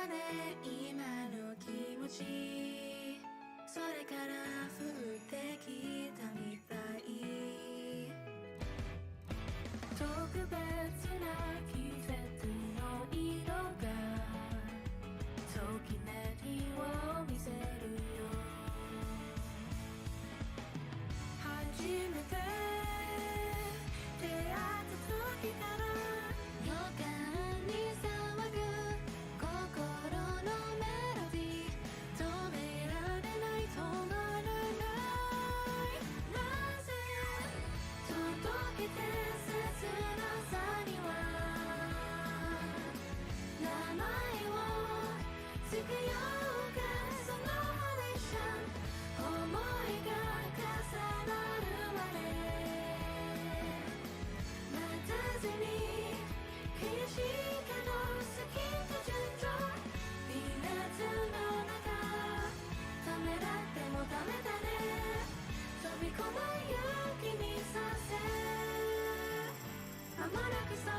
ね今の気持ちそれから降ってきたみたい特別な季節の色がときめきを見せるよ初めて出会った時から予感に騒ぐ心のメロディー止められない止まらないなぜ届けて切なさには名前をつけようかそのハレーション思いが重なるまで待たずに悔しいけど好きと順調微熱の中ためらってもダメだね飛び込む勇気にさせ間もなくさ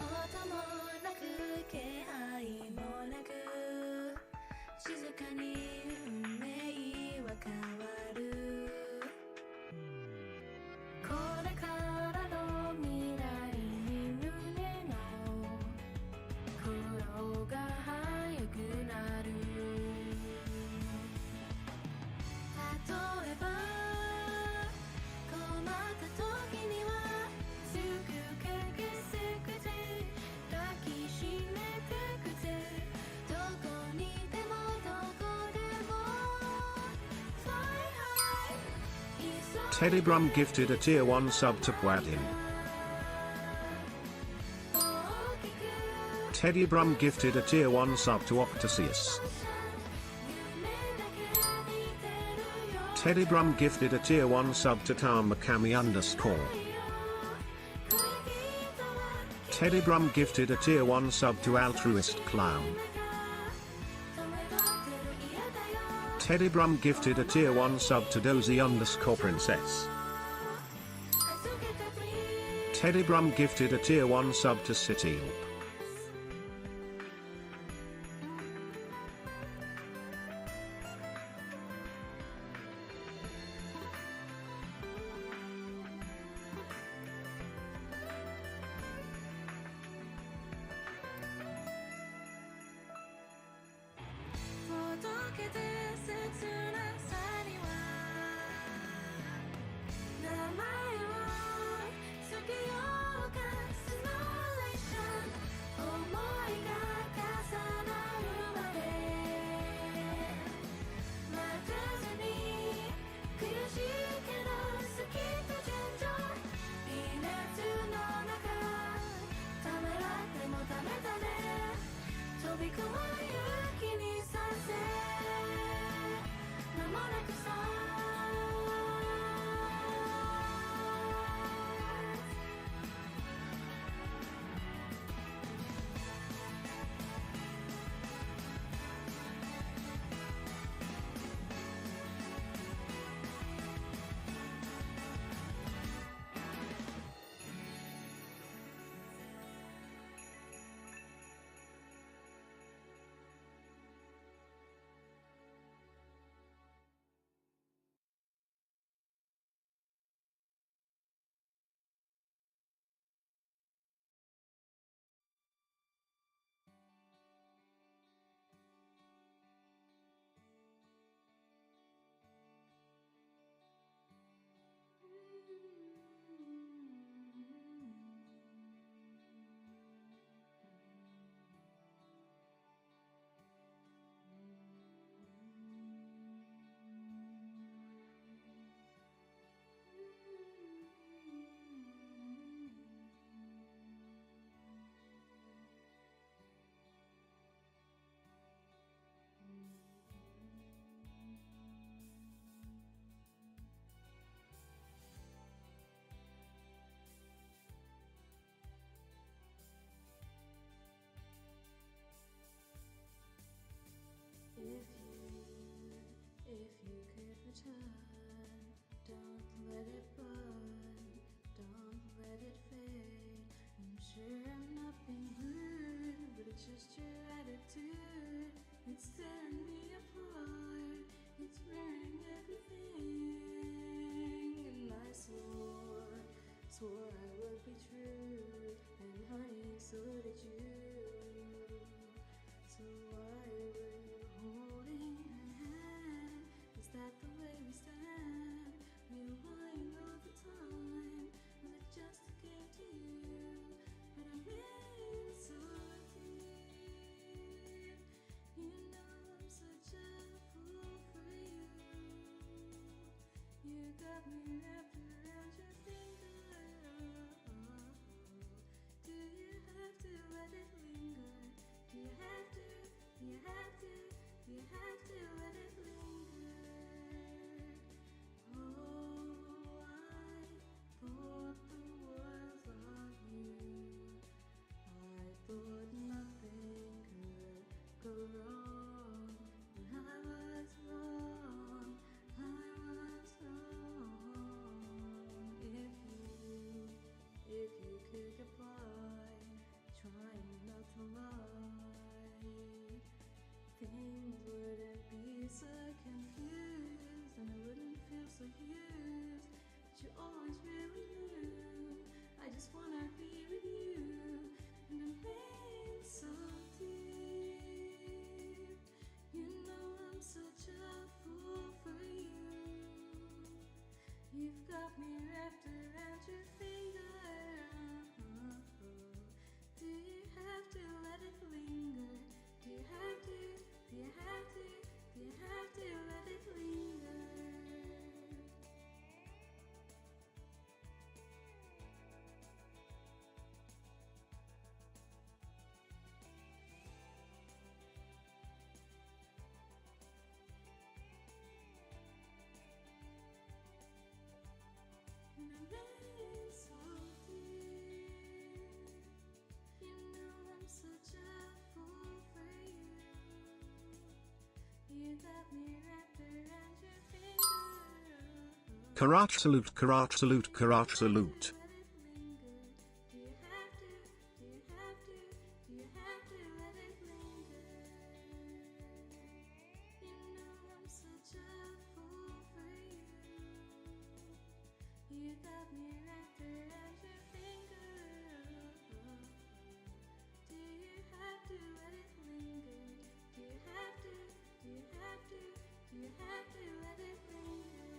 音もなく気配もなく静かに運命は変わるこれからの未来に胸の苦労が早くなる例えば困った時にはすぐ駆けすくぜ抱きしめてくぜどこにでもどこでも Fly high Teddy Brum gifted a tier 1 sub to Pwadin. 大きく Teddy Brum gifted a tier 1 sub to Octasius. 夢だけ見てるよ Teddy Brum gifted a tier 1 sub to Tamakami underscore. Teddy Brum gifted a tier 1 sub to Altruist Clown. Teddy Brum gifted a tier 1 sub to Dozy underscore Princess. Teddy Brum gifted a tier 1 sub to City Orp.届けて切なさには名前をつけようかスノーレーション turn. Don't let it burn, don't let it fade. I'm sure I'm not being rude, but it's just your attitude. It's tearing me apart, it's ruining everything. And I swore I would be true, and honey, so did you. So why were you holding her hand? Is that the way we stand? We're lying all the time. Was it just a game to you? But I'm in so deep. You know I'm such a fool for you. You got me wrapped around your finger. Do you have to let it linger? Do you have to? Do you have to? Do you have to let it linger? Oh, I thought the world of you. I thought nothing could go wrong. And I was wrong. I was wrong. If you could goodbye, trying not to lie, things wouldn't be so confused, and I wouldn't feel so used. But you always really knew. I just wanna be with you, and I'm in so deep. You know I'm such a fool for you. You've got me wrapped around your finger. Do you have to let it linger? Do you have to? Do you have to? Do you have to let it linger? And I'm in so deep. You know I'm such a fool for you. You got me wrapped around your finger. Karat salute, karat salute, karat salute. Let it linger. Do you have to? Do you have to? Do you have to let it linger? You know I'm such a fool for you. You got me wrapped around your finger. Do you have to let it linger? Do you have to? Do you have to? Do you have to let it linger?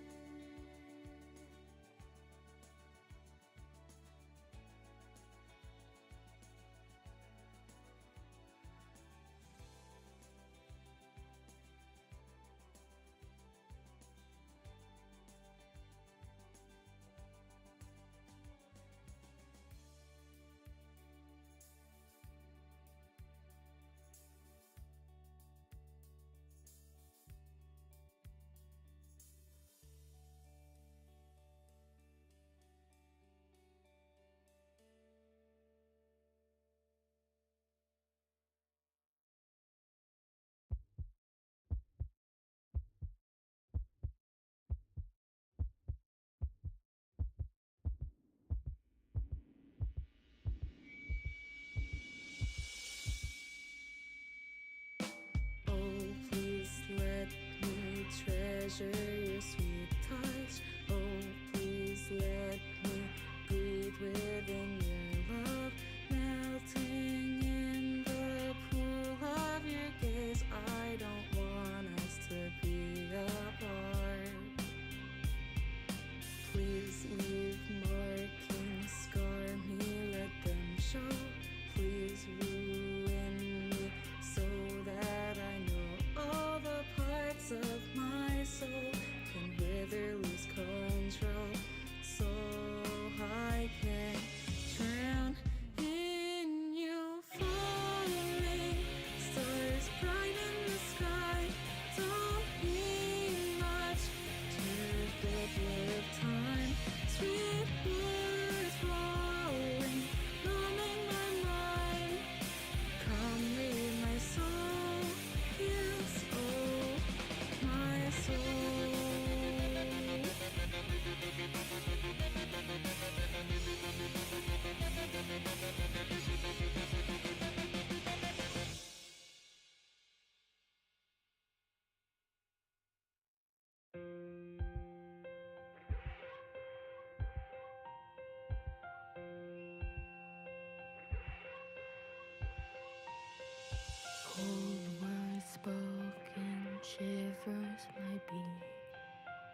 This might be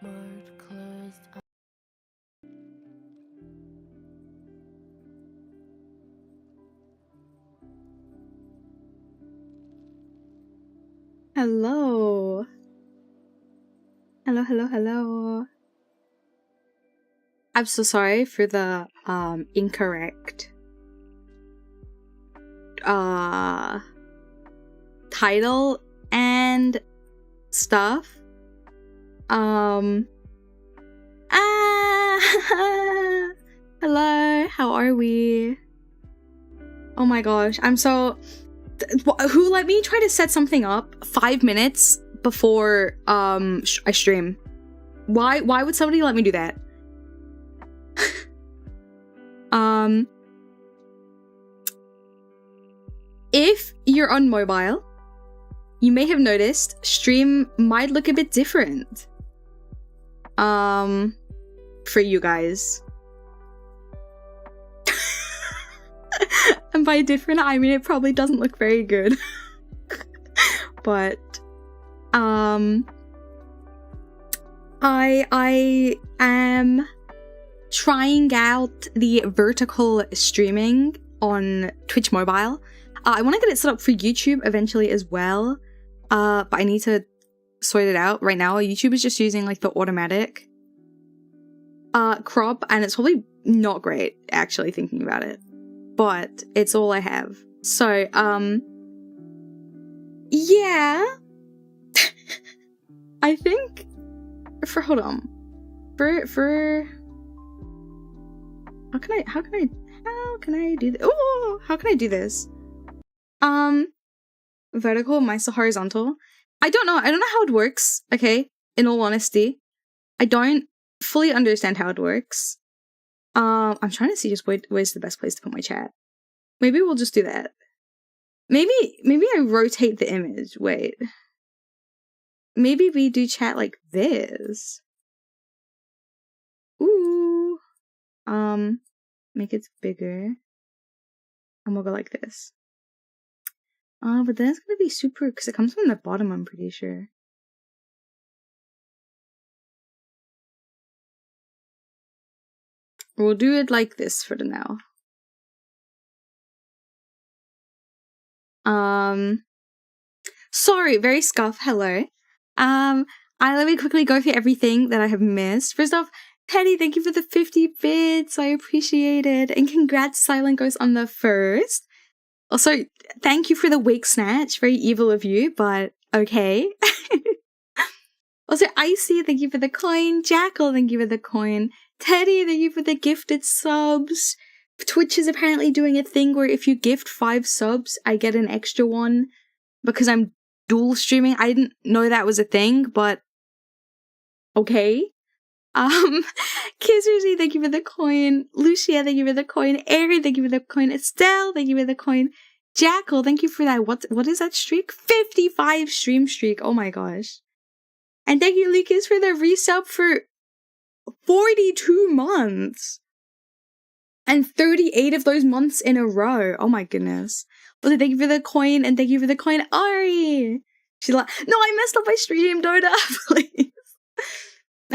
word closed. Hello. Hello. I'm so sorry for the incorrect title and stuff. Hello, how are we? Oh my gosh, I'm so... Who let me try to set something up 5 minutes before I stream? Why would somebody let me do that? If you're on mobile, you may have noticed stream might look a bit different. For you guys. And by different, I mean it probably doesn't look very good. But, I am trying out the vertical streaming on Twitch Mobile. I want to get it set up for YouTube eventually as well, but I need to sort it out. Right now, YouTube is just using like the automatic crop, and it's probably not great, actually, thinking about it. But it's all I have. So, yeah. I think hold on. For how can I do this? Oh, how can I do this? Vertical, mine's horizontal. I don't know how it works, okay? In all honesty. I don't fully understand how it works. I'm trying to see just where's the best place to put my chat. Maybe we'll just do that. Maybe I rotate the image. Wait. Maybe we do chat like this. Ooh. Make it bigger. And we'll go like this. But then it's gonna be super, because it comes from the bottom, I'm pretty sure. We'll do it like this for the now. Sorry, very scuff, hello. Let me quickly go through everything that I have missed. First off, Teddy, thank you for the 50 bits, I appreciate it. And congrats, Silent Ghost, on the first. Also, thank you for the wig snatch, very evil of you, but okay. Also, Icy, thank you for the coin. Jackal, thank you for the coin. Teddy, thank you for the gifted subs. Twitch is apparently doing a thing where if you gift 5 subs, I get an extra one because I'm dual streaming. I didn't know that was a thing, but okay. Kizuzi, thank you for the coin. Lucia, thank you for the coin. Aaron, thank you for the coin. Estelle, thank you for the coin. Jackal, thank you for that. What is that streak? 55 stream streak. Oh my gosh. And thank you, Lucas, for the resub for 42 months. And 38 of those months in a row. Oh my goodness. Also, thank you for the coin, and thank you for the coin, Ari. She's like, no, I messed up my stream, Doda, please.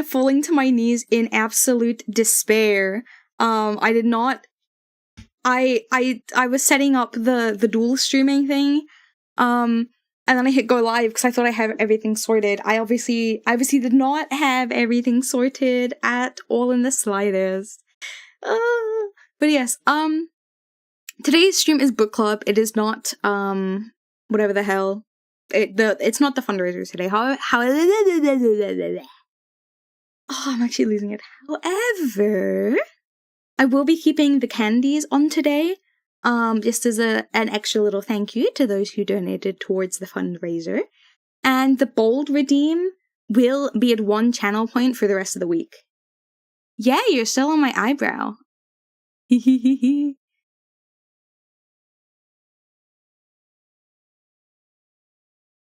Falling to my knees in absolute despair. I did not. I was setting up the dual streaming thing. And then I hit go live because I thought I had everything sorted. I obviously did not have everything sorted at all in the slightest. But yes, today's stream is book club. It is not whatever the hell. It's not the fundraiser today. Oh, I'm actually losing it. However, I will be keeping the candies on today, just as an extra little thank you to those who donated towards the fundraiser. And the bold redeem will be at 1 channel point for the rest of the week. Yeah, you're still on my eyebrow.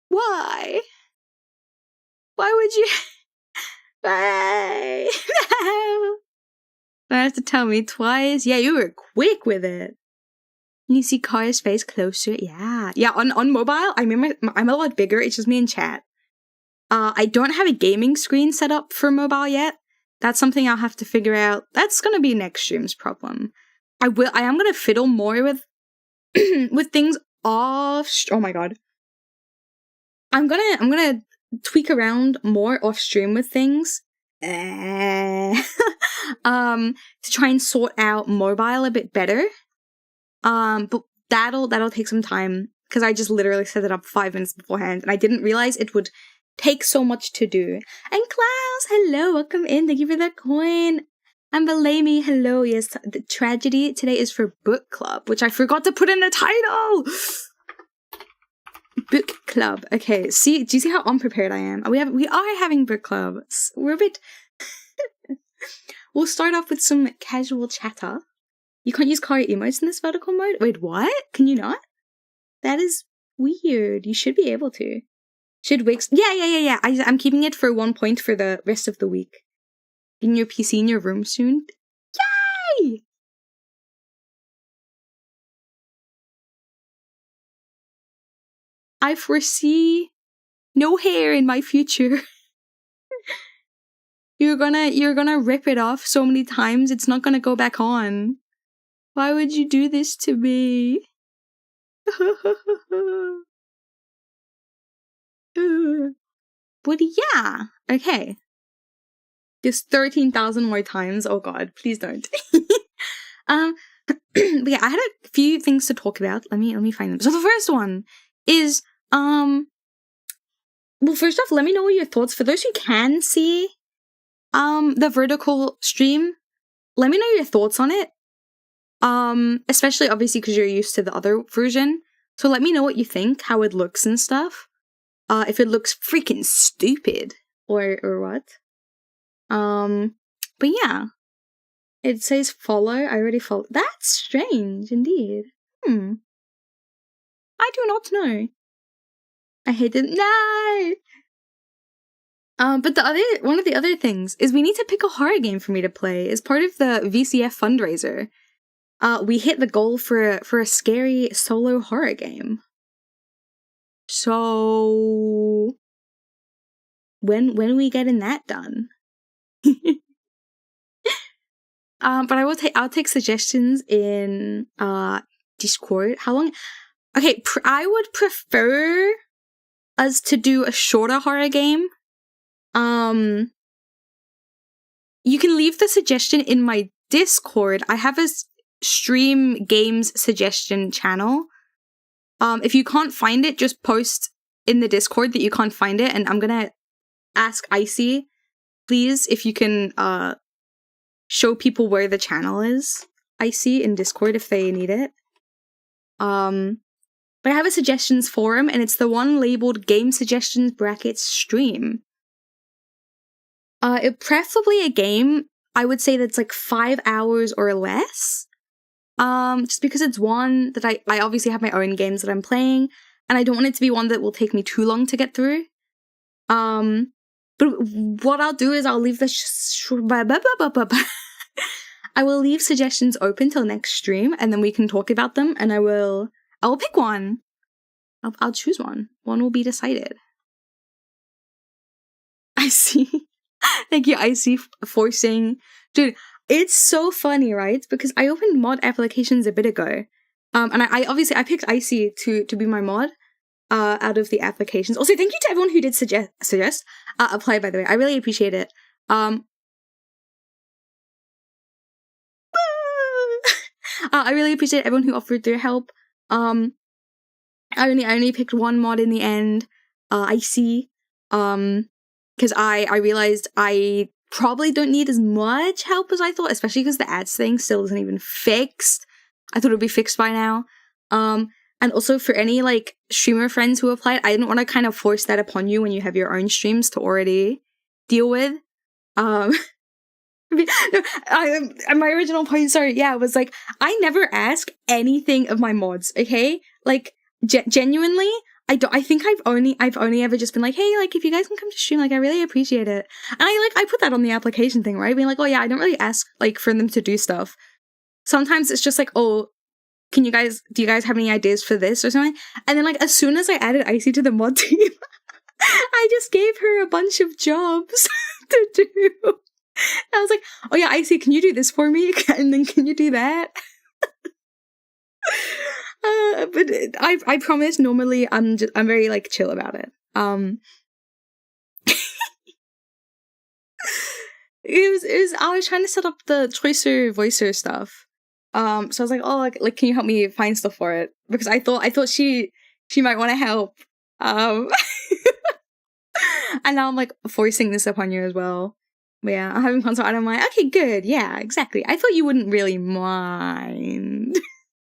Why? Why would you? Why? No. Don't have to tell me twice. Yeah, you were quick with it. You see Kaya's face closer. Yeah. Yeah, on mobile, I'm a lot bigger. It's just me in chat. I don't have a gaming screen set up for mobile yet. That's something I'll have to figure out. That's gonna be next stream's problem. I am gonna fiddle more with with things off. Oh my god. I'm gonna tweak around more off stream with things. To try and sort out mobile a bit better. But that'll take some time because I just literally set it up 5 minutes beforehand and I didn't realize it would take so much to do. And Klaus, hello, welcome in. Thank you for the coin. And Belamy, hello. Yes, the tragedy today is for book club, which I forgot to put in the title. Book club. Okay, do you see how unprepared I am? We are having book club. We're a bit. We'll start off with some casual chatter. You can't use car emotes in this vertical mode? Wait, what? Can you not? That is weird. You should be able to. Should Wix... Yeah. I'm keeping it for 1 point for the rest of the week. In your PC in your room soon. Yay! I foresee no hair in my future. You're gonna rip it off so many times it's not gonna go back on. Why would you do this to me? But yeah, okay. Just 13,000 more times. Oh god, please don't. But yeah, I had a few things to talk about. Let me find them. So the first one is well, first off, let me know what your thoughts. For those who can see the vertical stream, let me know your thoughts on it. Especially obviously because you're used to the other version. So let me know what you think, how it looks and stuff. If it looks freaking stupid or what. But yeah. It says follow. I already followed. That's strange indeed. I do not know. I hate it. No! But one of the other things is we need to pick a horror game for me to play as part of the VCF fundraiser. We hit the goal for a scary solo horror game. So when are we getting that done? But I'll take suggestions in Discord. How long? Okay, I would prefer us to do a shorter horror game. You can leave the suggestion in my Discord. I have a stream games suggestion channel. If you can't find it, just post in the Discord that you can't find it, and I'm gonna ask Icy, please, if you can show people where the channel is. Icy in Discord if they need it. But I have a suggestions forum, and it's the one labeled game suggestions _stream. Preferably a game, I would say that's like 5 hours or less. Just because it's one that I obviously have my own games that I'm playing, and I don't want it to be one that will take me too long to get through. But what I'll do is I'll leave the I will leave suggestions open till next stream, and then we can talk about them, and I will pick one. I'll choose one. One will be decided. I see. Thank you, Icy, forcing. Dude, it's so funny, right? Because I opened mod applications a bit ago. And I obviously picked Icy to be my mod out of the applications. Also, thank you to everyone who did suggest apply, by the way. I really appreciate it. I really appreciate everyone who offered their help. I only picked one mod in the end, Icy, because I realized I probably don't need as much help as I thought, especially because the ads thing still isn't even fixed. I thought it would be fixed by now. And also for any like streamer friends who applied, I didn't want to kind of force that upon you when you have your own streams to already deal with. My original point, was like, I never ask anything of my mods, okay? Like, genuinely, I think I've only ever just been like, hey, like, if you guys can come to stream, like, I really appreciate it. And I put that on the application thing, right? Being like, oh yeah, I don't really ask, like, for them to do stuff. Sometimes it's just like, oh, do you guys have any ideas for this or something? And then, like, as soon as I added Icy to the mod team, I just gave her a bunch of jobs to do. I was like, oh yeah, Icy, can you do this for me? And then can you do that? But I promise normally I'm very like chill about it. I was trying to set up the Choicer Voicer stuff. So I was like, oh, like can you help me find stuff for it? Because I thought she might want to help. And now I'm like forcing this upon you as well. But yeah, I'm having fun, so I'm like, okay, good, yeah, exactly. I thought you wouldn't really mind.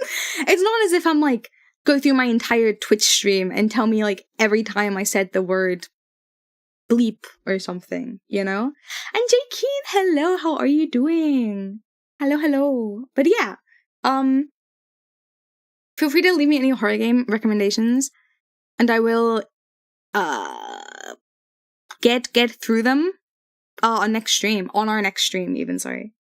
It's not as if I'm like, go through my entire Twitch stream and tell me like every time I said the word bleep or something, you know? And Jakeen, hello, how are you doing? Hello. But yeah, feel free to leave me any horror game recommendations, and I will get through them on our next stream even, sorry.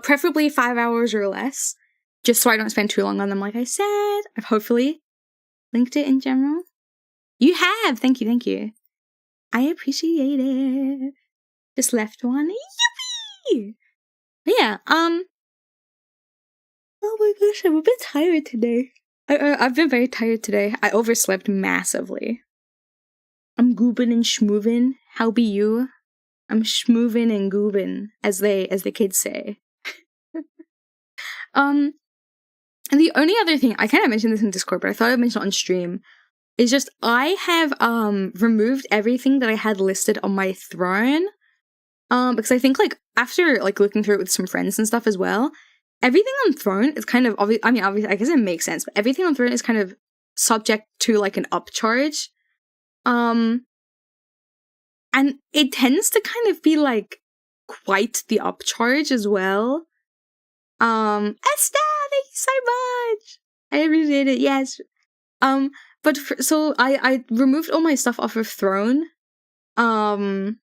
Preferably 5 hours or less, just so I don't spend too long on them, like I said. I've hopefully linked it in general. You have! Thank you. I appreciate it. Just left one. Yippee! But yeah, oh my gosh, I'm a bit tired today. I've been very tired today. I overslept massively. I'm goobin' and schmoovin'. How be you? I'm schmoovin' and goobin', as the kids say. And the only other thing, I kind of mentioned this in Discord, but I thought I'd mention it on stream, is just I have removed everything that I had listed on my throne. Because I think like after like looking through it with some friends and stuff as well, everything on throne is kind of obvious. I mean, obviously, I guess it makes sense, but everything on throne is kind of subject to like an upcharge. And it tends to kind of be like quite the upcharge as well. Esther, thank you so much. I appreciate it. Yes. But so I removed all my stuff off of throne. I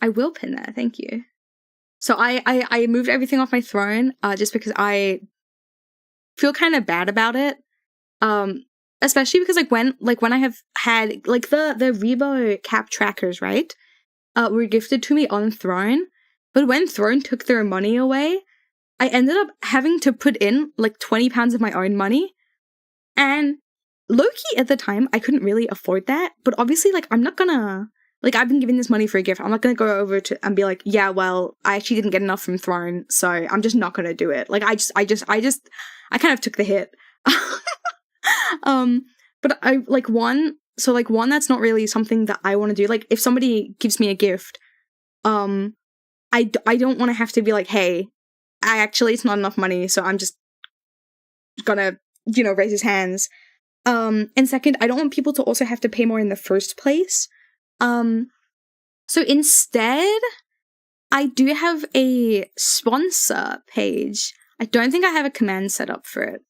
will pin that. Thank you. So I moved everything off my throne, just because I feel kind of bad about it. Especially because when I have had like the Rebo cap trackers, right? Were gifted to me on throne, but when throne took their money away, I ended up having to put in like £20 of my own money, and low-key at the time I couldn't really afford that. But obviously, like, I'm not gonna, like, I've been giving this money for a gift. I'm not gonna go over to and be like, yeah, well, I actually didn't get enough from throne, so I'm just not gonna do it. Like, I kind of took the hit. But I like one that's not really something that I want to do. Like, if somebody gives me a gift, I don't want to have to be like, hey, it's not enough money, so I'm just gonna, raise his hands. And second, I don't want people to also have to pay more in the first place. So instead, I do have a sponsor page. I don't think I have a command set up for it.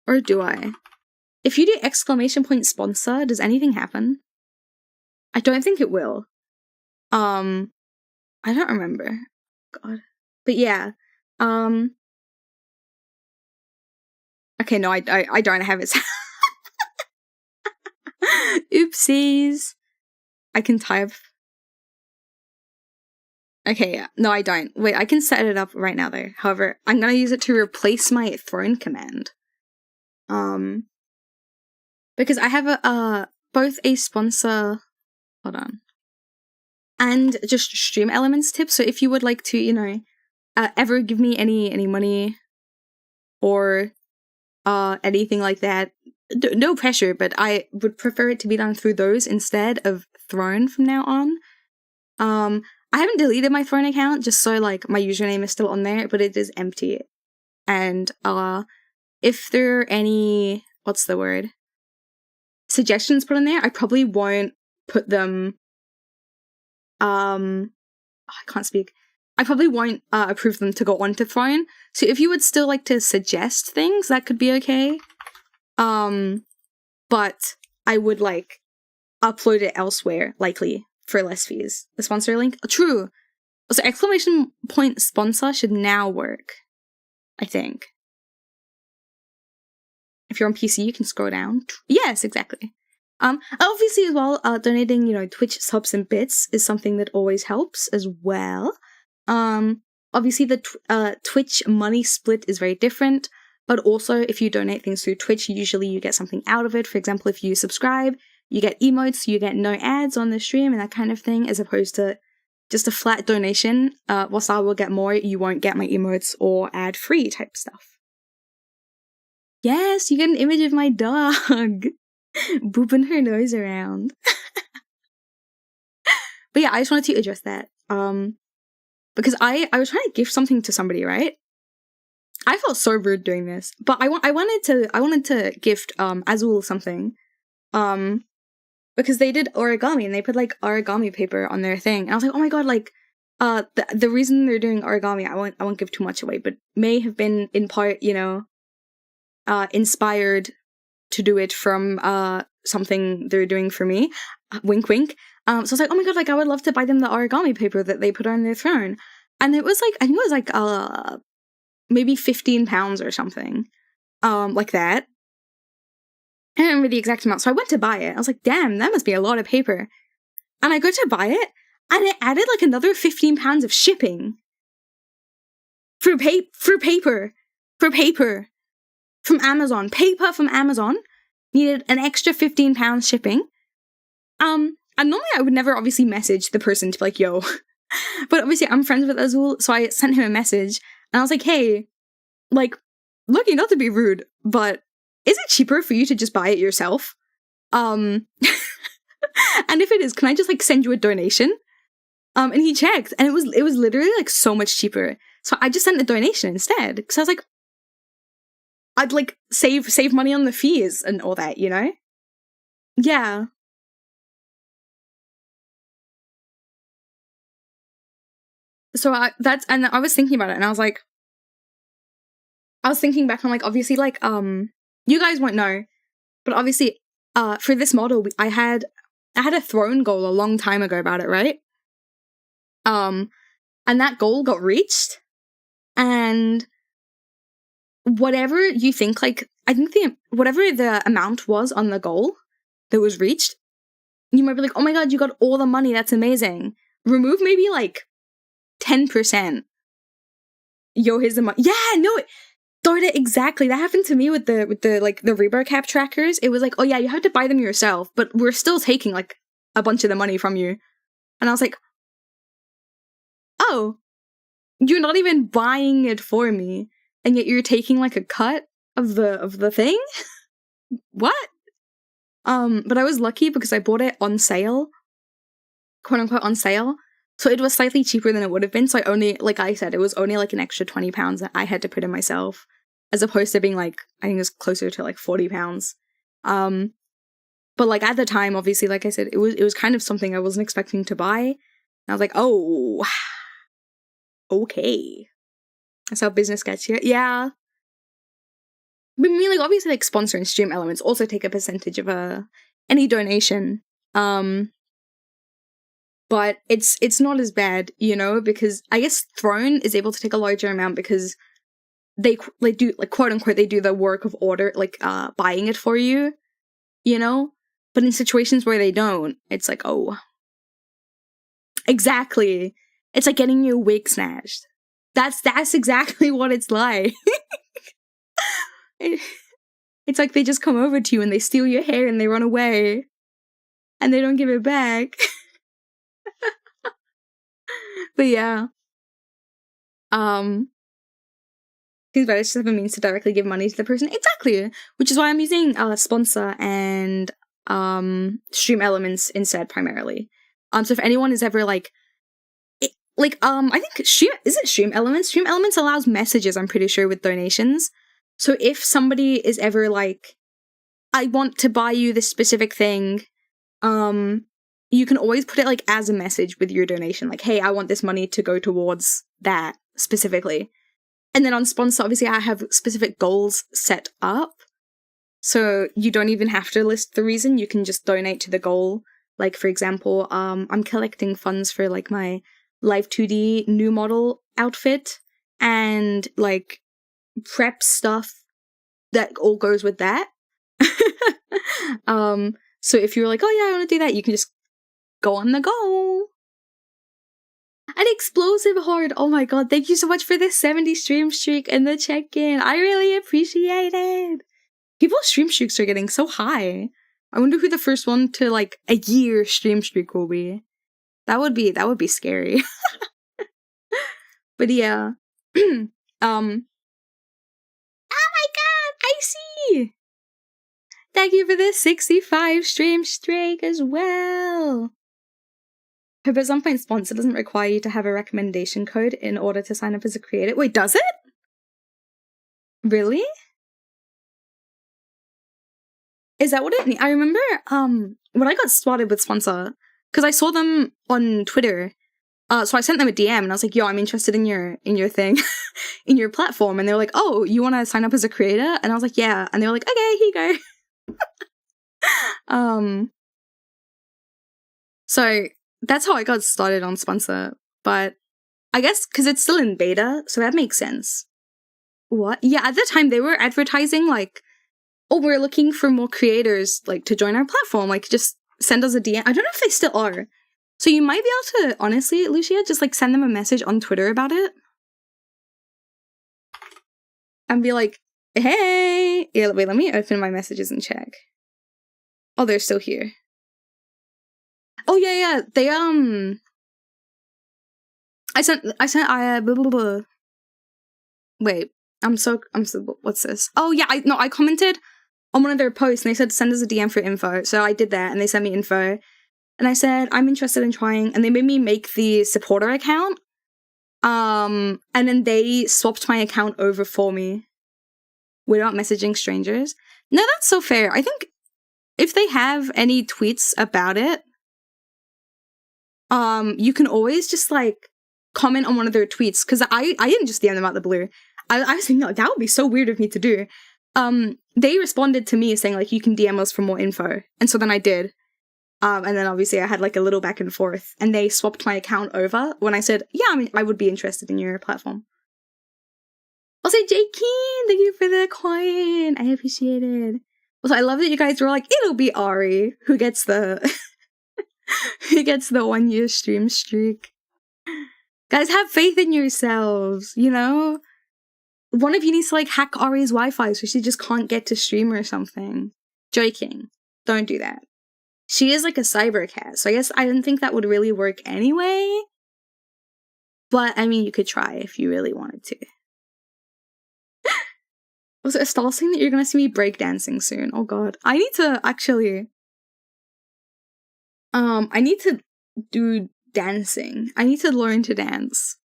Or do I? If you do ! sponsor, does anything happen? I don't think it will. I don't remember. God. But yeah. Okay, no, I don't have it. Oopsies. I can type. Okay, yeah. No, I don't. Wait, I can set it up right now, though. However, I'm gonna use it to replace my throne command. Because I have both a sponsor, hold on, and just stream elements tip. So if you would like to, ever give me any money or anything like that, no pressure, but I would prefer it to be done through those instead of Throne from now on. I haven't deleted my Throne account, just so like my username is still on there, but it is empty. And if there are any, what's the word, suggestions put in there, I probably won't put them, I can't speak. I probably won't approve them to go onto Throne. So if you would still like to suggest things, that could be okay. But I would like upload it elsewhere, likely, for less fees. The sponsor link? True. So ! sponsor should now work, I think. If you're on PC, you can scroll down. Yes, exactly. Obviously as well, donating, you know, Twitch subs and bits is something that always helps as well. Obviously the Twitch money split is very different, but also if you donate things through Twitch, usually you get something out of it. For example, if you subscribe, you get emotes, you get no ads on the stream and that kind of thing, as opposed to just a flat donation. Whilst I will get more, you won't get my emotes or ad-free type stuff. Yes, you get an image of my dog booping her nose around. But yeah, I just wanted to address that. Because I was trying to gift something to somebody, right? I felt so rude doing this, but I wanted to gift Azul something, because they did origami and they put like origami paper on their thing, and I was like, oh my god, like, the reason they're doing origami, I won't give too much away, but may have been in part, you know, inspired to do it from something they're doing for me, wink wink. So I was like, oh my god, like I would love to buy them the origami paper that they put on their throne, and it was like, I think it was like maybe £15 or something, like that. I don't remember the exact amount, so I went to buy it. I was like, damn, that must be a lot of paper. And I go to buy it, and it added like another £15 of shipping. For paper. From Amazon. Paper from Amazon needed an extra £15 shipping. And normally I would never obviously message the person to be like, yo. But obviously I'm friends with Azul, so I sent him a message, and I was like, hey, like, looking not to be rude, but is it cheaper for you to just buy it yourself? And if it is, can I just like send you a donation? And he checked, and it was literally like so much cheaper. So I just sent a donation instead, because I was like, I'd like save money on the fees and all that, you know? Yeah. So I was thinking about it, and I was thinking back on, like, obviously, like, you guys won't know, but obviously, for this model, I had a throne goal a long time ago about it, right? And that goal got reached, and whatever you think, like, I think whatever the amount was on the goal that was reached, you might be like, oh my god, you got all the money, that's amazing. Remove maybe, like, 10%. Yo, here's the money. Yeah, no, Dorda, exactly. That happened to me with the like the Reaper Cap trackers. It was like, oh yeah, you have to buy them yourself, but we're still taking like a bunch of the money from you. And I was like, oh, you're not even buying it for me, and yet you're taking like a cut of the thing? What? But I was lucky because I bought it on sale, quote unquote on sale. So it was slightly cheaper than it would have been. So I only, like I said, it was only like an extra £20 that I had to put in myself, as opposed to being like, I think it was closer to like £40. But like at the time, obviously, like I said, it was kind of something I wasn't expecting to buy. And I was like, oh, okay. That's how business gets here. Yeah. But I mean, like, obviously, like, sponsor and stream elements also take a percentage of any donation. But it's not as bad, you know, because I guess Throne is able to take a larger amount because they do, like, quote unquote, they do the work of order, like, buying it for you, you know? But in situations where they don't, it's like, oh. Exactly. It's like getting your wig snatched. That's exactly what it's like. It's like they just come over to you and they steal your hair and they run away. And they don't give it back. But yeah. Because Reddit just have a means to directly give money to the person. Exactly. Which is why I'm using sponsor and stream elements instead primarily. So if anyone is ever like I think stream elements? Stream elements allows messages, I'm pretty sure, with donations. So if somebody is ever like, I want to buy you this specific thing, you can always put it like as a message with your donation. Like, hey, I want this money to go towards that specifically. And then on sponsor, obviously I have specific goals set up. So you don't even have to list the reason. You can just donate to the goal. Like, for example, I'm collecting funds for like my Live 2D new model outfit and like prep stuff that all goes with that. So if you're like, oh yeah, I want to do that, you can just go on the go. An explosive horde. Oh my god, thank you so much for this 70 stream streak and the check-in. I really appreciate it. People's stream streaks are getting so high. I wonder who the first one to like a year stream streak will be. That would be scary. But yeah. Oh my god, I see. Thank you for the 65 stream streak as well. Hope at some point sponsor doesn't require you to have a recommendation code in order to sign up as a creator. Wait, does it? Really? Is that what it means? I remember when I got spotted with sponsor, because I saw them on Twitter. So I sent them a DM and I was like, yo, I'm interested in your thing, in your platform. And they were like, oh, you want to sign up as a creator? And I was like, yeah. And they were like, okay, here you go. So that's how I got started on sponsor. But I guess because it's still in beta, so that makes sense. What? Yeah, at the time they were advertising like, oh, we're looking for more creators like to join our platform. Like, just send us a DM. I don't know if they still are. So you might be able to, honestly, Lucia, just like send them a message on Twitter about it. And be like, hey! Yeah, wait, let me open my messages and check. Oh, they're still here. Oh, yeah, they, blah, blah, blah. Wait, I'm so, what's this? Oh, yeah, I commented on one of their posts and they said send us a DM for info. So I did that and they sent me info. And I said, I'm interested in trying, and they made me make the supporter account. And then they swapped my account over for me without messaging strangers. No, that's so fair. I think if they have any tweets about it, you can always just like comment on one of their tweets. Cause I didn't just DM them out the blue. I was thinking, no, that would be so weird of me to do. They responded to me saying like, you can DM us for more info. And so then I did. And then obviously I had like a little back and forth and they swapped my account over when I said, yeah, I mean, I would be interested in your platform. Also, J. Keen, thank you for the coin. I appreciate it. Also, I love that you guys were like, it'll be Ari who gets the, who gets the 1 year stream streak. Guys, have faith in yourselves, you know? One of you needs to like hack Ari's Wi-Fi so she just can't get to stream or something. Joking. Don't do that. She is like a cyber cat, so I guess I didn't think that would really work anyway. But, I mean, you could try if you really wanted to. Was it Estelle saying that you're gonna see me breakdancing soon? Oh god. I need to, actually... I need to do dancing. I need to learn to dance.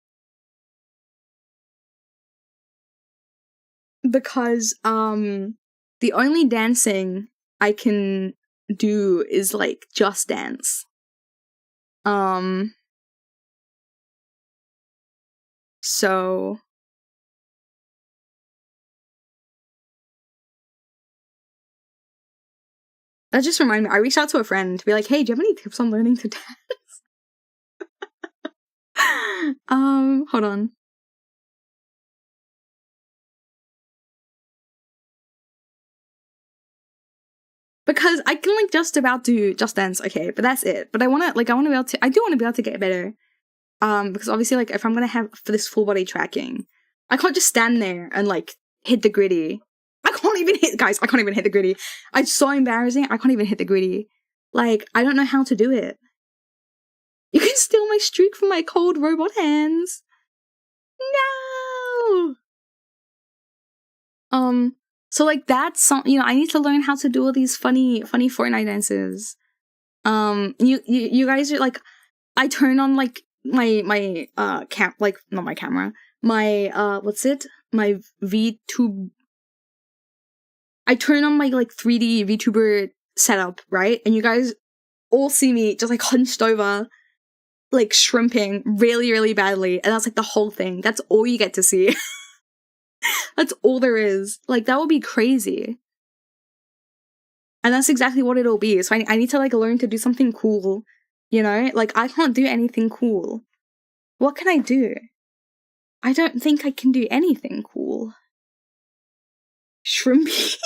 Because, the only dancing I can do is like Just Dance. So that just reminded me, I reached out to a friend to be like, hey, do you have any tips on learning to dance? Hold on. Because I can like just about do Just Dance, okay, but that's it. But I do want to be able to get better. Because obviously like if I'm gonna have for this full body tracking, I can't just stand there and like hit the gritty. I can't even hit the gritty. It's so embarrassing. I can't even hit the gritty. Like, I don't know how to do it. You can steal my streak from my cold robot hands. No! So like that's you know, I need to learn how to do all these funny Fortnite dances. You guys are like, I turn on like my not my camera, my my VTube. I turn on my like 3D VTuber setup, right? And you guys all see me just like hunched over, like shrimping really, really badly, and that's like the whole thing. That's all you get to see. That's all there is. Like, that would be crazy. And that's exactly what it'll be. So I need to, like, learn to do something cool, you know? Like, I can't do anything cool. What can I do? I don't think I can do anything cool. Shrimptress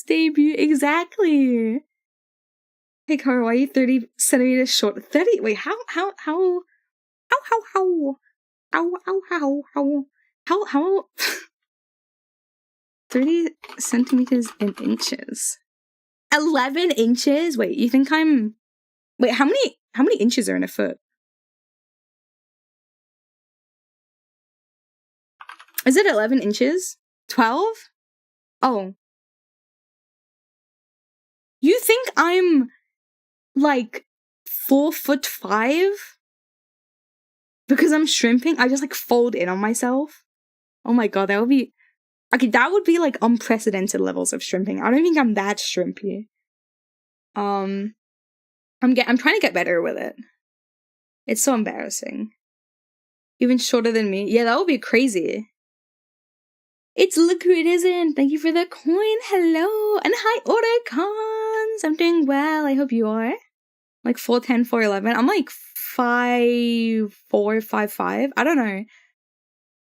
debut, exactly. Hey, Cara, why are you 30 centimeters short? 30? Wait, how? 30 centimeters in inches. 11 inches? Wait, you think I'm... Wait, how many inches are in a foot? Is it 11 inches? 12? Oh. You think I'm, like, 4'5"? Because I'm shrimping? I just, like, fold in on myself? Oh my god, that would be... Okay, that would be, like, unprecedented levels of shrimping. I don't think I'm that shrimpy. I'm trying to get better with it. It's so embarrassing. Even shorter than me. Yeah, that would be crazy. It's Liquidism. Thank you for the coin. Hello. And hi, Oricons. I'm doing well. I hope you are. Like 4'10", 4'11". I'm like 5'4", 5'5". I don't know.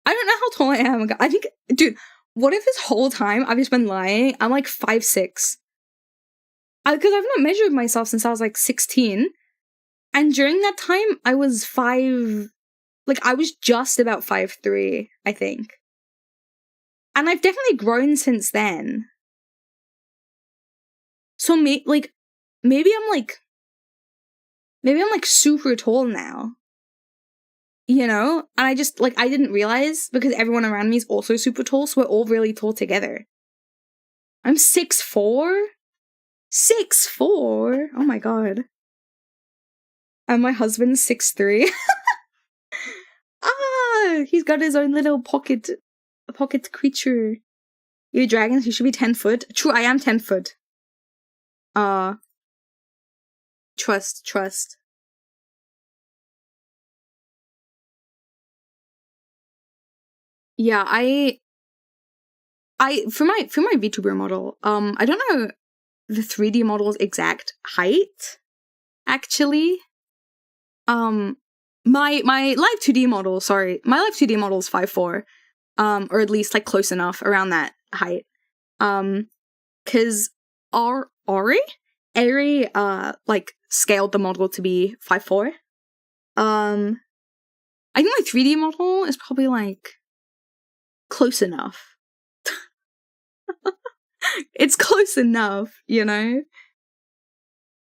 I don't know how tall I am. I think, dude, what if this whole time I've just been lying? I'm like 5'6". Because I've not measured myself since I was like 16. And during that time, I was I was just about 5'3", I think. And I've definitely grown since then. So maybe I'm like super tall now. You know? And I just, like, I didn't realize because everyone around me is also super tall, so we're all really tall together. I'm 6'4"? 6'4"? Oh my god. And my husband's 6'3". He's got his own little pocket creature. You're dragons, you should be 10 foot. True, I am 10 foot. Trust. Yeah, I for my VTuber model, I don't know the 3D model's exact height, actually. My live 2D model, my live 2D model is 5'4", or at least like close enough around that height. Cause Ari, like scaled the model to be 5'4". I think my 3D model is probably like close enough. It's close enough, you know?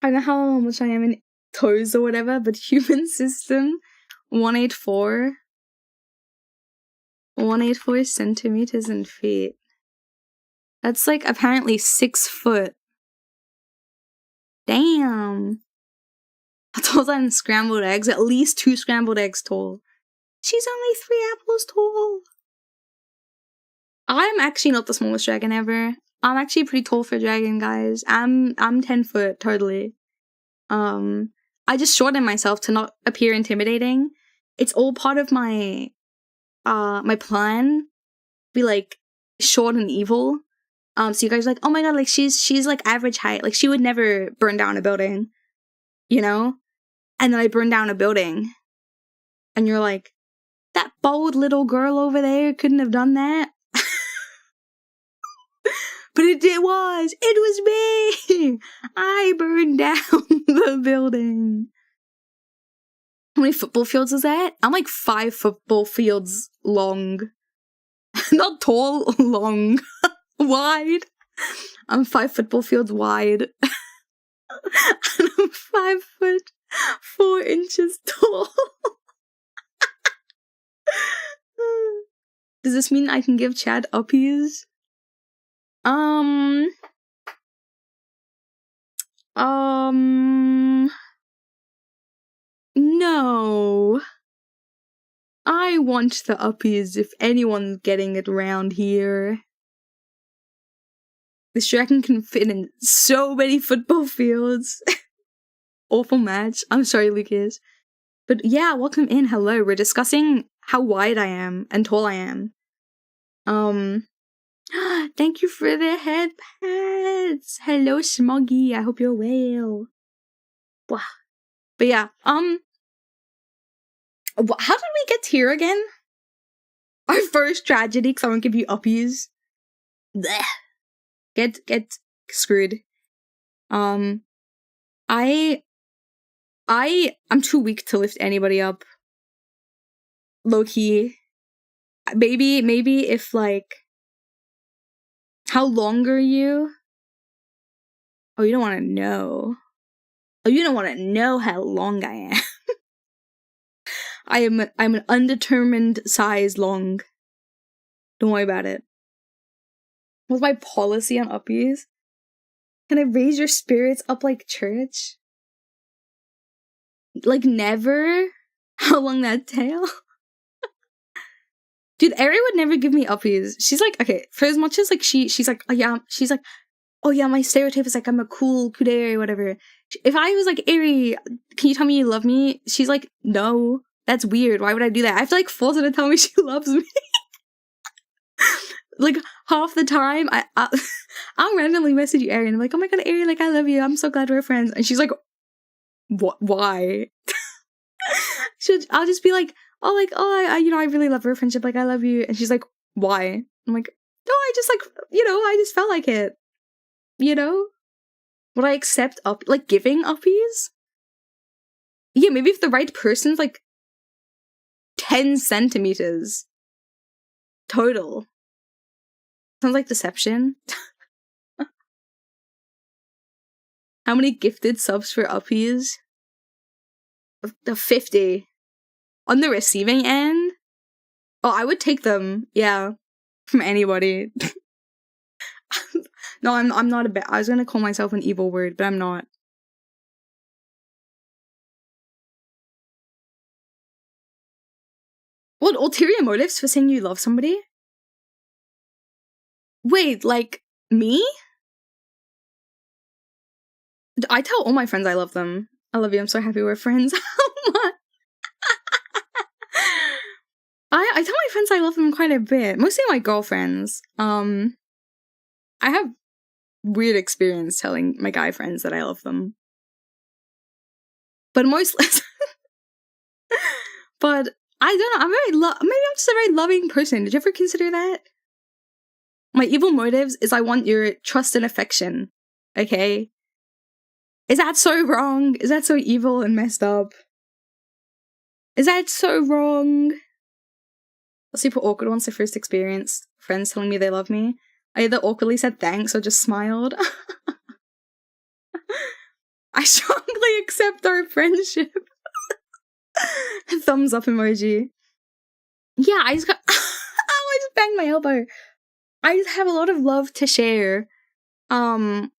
I don't know how much I am in toes or whatever, but human system, 184 centimeters in feet. That's like apparently 6 foot. Damn. How tall than scrambled eggs? At least 2 scrambled eggs tall. She's only 3 apples tall. I'm actually not the smallest dragon ever. I'm actually pretty tall for a dragon, guys. I'm 10 foot, totally. I just shortened myself to not appear intimidating. It's all part of my my plan. Be like short and evil. So you guys are like, oh my god, like she's like average height. Like she would never burn down a building. You know? And then I burn down a building. And you're like, that bold little girl over there couldn't have done that. But it was me! I burned down the building. How many football fields is that? I'm like 5 football fields long. Not tall, long. Wide. I'm 5 football fields wide. And I'm 5 foot 4 inches tall. Does this mean I can give Chad uppies? No. I want the uppies if anyone's getting it around here. This dragon can fit in so many football fields. Awful match. I'm sorry, Lucas. But yeah, welcome in. Hello. We're discussing how wide I am and tall I am. Thank you for the head pets. Hello, Smoggy. I hope you're well. Wow. But yeah, how did we get here again? Our first tragedy, because I won't give you uppies. Blech. Get screwed. I'm too weak to lift anybody up. Low key. Maybe if like, how long are you? Oh, you don't want to know. Oh, you don't want to know how long I am. I'm an undetermined size long. Don't worry about it. What's my policy on uppies? Can I raise your spirits up like church? Like never? How long that tail? Dude, Eri would never give me uppies. She's like, okay, for as much as like she's like, oh yeah, my stereotype is like I'm a cool kudere or whatever. If I was like, Eri, can you tell me you love me? She's like, no, that's weird. Why would I do that? I have to like force her to tell me she loves me. Like half the time, I'll randomly message you, Eri, and I'm like, oh my god, Eri, like I love you. I'm so glad we're friends. And she's like, what? Why? I'll just be like, I really love our friendship. Like I love you. And she's like, why? I'm like, no, I just like, I just felt like it. Would I accept like giving uppies? Yeah, maybe if the right person's like 10 centimeters total. Sounds like deception. How many gifted subs for uppies? The 50. On the receiving end? Oh, I would take them, yeah. From anybody. No, I'm not I was gonna call myself an evil word, but I'm not. What, ulterior motives for saying you love somebody? Wait, like, me? I tell all my friends I love them. I love you, I'm so happy we're friends. I tell my friends I love them quite a bit. Mostly my girlfriends. I have weird experience telling my guy friends that I love them. But mostly... But I don't know, maybe I'm just a very loving person. Did you ever consider that? My evil motives is I want your trust and affection. Okay? Is that so wrong? Is that so evil and messed up? Is that so wrong? Super awkward once I first experienced friends telling me they love me. I either awkwardly said thanks or just smiled. I strongly accept our friendship. Thumbs up emoji. Yeah, I just got... I just banged my elbow. I just have a lot of love to share. And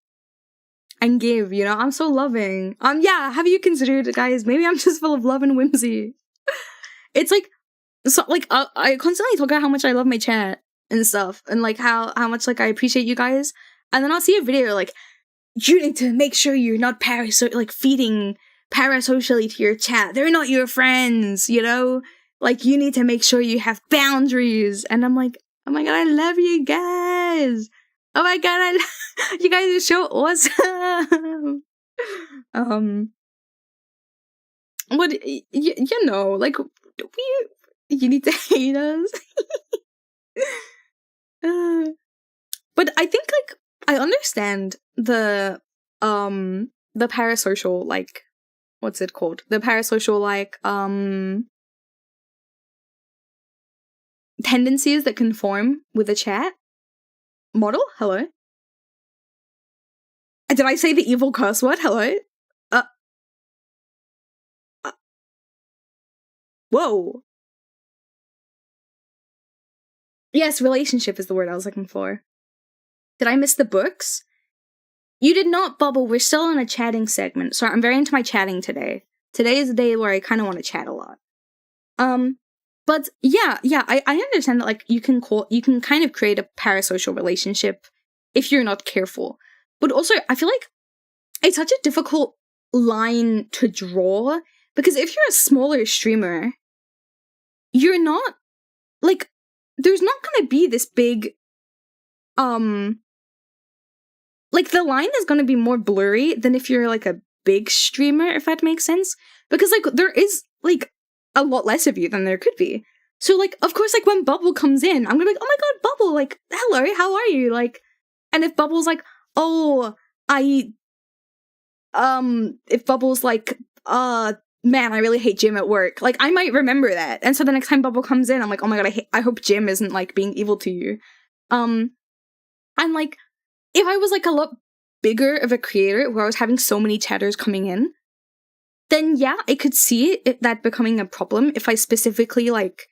give, I'm so loving. Yeah, have you considered, guys, maybe I'm just full of love and whimsy. It's like, so, like, I constantly talk about how much I love my chat and stuff, and like how much like I appreciate you guys, and then I'll see a video like, you need to make sure you're not feeding parasocially to your chat. They're not your friends, like you need to make sure you have boundaries. And I'm like, oh my god, I love you guys. Oh my god, you guys are so awesome. What like you need to hate us. But I think like I understand the parasocial, like, what's it called? The parasocial, like, tendencies that conform with a chat model. Hello? Did I say the evil curse word? Hello? Whoa. Yes, relationship is the word I was looking for. Did I miss the books? You did not, Bubble. We're still on a chatting segment. Sorry, I'm very into my chatting today. Today is a day where I kind of want to chat a lot. But yeah, I understand that like you can kind of create a parasocial relationship if you're not careful. But also, I feel like it's such a difficult line to draw, because if you're a smaller streamer, you're not like, there's not gonna be this big like the line is gonna be more blurry than if you're like a big streamer, if that makes sense. Because like there is like a lot less of you than there could be. So like, of course, like when Bubble comes in, I'm gonna be like, oh my god, Bubble, like, hello, how are you? Like, and if Bubble's like, oh, I if Bubble's like, man, I really hate Jim at work. Like, I might remember that. And so the next time Bubble comes in, I'm like, oh my god, I hope Jim isn't, like, being evil to you. And, like, if I was, like, a lot bigger of a creator where I was having so many chatters coming in, then yeah, I could see that becoming a problem if I specifically, like,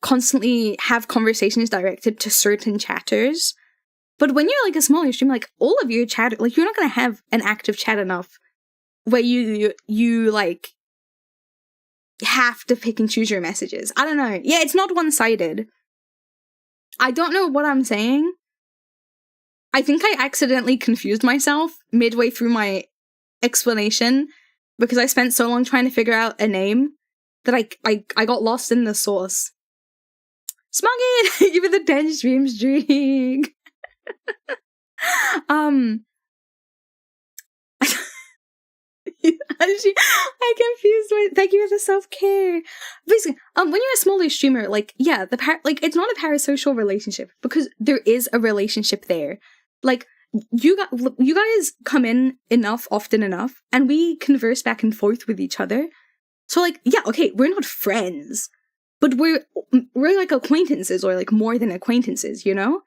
constantly have conversations directed to certain chatters. But when you're, like, a smaller stream, like, all of your chatter, like, you're not gonna have an active chat enough where you like have to pick and choose your messages. I don't know. Yeah, it's not one-sided. I don't know what I'm saying. I think I accidentally confused myself midway through my explanation because I spent so long trying to figure out a name that I got lost in the sauce. Smuggy, give it the 10 stream streak. I confused my. Thank you for the self-care. Basically, when you're a smaller streamer, like, yeah, it's not a parasocial relationship because there is a relationship there. Like, you guys come in often enough, and we converse back and forth with each other. So, like, yeah, okay, we're not friends, but we're like acquaintances, or like more than acquaintances, you know?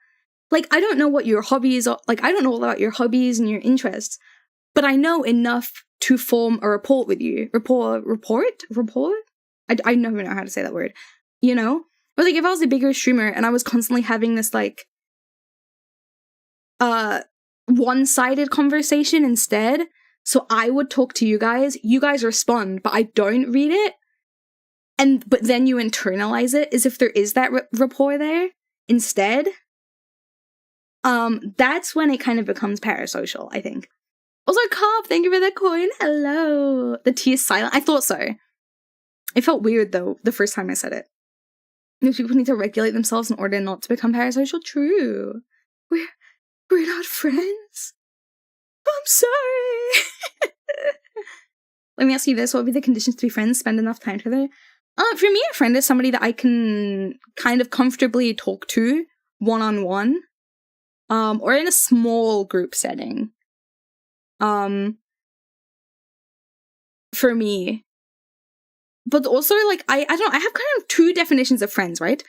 Like, I don't know what your hobbies are. Like, I don't know about your hobbies and your interests, but I know enough to form a rapport with you. Rapport? I never know how to say that word. You know? Or like, if I was a bigger streamer and I was constantly having this, like, one-sided conversation instead, so I would talk to you guys respond, but I don't read it, but then you internalize it as if there is that rapport there instead, that's when it kind of becomes parasocial, I think. Also, Carp, thank you for the coin. Hello. The T is silent. I thought so. It felt weird, though, the first time I said it. These people need to regulate themselves in order not to become parasocial. True. We're not friends. I'm sorry. Let me ask you this. What would be the conditions to be friends? Spend enough time together? For me, a friend is somebody that I can kind of comfortably talk to one-on-one. Or in a small group setting. For me. But also, like, I don't know, I have kind of two definitions of friends, right?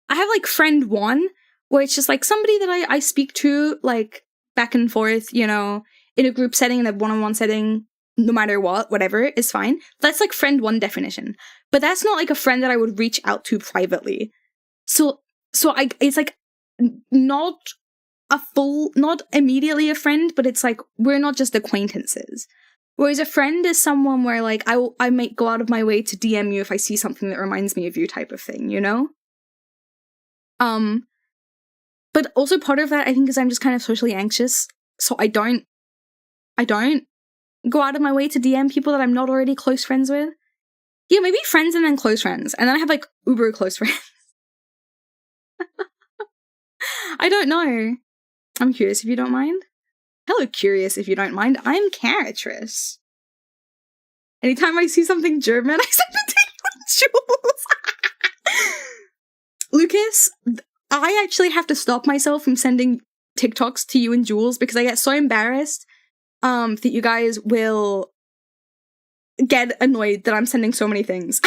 I have, like, friend one, where it's just, like, somebody that I speak to, like, back and forth, you know, in a group setting, in a one-on-one setting, no matter what, whatever, is fine. That's, like, friend one definition. But that's not, like, a friend that I would reach out to privately. So it's, like, not immediately a friend, but it's like, we're not just acquaintances. Whereas a friend is someone where, like, I might go out of my way to DM you if I see something that reminds me of you type of thing, you know? But also part of that, I think, is I'm just kind of socially anxious, so I don't go out of my way to DM people that I'm not already close friends with. Yeah, maybe friends and then close friends, and then I have, like, uber close friends. I don't know. I'm curious if you don't mind. Hello, curious if you don't mind. I'm Caratrice. Anytime I see something German, I send it to Jules. Lucas, I actually have to stop myself from sending TikToks to you and Jules because I get so embarrassed that you guys will get annoyed that I'm sending so many things.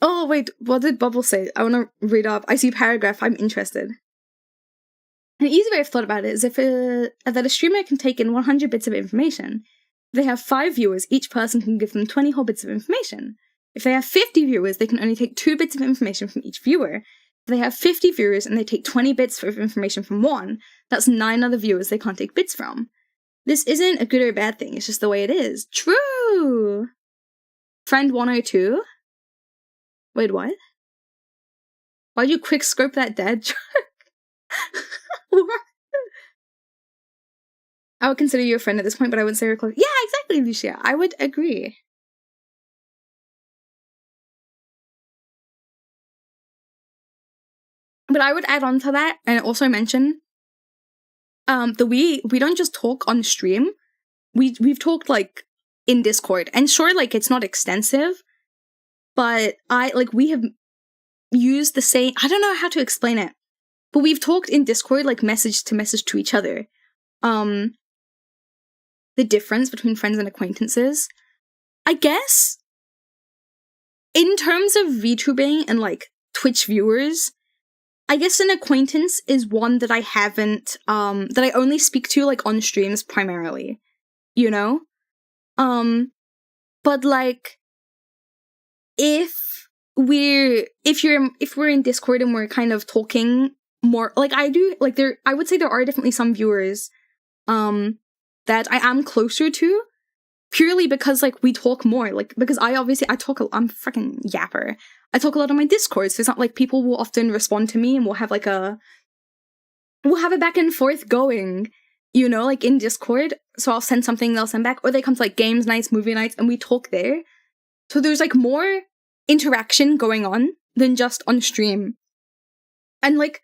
Oh, wait, what did Bubble say? I want to read up. I see a paragraph. I'm interested. An easy way I've thought about it is that a streamer can take in 100 bits of information. If they have 5 viewers, each person can give them 20 whole bits of information. If they have 50 viewers, they can only take 2 bits of information from each viewer. If they have 50 viewers and they take 20 bits of information from one, that's 9 other viewers they can't take bits from. This isn't a good or bad thing, it's just the way it is. True! Friend 102? Wait, what? Why'd you quick scope that dad joke? What? I would consider you a friend at this point, but I wouldn't say you're close. Yeah, exactly, Lucia. I would agree. But I would add on to that and also mention that we don't just talk on stream. We've talked, like, in Discord. And sure, like, it's not extensive, but we have used the same, I don't know how to explain it. but we've talked in Discord, like message to each other. The difference between friends and acquaintances, I guess, in terms of VTubing and like Twitch viewers, I guess an acquaintance is one that I haven't, that I only speak to like on streams primarily, you know? But like, if we're in Discord and we're kind of talking more, like I would say there are definitely some viewers, that I am closer to, purely because like we talk more, like because I'm freaking yapper. I talk a lot on my Discord, so it's not like people will often respond to me and we'll have a back and forth going, you know, like in Discord. So I'll send something, they'll send back, or they come to like games nights, movie nights, and we talk there. So there's like more interaction going on than just on stream. And like,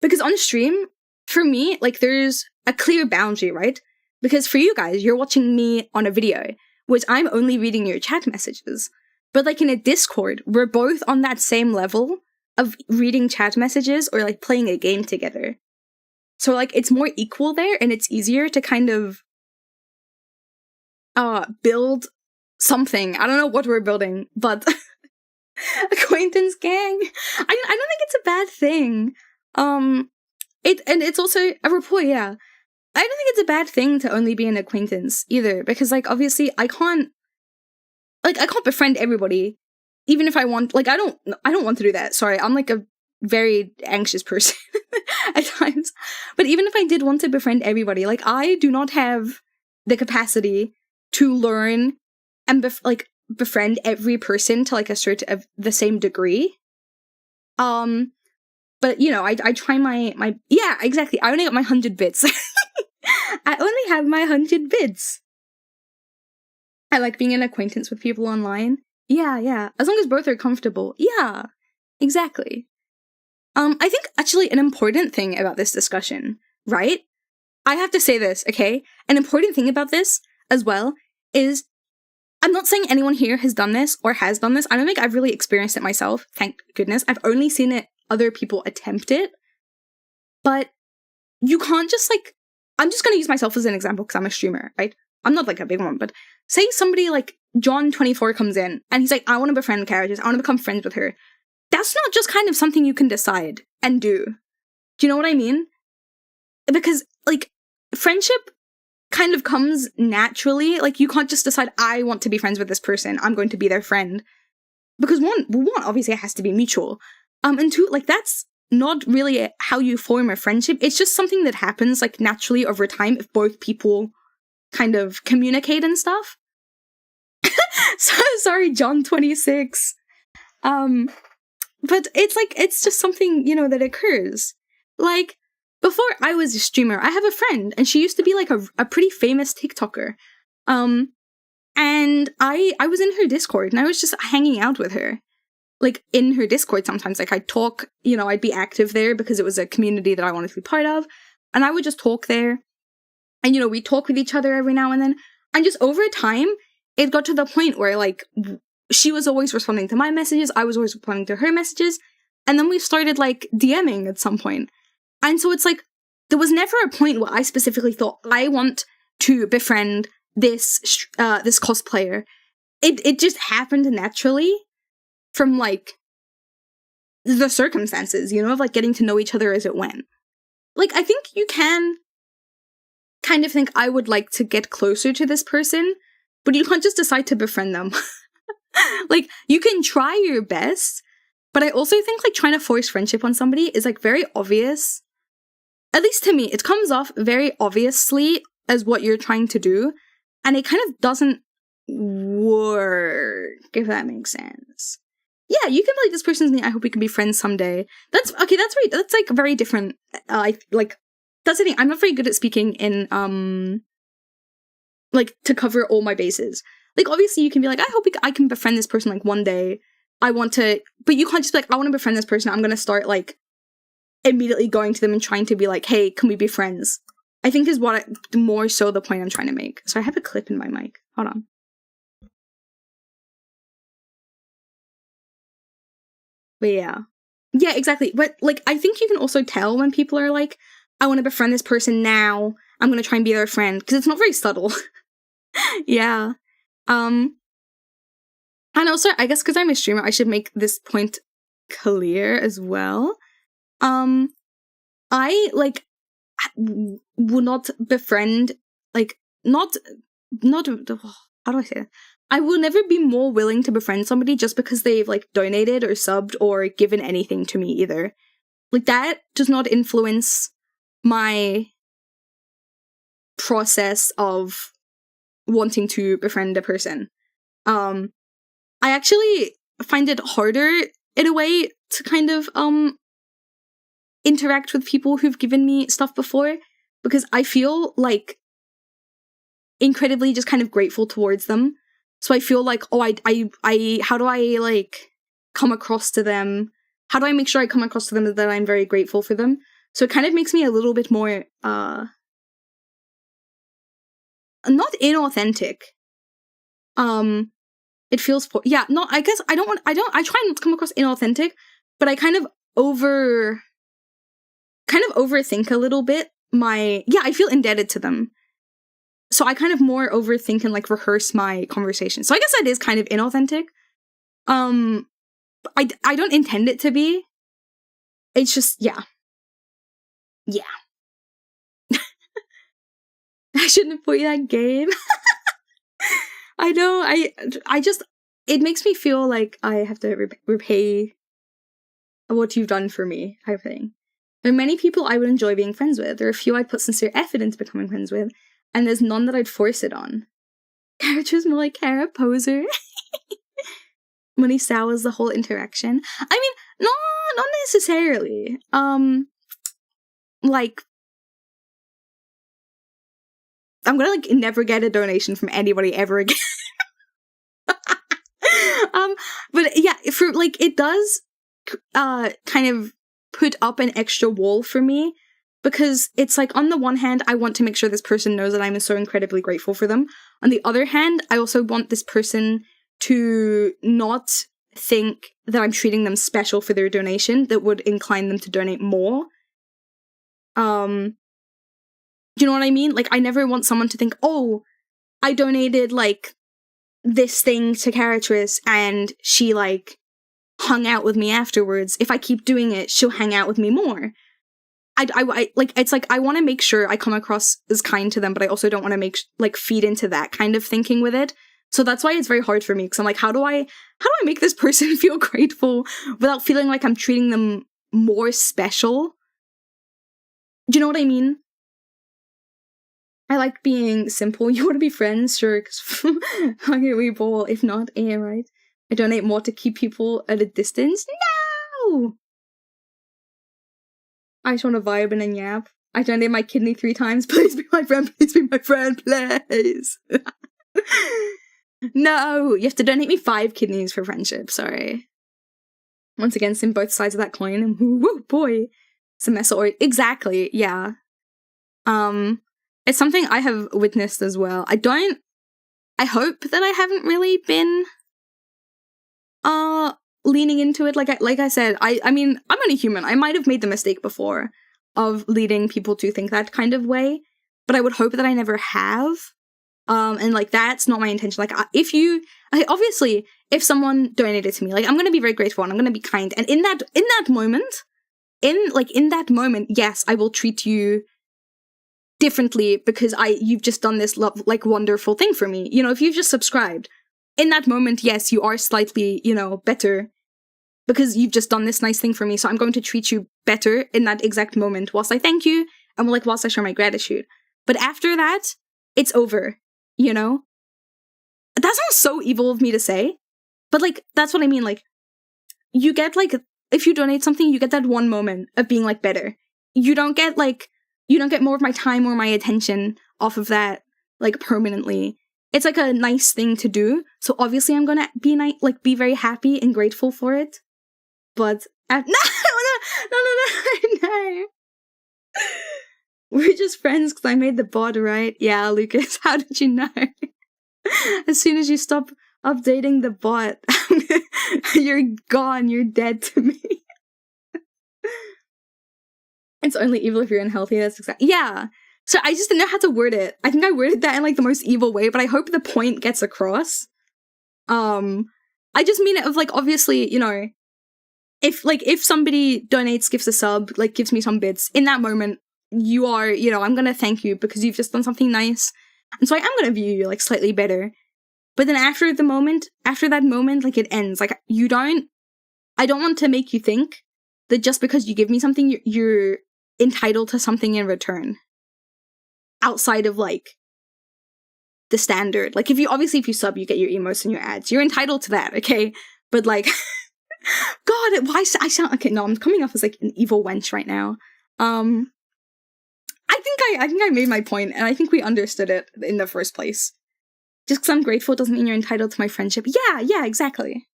because on stream, for me, like there's a clear boundary, right? Because for you guys, you're watching me on a video, which I'm only reading your chat messages. But like in a Discord, we're both on that same level of reading chat messages or like playing a game together. So like it's more equal there, and it's easier to kind of build something. I don't know what we're building, but acquaintance gang. I don't think it's a bad thing. It's also a rapport, yeah. I don't think it's a bad thing to only be an acquaintance either, because like obviously I can't befriend everybody, even if I want. Like I don't want to do that. Sorry, I'm like a very anxious person at times. But even if I did want to befriend everybody, like I do not have the capacity to learn and befriend every person to like a certain of the same degree. But you know, I try my yeah, exactly. I only got my 100 bits. I only have my 100 bits. I like being an acquaintance with people online. Yeah. As long as both are comfortable. Yeah, exactly. I think actually an important thing about this discussion, right? I have to say this, okay? An important thing about this as well is, I'm not saying anyone here has done this or has done this. I don't think I've really experienced it myself, thank goodness. I've only seen it, other people attempt it. But you can't just like, I'm just going to use myself as an example because I'm a streamer, right? I'm not like a big one, but say somebody like John24 comes in and he's like, I want to befriend characters, I want to become friends with her. That's not just kind of something you can decide and do. Do you know what I mean? Because like friendship kind of comes naturally. Like you can't just decide, I want to be friends with this person, I'm going to be their friend. Because one obviously it has to be mutual. And two, like that's not really how you form a friendship. It's just something that happens like naturally over time if both people kind of communicate and stuff. So sorry, John26. But it's like, it's just something, you know, that occurs. Like, before I was a streamer, I have a friend, and she used to be like a pretty famous TikToker. And I was in her Discord, and I was just hanging out with her. Like, in her Discord sometimes, like, I'd talk, you know, I'd be active there because it was a community that I wanted to be part of, and I would just talk there. And, you know, we'd talk with each other every now and then. And just over time, it got to the point where, like, she was always responding to my messages, I was always responding to her messages, and then we started, like, DMing at some point. And so it's like, there was never a point where I specifically thought, I want to befriend this cosplayer. It just happened naturally from, like, the circumstances, you know, of, like, getting to know each other as it went. Like, I think you can kind of think, I would like to get closer to this person, but you can't just decide to befriend them. Like, you can try your best, but I also think, like, trying to force friendship on somebody is, like, very obvious. At least to me, it comes off very obviously as what you're trying to do, and it kind of doesn't work, if that makes sense. Yeah, you can be like, this person's me, I hope we can be friends someday. That's right, that's, like, very different. Like, that's the thing, I'm not very good at speaking in, like, to cover all my bases. Like, obviously, you can be like, I hope I can befriend this person, like, one day. I want to, but you can't just be like, I want to befriend this person, I'm gonna start, like, immediately going to them and trying to be like, hey, can we be friends? I think is more so the point I'm trying to make. So I have a clip in my mic. Hold on. But yeah. Yeah, exactly. But, like, I think you can also tell when people are like, I want to befriend this person now. I'm going to try and be their friend. Because it's not very subtle. Yeah. And also, I guess because I'm a streamer, I should make this point clear as well. I, like, would not befriend, like, not, how do I say that? I will never be more willing to befriend somebody just because they've, like, donated or subbed or given anything to me either. Like, that does not influence my process of wanting to befriend a person. I actually find it harder, in a way, to kind of, interact with people who've given me stuff before, because I feel, like, incredibly just kind of grateful towards them. So I feel like, oh, how do I, like, come across to them? How do I make sure I come across to them that I'm very grateful for them? So it kind of makes me a little bit more, not inauthentic. It feels, I guess I try not to come across inauthentic, but I kind of overthink a little bit I feel indebted to them. So I kind of more overthink and, like, rehearse my conversation. So I guess that is kind of inauthentic. I don't intend it to be. It's just, yeah. I shouldn't have played that game. I know, I just, it makes me feel like I have to repay what you've done for me, type of thing. There are many people I would enjoy being friends with. There are a few I'd put sincere effort into becoming friends with, and there's none that I'd force it on. Characters more like Kara Poser. Money sours the whole interaction. I mean, no, not necessarily. Like, I'm gonna, like, never get a donation from anybody ever again. But yeah, for, like, it does, kind of put up an extra wall for me, because it's like, on the one hand, I want to make sure this person knows that I'm so incredibly grateful for them. On the other hand, I also want this person to not think that I'm treating them special for their donation that would incline them to donate more. Do you know what I mean? Like, I never want someone to think, oh, I donated, like, this thing to Caratrice and she, like, hung out with me afterwards. If I keep doing it, she'll hang out with me more. I like, it's like, I want to make sure I come across as kind to them, but I also don't want to feed into that kind of thinking with it. So that's why it's very hard for me, because I'm like, how do I make this person feel grateful without feeling like I'm treating them more special? Do you know what I mean? I like being simple. You want to be friends? Sure, because we ball. If not, right? I donate more to keep people at a distance? No! I just want to vibe and a yap. I donate my kidney 3 times. Please be my friend, please be my friend, please. No, you have to donate me 5 kidneys for friendship, sorry. Once again, sim both sides of that coin, and woo boy. It's a mess or exactly, yeah. It's something I have witnessed as well. I hope that I haven't really been leaning into it. Like I said, I mean, I'm only human. I might have made the mistake before of leading people to think that kind of way, but I would hope that I never have. And, like, that's not my intention. Like, obviously, if someone donated to me, like, I'm gonna be very grateful and I'm gonna be kind. And in that moment, yes, I will treat you differently because you've just done this wonderful thing for me. You know, if you've just subscribed, in that moment, yes, you are slightly, better because you've just done this nice thing for me. So I'm going to treat you better in that exact moment whilst I thank you and whilst I show my gratitude. But after that, it's over, you know? That sounds so evil of me to say, but, like, that's what I mean. Like, you get, like, if you donate something, you get that one moment of being, like, better. You don't get more of my time or my attention off of that, like, permanently. It's, like, a nice thing to do, so obviously I'm gonna be very happy and grateful for it. But no. We're just friends because I made the bot, right? Yeah, Lucas, how did you know? As soon as you stop updating the bot, you're gone, you're dead to me. It's only evil if you're unhealthy. That's exactly. Yeah. So I just didn't know how to word it. I think I worded that in like the most evil way, but I hope the point gets across. I just mean it of like, obviously, you know, if somebody donates, gives a sub, like gives me some bits, in that moment, you are, you know, I'm gonna thank you because you've just done something nice. And so I am gonna view you like slightly better. But then after that moment, like it ends. Like I don't want to make you think that just because you give me something, you're entitled to something in return. Outside of like the standard. Like if you sub, you get your emotes and your ads. You're entitled to that, okay? But like, God, why I sound okay? No, I'm coming off as like an evil wench right now. I think I made my point, and I think we understood it in the first place. Just because I'm grateful doesn't mean you're entitled to my friendship. Yeah, exactly.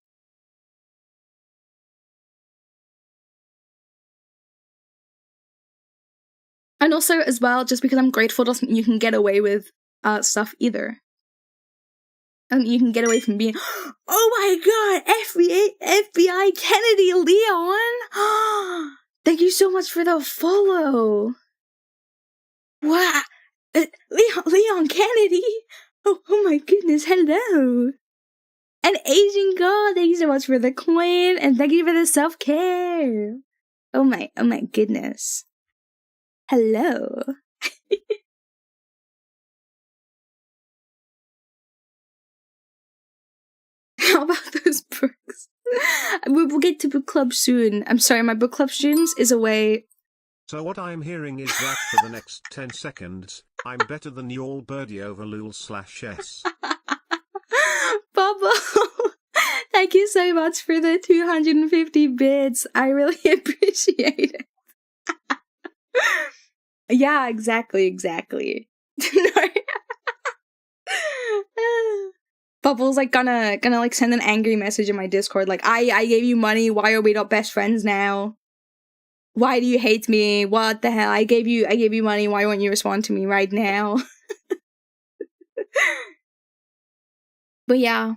And also, as well, just because I'm grateful doesn't mean you can get away with stuff either. You can get away from being, oh my god, FBI Kennedy Leon! Thank you so much for the follow! Wow! Leon Kennedy! Oh my goodness, hello! And Asian Girl, thank you so much for the coin, and thank you for the self-care! Oh my goodness. Hello. How about those books? We'll get to book club soon. I'm sorry, my book club students is away. So what I'm hearing is that for the next 10 seconds, I'm better than y'all birdie over lul/s. Bubble, thank you so much for the 250 bits. I really appreciate it. Yeah, exactly. Bubble's like gonna like send an angry message in my Discord like, I gave you money, why are we not best friends now? Why do you hate me? What the hell? I gave you money, why won't you respond to me right now? But yeah.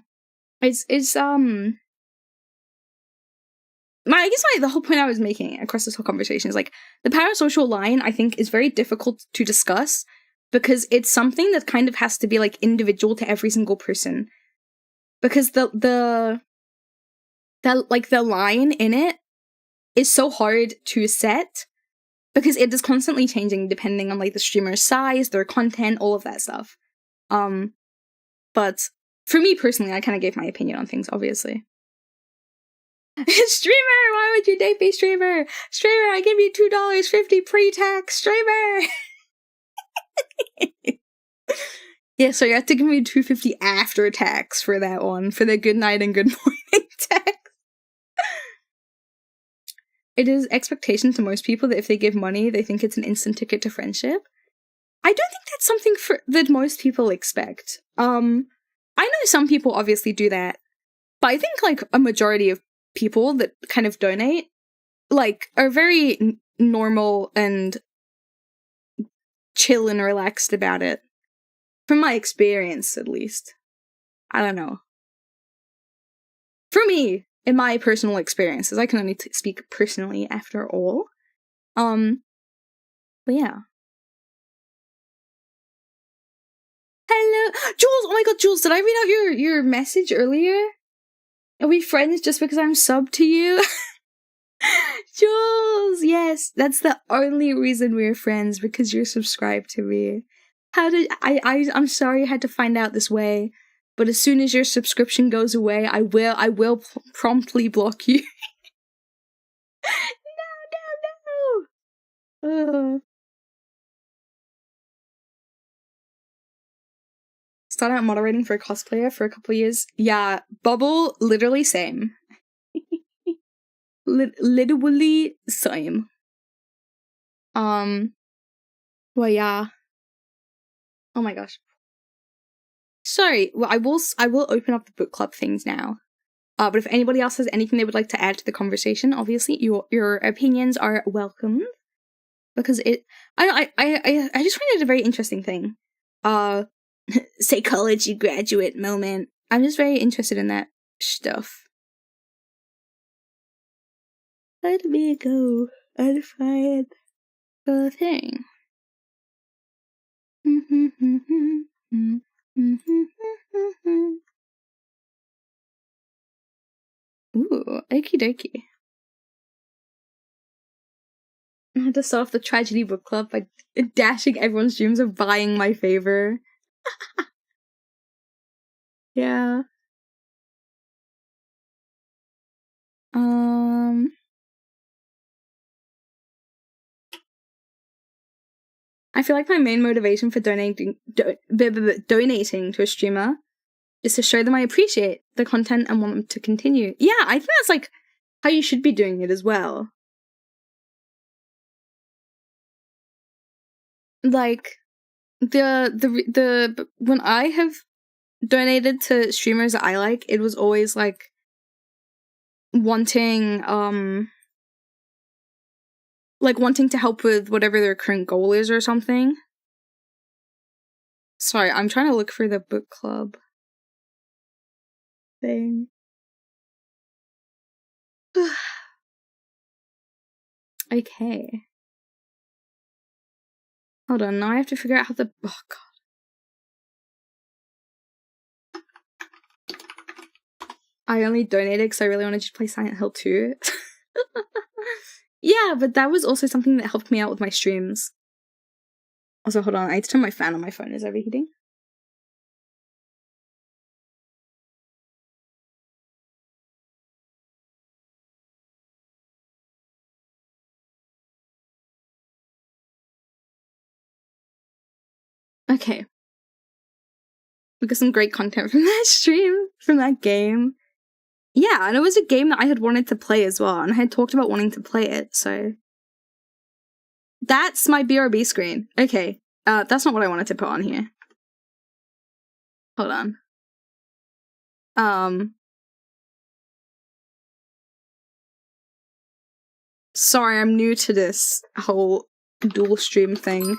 It's I guess the whole point I was making across this whole conversation is like the parasocial line I think is very difficult to discuss because it's something that kind of has to be like individual to every single person. Because the line in it is so hard to set because it is constantly changing depending on like the streamer's size, their content, all of that stuff. But for me personally, I kind of gave my opinion on things, obviously. Streamer, why would you date me, streamer? Streamer, I give you $2.50 pre-tax, streamer. Yeah, so you have to give me $2.50 after tax for that one, for the good night and good morning tax. It is expectation to most people that if they give money, they think it's an instant ticket to friendship. I don't think that's something that most people expect. I know some people obviously do that, but I think like a majority of people that kind of donate, like, are very normal and chill and relaxed about it. From my experience, at least. I don't know. For me, in my personal experiences, I can only speak personally after all. But yeah. Hello, Jules! Oh my god, Jules, did I read out your message earlier? Are we friends just because I'm subbed to you? Jules, yes, that's the only reason we're friends, because you're subscribed to me. I'm sorry I had to find out this way, but as soon as your subscription goes away, I will promptly block you. No. Started out moderating for a cosplayer for a couple years. Yeah, Bubble, literally same. Literally same. Well, yeah. Oh my gosh. Sorry, well, I will open up the book club things now. But if anybody else has anything they would like to add to the conversation, obviously your opinions are welcome. Because I just find it a very interesting thing. Psychology graduate moment. I'm just very interested in that stuff. Let me go and find the thing. Ooh, okie dokie. I had to start off the tragedy book club by dashing everyone's dreams of buying my favor. Yeah. I feel like my main motivation for donating to a streamer is to show them I appreciate the content and want them to continue. Yeah, I think that's like how you should be doing it as well. Like the when I have donated to streamers that I like, it was always like wanting to help with whatever their current goal is or something. Sorry, I'm trying to look for the book club thing. Okay. Hold on, now I have to figure out how the... Oh, God. I only donated because I really wanted to play Silent Hill 2. Yeah, but that was also something that helped me out with my streams. Also, hold on, I need to turn my fan on my phone. Is overheating? Okay. We got some great content from that stream, from that game. Yeah, and it was a game that I had wanted to play as well, and I had talked about wanting to play it, so... That's my BRB screen. Okay, that's not what I wanted to put on here. Hold on. Sorry, I'm new to this whole dual stream thing.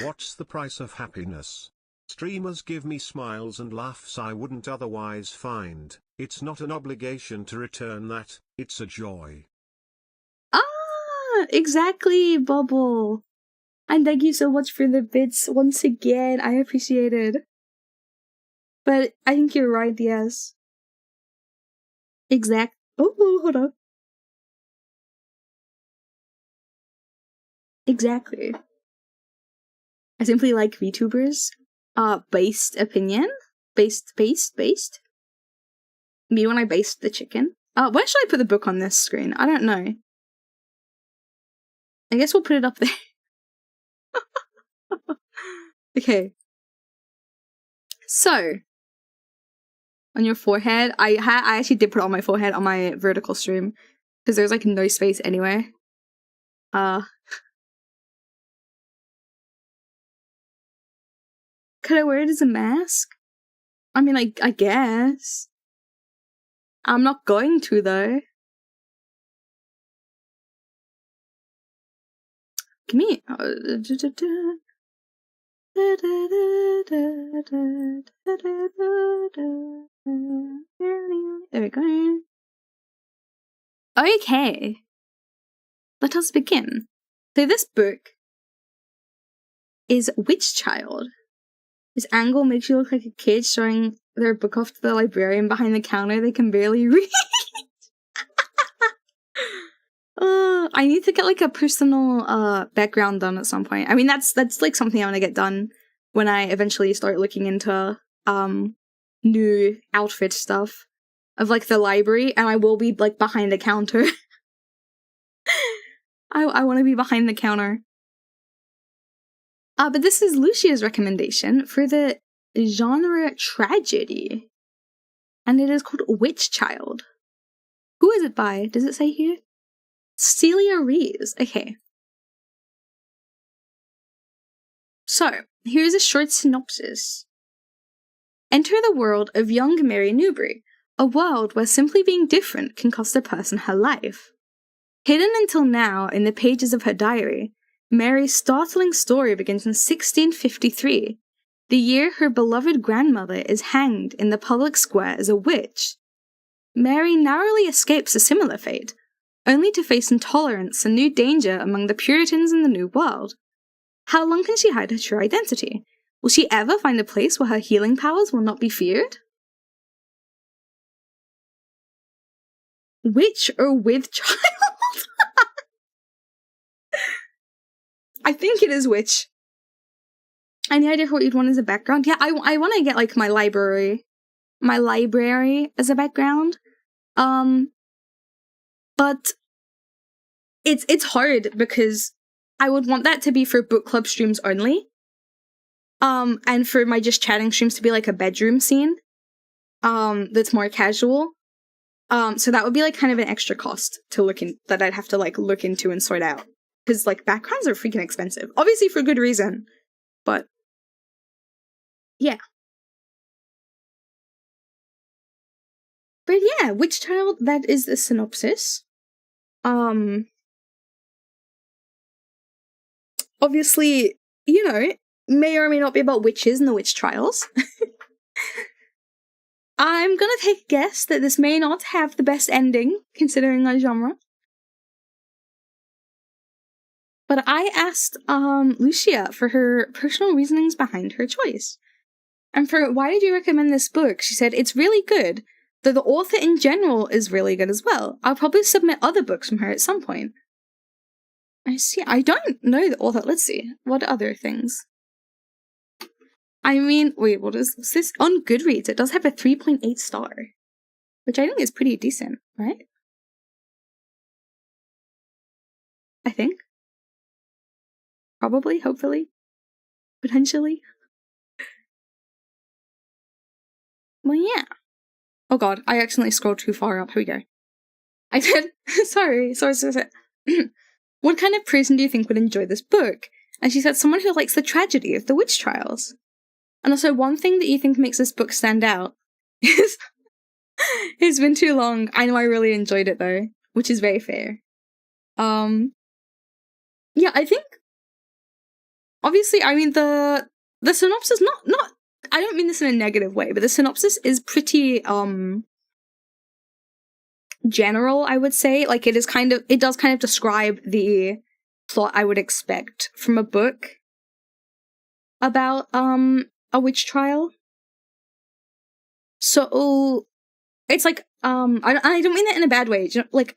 What's the price of happiness? Streamers give me smiles and laughs I wouldn't otherwise find. It's not an obligation to return that, it's a joy. Ah, exactly, Bubble. And thank you so much for the bits once again. I appreciate it. But I think you're right, yes. Oh, hold on. Exactly. I simply like VTubers. Based opinion? Based? Me when I based the chicken? Where should I put the book on this screen? I don't know. I guess we'll put it up there. Okay. So, on your forehead, I actually did put it on my forehead on my vertical stream because there's like no space anywhere. Could I wear it as a mask? I mean, I guess. I'm not going to though. Give me. There we go. Okay. Let us begin. So this book is Witch Child. This angle makes you look like a kid showing their book off to the librarian behind the counter they can barely read. I need to get like a personal background done at some point. I mean that's like something I want to get done when I eventually start looking into new outfit stuff of like the library, and I will be like behind the counter. I want to be behind the counter. But this is Lucia's recommendation for the genre tragedy. And it is called Witch Child. Who is it by? Does it say here? Celia Reeves. Okay. So, here's a short synopsis. Enter the world of young Mary Newbury, a world where simply being different can cost a person her life. Hidden until now in the pages of her diary, Mary's startling story begins in 1653, the year her beloved grandmother is hanged in the public square as a witch. Mary narrowly escapes a similar fate, only to face intolerance and new danger among the Puritans in the New World. How long can she hide her true identity? Will she ever find a place where her healing powers will not be feared? Witch or with child? I think it is witch. Any idea what you'd want as a background? Yeah, I want to get like my library as a background. But it's hard because I would want that to be for book club streams only. And for my just chatting streams to be like a bedroom scene. That's more casual. So that would be like kind of an extra cost to that I'd have to like look into and sort out. Because like backgrounds are freaking expensive. Obviously for good reason. But yeah. But yeah, Witch Child, that is the synopsis. Obviously, you know, may or may not be about witches and the witch trials. I'm gonna take a guess that this may not have the best ending, considering our genre. But I asked Lucia for her personal reasonings behind her choice. And for why did you recommend this book, she said, it's really good, though the author in general is really good as well. I'll probably submit other books from her at some point. I see. I don't know the author. Let's see. What other things? I mean, wait, what is this? On Goodreads, it does have a 3.8 star. Which I think is pretty decent, right? I think. Probably, hopefully. Potentially. Well, yeah. Oh god, I accidentally scrolled too far up. Here we go. I said, sorry. What kind of person do you think would enjoy this book? And she said someone who likes the tragedy of the witch trials. And also, one thing that you think makes this book stand out is it's been too long. I know I really enjoyed it though, which is very fair. Yeah, I think obviously, I mean the synopsis not I don't mean this in a negative way, but the synopsis is pretty general, I would say. Like it does kind of describe the plot I would expect from a book about a witch trial. So it's like I don't mean that in a bad way. You know, like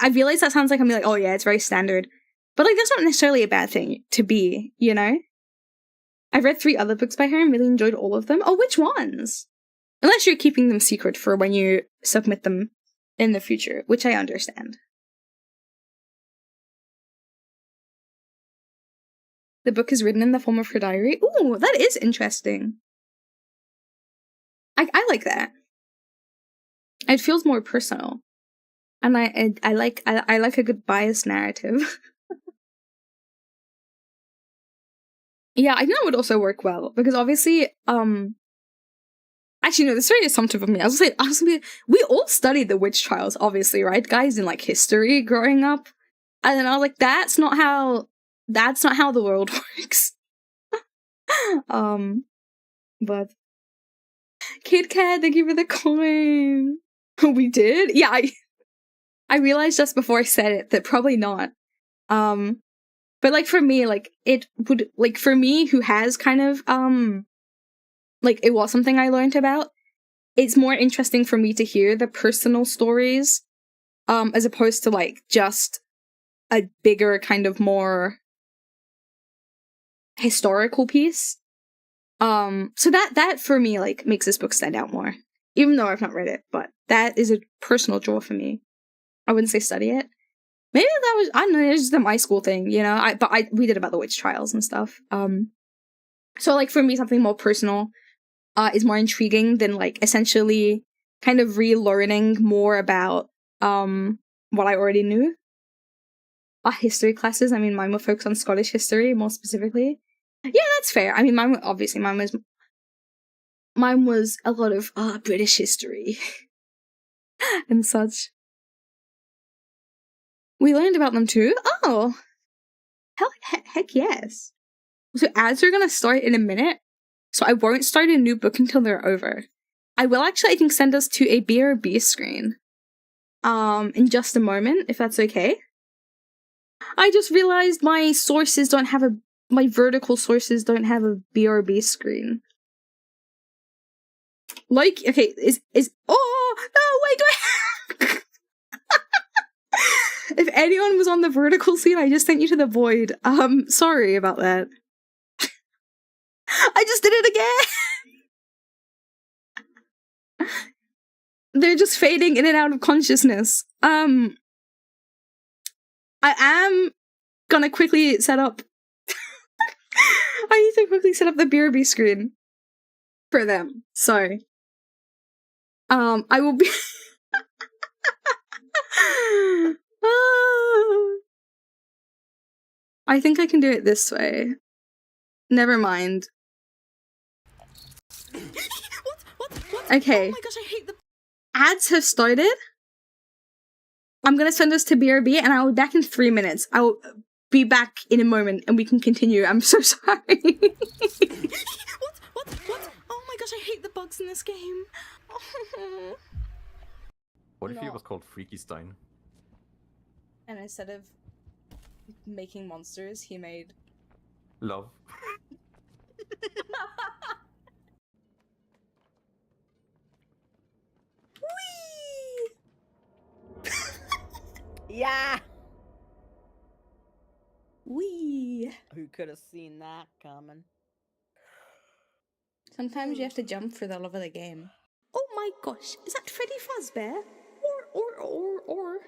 I realize that sounds like I'm like, oh yeah, it's very standard. But like that's not necessarily a bad thing to be, you know? I've read 3 other books by her and really enjoyed all of them. Oh, which ones? Unless you're keeping them secret for when you submit them in the future, which I understand. The book is written in the form of her diary. Ooh, that is interesting. I like that. It feels more personal. And I like a good biased narrative. Yeah, I think that would also work well, because obviously, actually no, this is very assumptive of me. I was gonna say, we all studied the witch trials, obviously, right? Guys in like history growing up. And then I was like, that's not how the world works. But Kid Kat, thank you for the coin. We did? Yeah, I realized just before I said it that probably not. But like for me, like it would, like for me who has kind of like it was something I learned about, it's more interesting for me to hear the personal stories as opposed to like just a bigger kind of more historical piece. So that for me like makes this book stand out more, even though I've not read it, but that is a personal draw for me. I wouldn't say study it. Maybe that was, I don't know, it's just a my school thing, you know? We did about the witch trials and stuff. So, like, for me, something more personal is more intriguing than, like, essentially kind of relearning more about what I already knew. History classes, I mean, mine were focused on Scottish history, more specifically. Yeah, that's fair. I mean, mine was a lot of British history and such. We learned about them too? Oh! Heck yes. So ads are gonna start in a minute, so I won't start a new book until they're over. I will actually, I think, send us to a BRB screen. in just a moment, if that's okay. I just realized my vertical sources don't have a BRB screen. Like, okay, oh, no, wait, if anyone was on the vertical scene, I just sent you to the void. Sorry about that. I just did it again! They're just fading in and out of consciousness. I am gonna quickly set up... I need to quickly set up the BRB screen for them, so... I will be... I think I can do it this way. Never mind. What? Okay. Oh my gosh, I hate the... Ads have started. I'm gonna send this to BRB and I will be back in 3 minutes. I will be back in a moment and we can continue. I'm so sorry. What? Oh my gosh, I hate the bugs in this game. What if he was called Freaky Stein? And instead of making monsters, he made... Love. Yeah! Wee! Who could have seen that coming? Sometimes you have to jump for the love of the game. Oh my gosh, is that Freddy Fazbear? Or...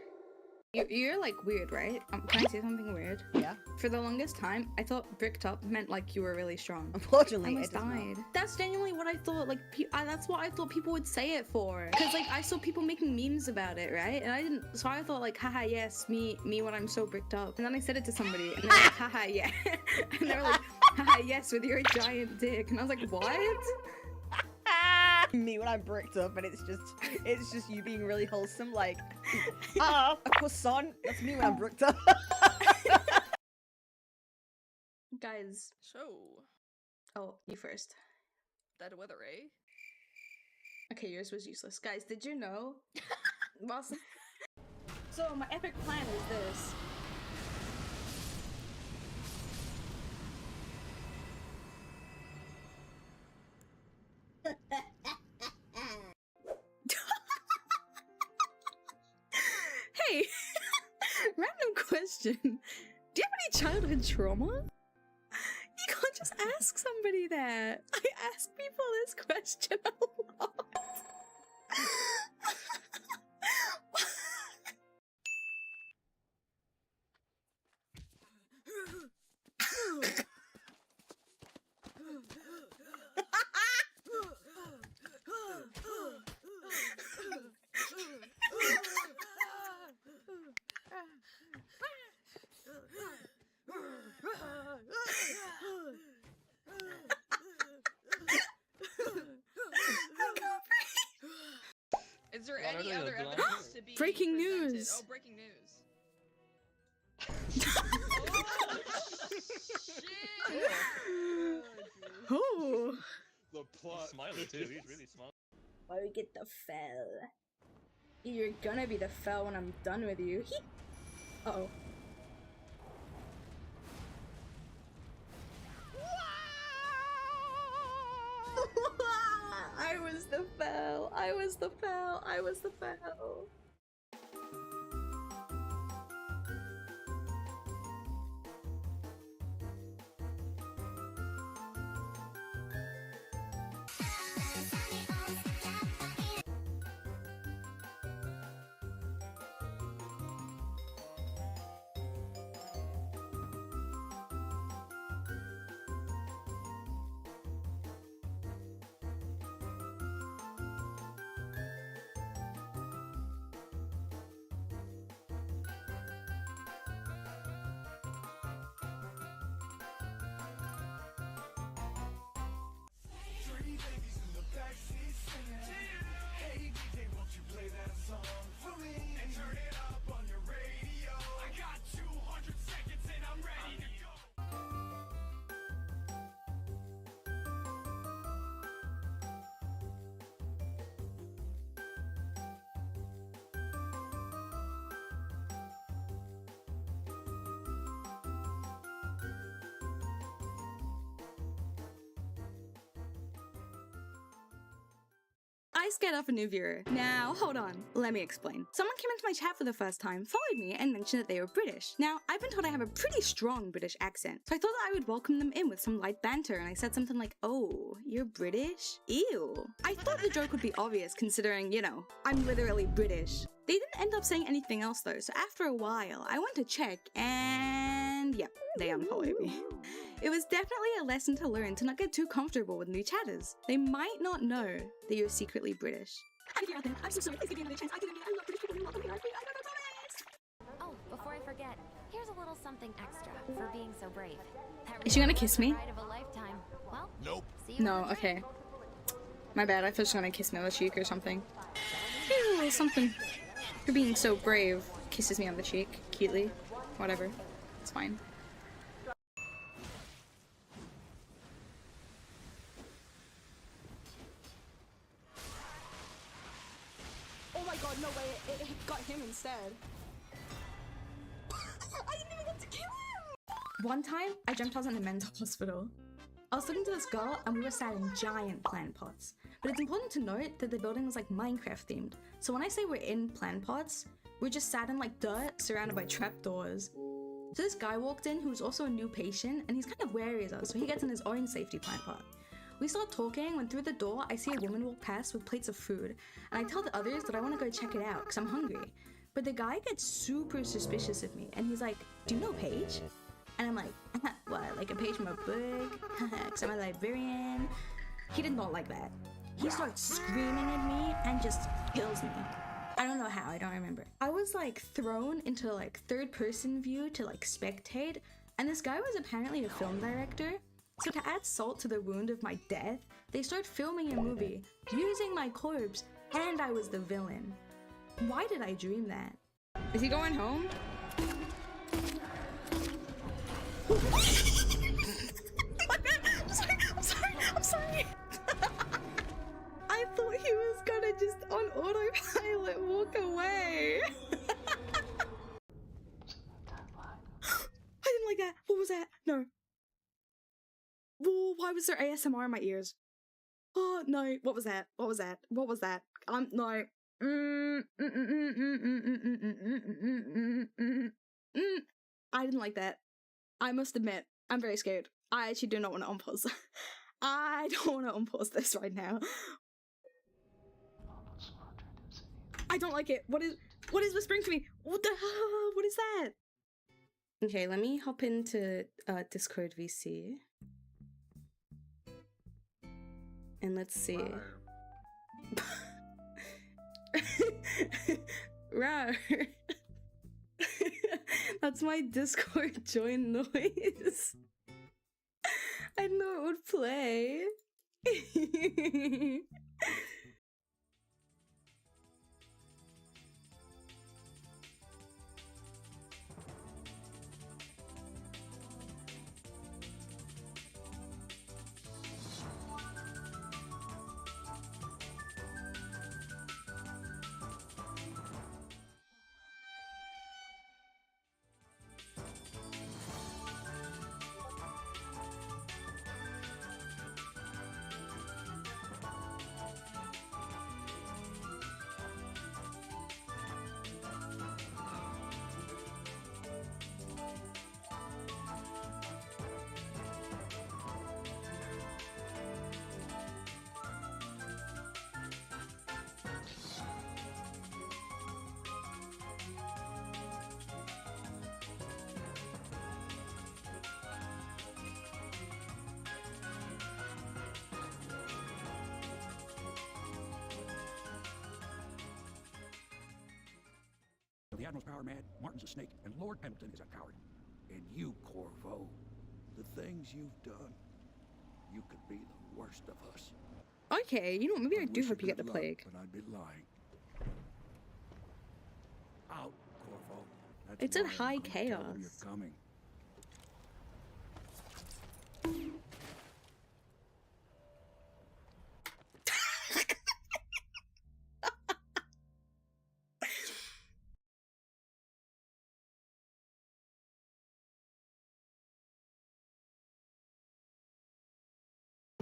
You're like weird, right? Can I say something weird? Yeah. For the longest time, I thought bricked up meant like you were really strong. Unfortunately, I almost it does not. died. That's genuinely what I thought. Like, that's what I thought people would say it for. Cause like I saw people making memes about it, right? And I didn't. So I thought like, haha, yes, me when I'm so bricked up. And then I said it to somebody, and they're like, haha, yeah. And they're like, haha, yes, with your giant dick. And I was like, what? Me when I'm bricked up, and it's just you being really wholesome, like, a croissant. That's me when I'm bricked up. Guys. So, Oh, you first. that weather, eh? Okay, yours was useless. Guys, did you know? So my epic plan is this. Hey, random question. Do you have any childhood trauma? You can't just ask somebody that. I ask people this question a lot. Is there any other evidence to be Breaking presented? news. Oh, breaking news. Oh. The plot. Smiling too, he's really smiling. Why we get the fell? You're gonna be the fell when I'm done with you. Uh-oh. I was the fell. I was the fell. I was the fell. scared off a new viewer. Now, hold on. Let me explain. Someone came into my chat for the first time, followed me, and mentioned that they were British. Now, I've been told I have a pretty strong British accent, so I thought that I would welcome them in with some light banter, and I said something like, "Oh, you're British? Ew." I thought the joke would be obvious considering, you know, I'm literally British. They didn't end up saying anything else though, so after a while, I went to check, and yep, they unfollowed me. It was definitely a lesson to learn to not get too comfortable with new chatters. They might not know that you're secretly British. And if you're out there, I'm so sorry, please give me another chance. I didn't mean I love British people, we love them, I don't know. Oh, before I forget, here's a little something extra for being so brave. That Is she gonna really kiss was the me? ride of a lifetime. Well, Nope. see you No, on the train. okay. My bad, I thought she was gonna kiss me on the cheek or something. Here's a little something for being so brave. Kisses me on the cheek, cutely. Whatever. It's fine. Oh my god, no way, it got him instead. I didn't even get to kill him! One time, I jumped out in a mental hospital. I was talking to this girl and we were sat in giant plant pots. But it's important to note that the building was like Minecraft themed. So when I say we're in plant pots, we're just sat in like dirt surrounded by trapdoors. So this guy walked in who's also a new patient and he's kind of wary of us, so he gets in his own safety plant pot. We start talking when through the door I see a woman walk past with plates of food and I tell the others that I want to go check it out because I'm hungry. But the guy gets super suspicious of me and he's like, "Do you know Paige?" And I'm like, "What, like a page from a book? Because I'm a librarian." He did not like that. He starts screaming at me and just kills me. I don't know how, I don't remember. I was like thrown into like third person view to like spectate, and this guy was apparently a film director. So to add salt to the wound of my death, they start filming a movie using my corpse, and I was the villain. Why did I dream that? Is he going home? I'm sorry. I thought he was gonna just on autopilot walk away. I didn't like that. What was that? No. Whoa, why was there ASMR in my ears? Oh no, what was that? What was that? What was that? No. I didn't like that. I must admit, I'm very scared. I actually do not want to unpause. I don't want to unpause this right now. I don't like it. What is whispering to me? What the hell? What is that? Okay, let me hop into Discord VC. And let's see. Rawr. That's my Discord join noise. I know it would play. The Admiral's power mad, Martin's a snake, and Lord Pendleton is a coward. And you, Corvo, the things you've done, you could be the worst of us. Okay, you know what? Maybe I do wish hope you get the good luck, plague. But I'd be lying. Out, Corvo. That's It's in why I'm high gonna tell them chaos. You're coming.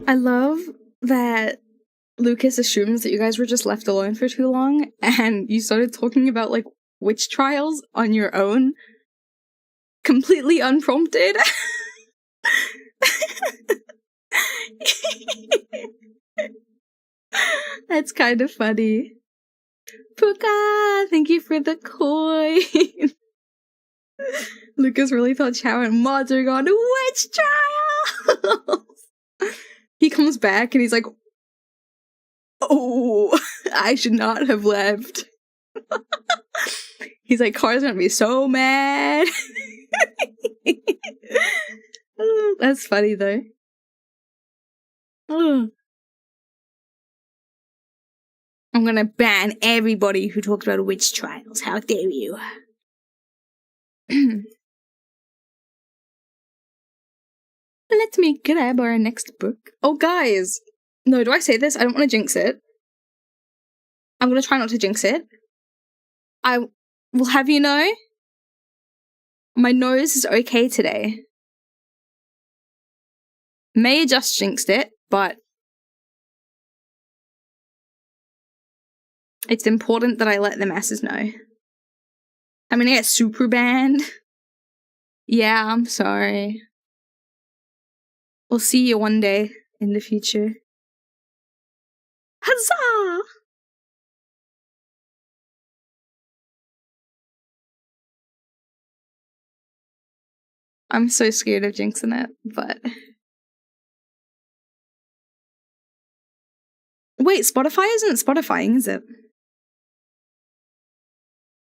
I love that Lucas assumes that you guys were just left alone for too long, and you started talking about, like, witch trials on your own. Completely unprompted. That's kind of funny. Puka, thank you for the coin. Lucas really thought Chow and Mods are going to witch trials. He comes back and he's like, oh, I should not have left. He's like, Cara's gonna be so mad. Oh, that's funny though. Oh. I'm gonna ban everybody who talked about witch trials. How dare you? Let me grab our next book. Oh, guys! No, do I say this? I don't want to jinx it. I'm gonna try not to jinx it. I will have you know, my nose is okay today. May just jinxed it, but it's important that I let the masses know. I'm gonna get super banned. Yeah, I'm sorry. We'll see you one day in the future. Huzzah! I'm so scared of jinxing it, but... Wait, Spotify isn't Spotifying, is it?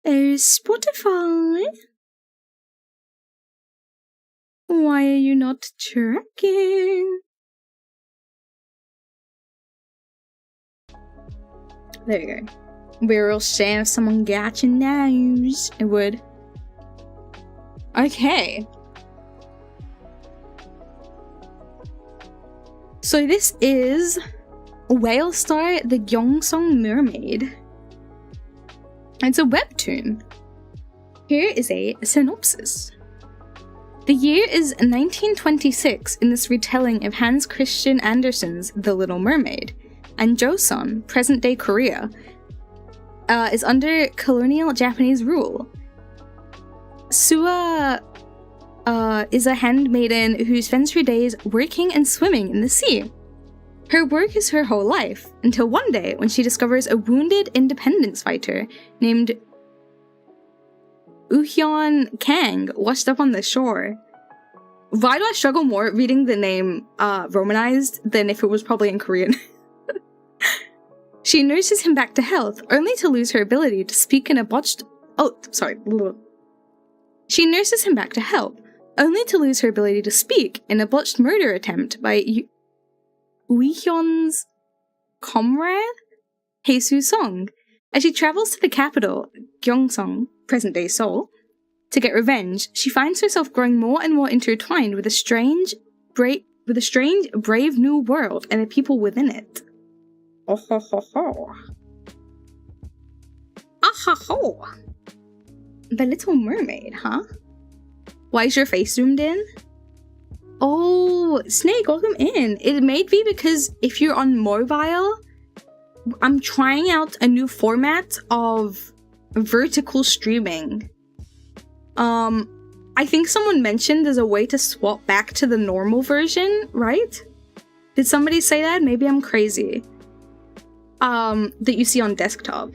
Spotify? Why are you not tracking? There you go. Be real shame if someone got your nose. It would. Okay. So this is Whale Star the Gyeongsong Mermaid. It's a webtoon. Here is a synopsis. The year is 1926 in this retelling of Hans Christian Andersen's The Little Mermaid, and Joseon, present-day Korea, is under colonial Japanese rule. Sua is a handmaiden who spends her days working and swimming in the sea. Her work is her whole life, until one day when she discovers a wounded independence fighter named Uhyun Kang washed up on the shore. Why do I struggle more reading the name romanized than if it was probably in Korean? She nurses him back to health, only to lose her ability to speak in a botched... Oh, sorry. She nurses him back to health, only to lose her ability to speak in a botched murder attempt by Uhyun's comrade, Hae-soo Song. As she travels to the capital, Gyeongsong, present-day Seoul, to get revenge, she finds herself growing more and more intertwined with a strange, brave new world and the people within it. Oh ho ho ho. Ah ha ho. The Little Mermaid, huh? Why is your face zoomed in? Oh, Snake, welcome in. It may be because if you're on mobile, I'm trying out a new format of vertical streaming. I think someone mentioned there's a way to swap back to the normal version, right? Did somebody say that? Maybe I'm crazy. That you see on desktop.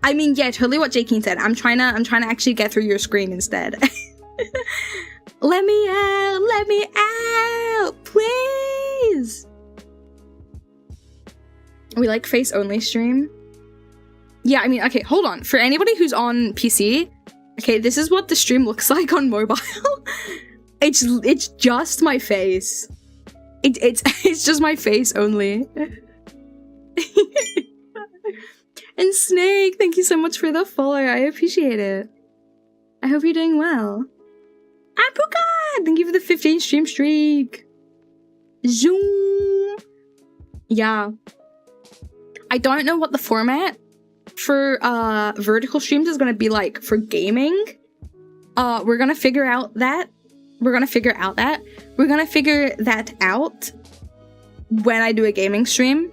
I mean, yeah, totally what J-Keen said. I'm trying to actually get through your screen instead. Let me out, please. We like face only stream. Yeah, I mean, okay, hold on. For anybody who's on PC, okay, this is what the stream looks like on mobile. It's just my face. It's just my face only. And Snake, thank you so much for the follow. I appreciate it. I hope you're doing well. Apuka! Thank you for the 15 stream streak. Zoom. Yeah. I don't know what the format for vertical streams is gonna be like for gaming. We're gonna figure that out. when I do a gaming stream.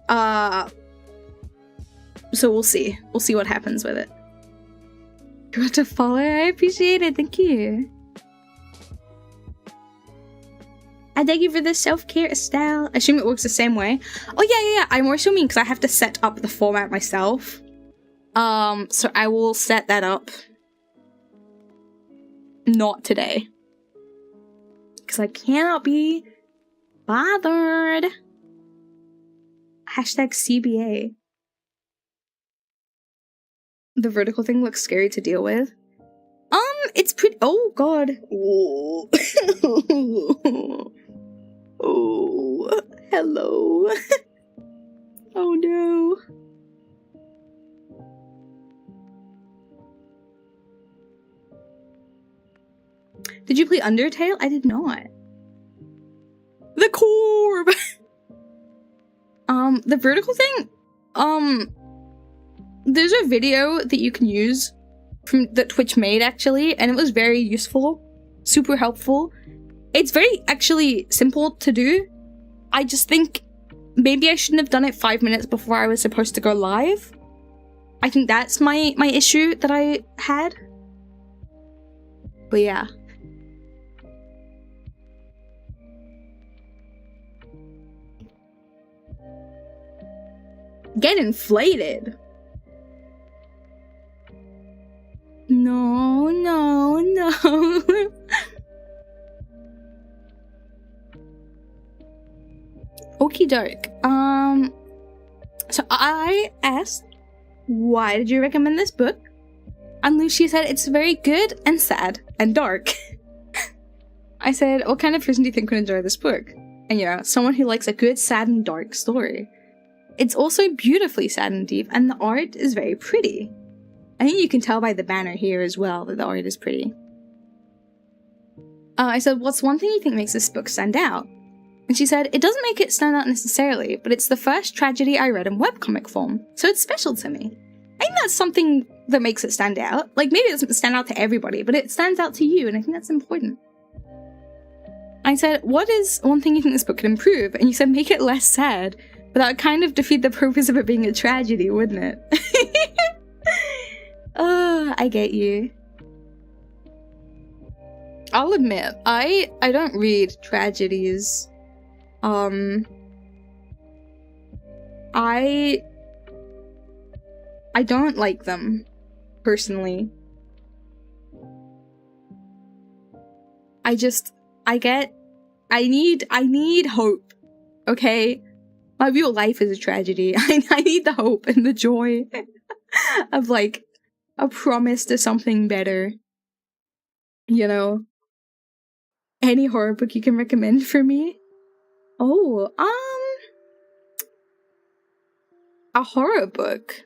So we'll see. We'll see what happens with it. You want to follow? I appreciate it. Thank you. I thank you for the self-care, Estelle. I assume it works the same way. Oh, yeah. I'm more assuming because I have to set up the format myself. So I will set that up. Not today. Because I cannot be bothered. Hashtag CBA. The vertical thing looks scary to deal with. It's pretty- oh god. Oh. Oh. Hello. Oh no. Did you play Undertale? I did not. The Corb! The vertical thing? There's a video that you can use that Twitch made, actually, and it was very useful. Super helpful. It's very, actually, simple to do. I just think maybe I shouldn't have done it 5 minutes before I was supposed to go live. I think that's my issue that I had. But yeah. Get inflated. No. Okie doke. So I asked, why did you recommend this book? And Lucia said it's very good and sad and dark. I said, what kind of person do you think would enjoy this book? And yeah, someone who likes a good, sad and dark story. It's also beautifully sad and deep, and the art is very pretty. I think you can tell by the banner here as well that the art is pretty. I said, what's one thing you think makes this book stand out? And she said, it doesn't make it stand out necessarily, but it's the first tragedy I read in webcomic form, so it's special to me. I think that's something that makes it stand out. Like, maybe it doesn't stand out to everybody, but it stands out to you, and I think that's important. I said, what is one thing you think this book could improve? And you said, make it less sad. But that would kind of defeat the purpose of it being a tragedy, wouldn't it? Oh, I get you. I'll admit, I don't read tragedies. I don't like them, personally. I need hope, okay? My real life is a tragedy. I need the hope and the joy of, like, a promise to something better. You know? Any horror book you can recommend for me? Oh, a horror book.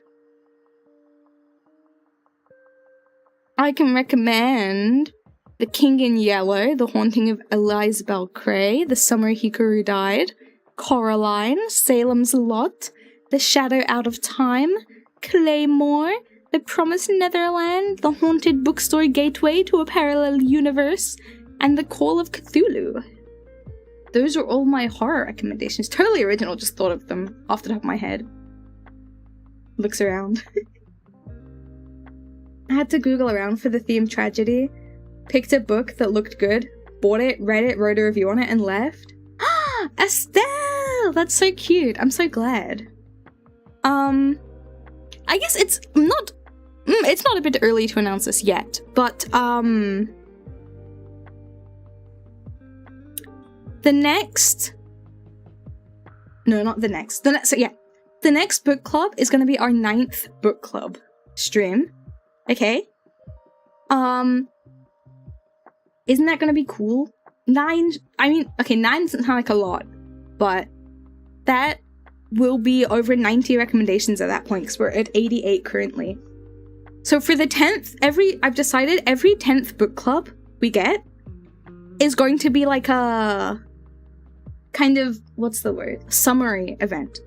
I can recommend The King in Yellow, The Haunting of Elizabeth Cray, The Summer Hikaru Died, Coraline, Salem's Lot, The Shadow Out of Time, Claymore, The Promised Netherland, The Haunted Bookstore Gateway to a Parallel Universe, and The Call of Cthulhu. Those are all my horror recommendations. Totally original, just thought of them off the top of my head. Looks around. I had to Google around for the theme tragedy, picked a book that looked good, bought it, read it, wrote a review on it, and left. Estelle! That's so cute. I'm so glad. I guess it's not a bit early to announce this yet, but, the next book club is going to be our 9th book club stream. Okay? Isn't that going to be cool? 9 doesn't sound like a lot, but that will be over 90 recommendations at that point, because we're at 88 currently. So for the 10th, I've decided every 10th book club we get is going to be like a kind of, what's the word? Summary event.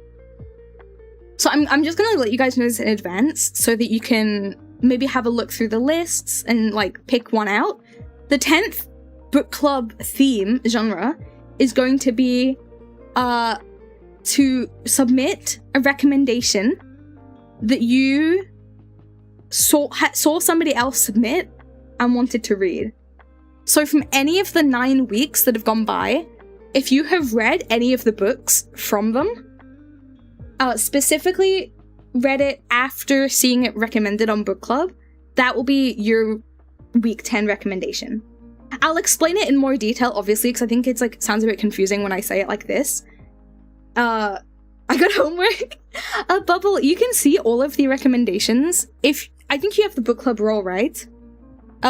So I'm just gonna let you guys know this in advance so that you can maybe have a look through the lists and like pick one out. The 10th book club theme genre is going to be to submit a recommendation that you saw somebody else submit and wanted to read. So from any of the 9 weeks that have gone by, if you have read any of the books from them, specifically read it after seeing it recommended on book club, that will be your week 10 recommendation. I'll explain it in more detail, obviously, because I think it's like sounds a bit confusing when I say it like this. I got homework. Bubble, you can see all of the recommendations. I think you have the book club role, right?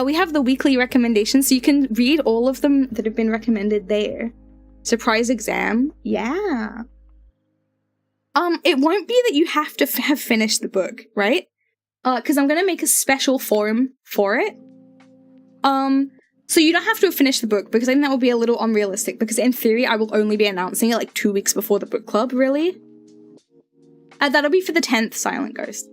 We have the weekly recommendations, so you can read all of them that have been recommended there. Surprise exam, yeah. It won't be that you have to have finished the book, right? Because I'm gonna make a special forum for it. So you don't have to have finished the book, because I think that would be a little unrealistic, because in theory I will only be announcing it like 2 weeks before the book club, really. That'll be for the 10th Silent Ghost.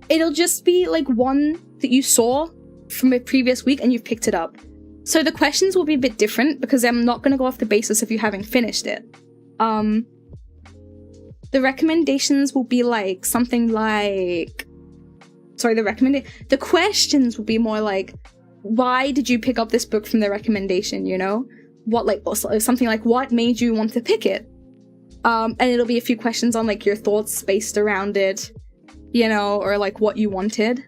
It'll just be like one that you saw from a previous week and you've picked it up. So the questions will be a bit different, because I'm not going to go off the basis of you having finished it. The recommendations will be like something like... Sorry, the questions will be more like, why did you pick up this book from the recommendation, you know? What, like, something like, what made you want to pick it? And it'll be a few questions on, like, your thoughts based around it, you know, or, like, what you wanted.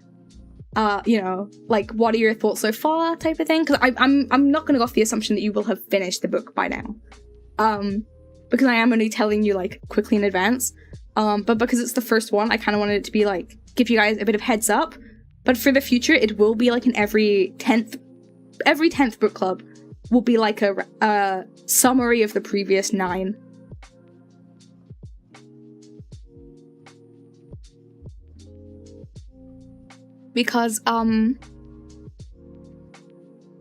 You know, like, what are your thoughts so far type of thing? Because I'm not going to go off the assumption that you will have finished the book by now. Because I am only telling you, like, quickly in advance. But because it's the first one, I kind of wanted it to be, like, give you guys a bit of heads up. But for the future, it will be, like, in every 10th book club will be, like, a summary of the previous 9. Because,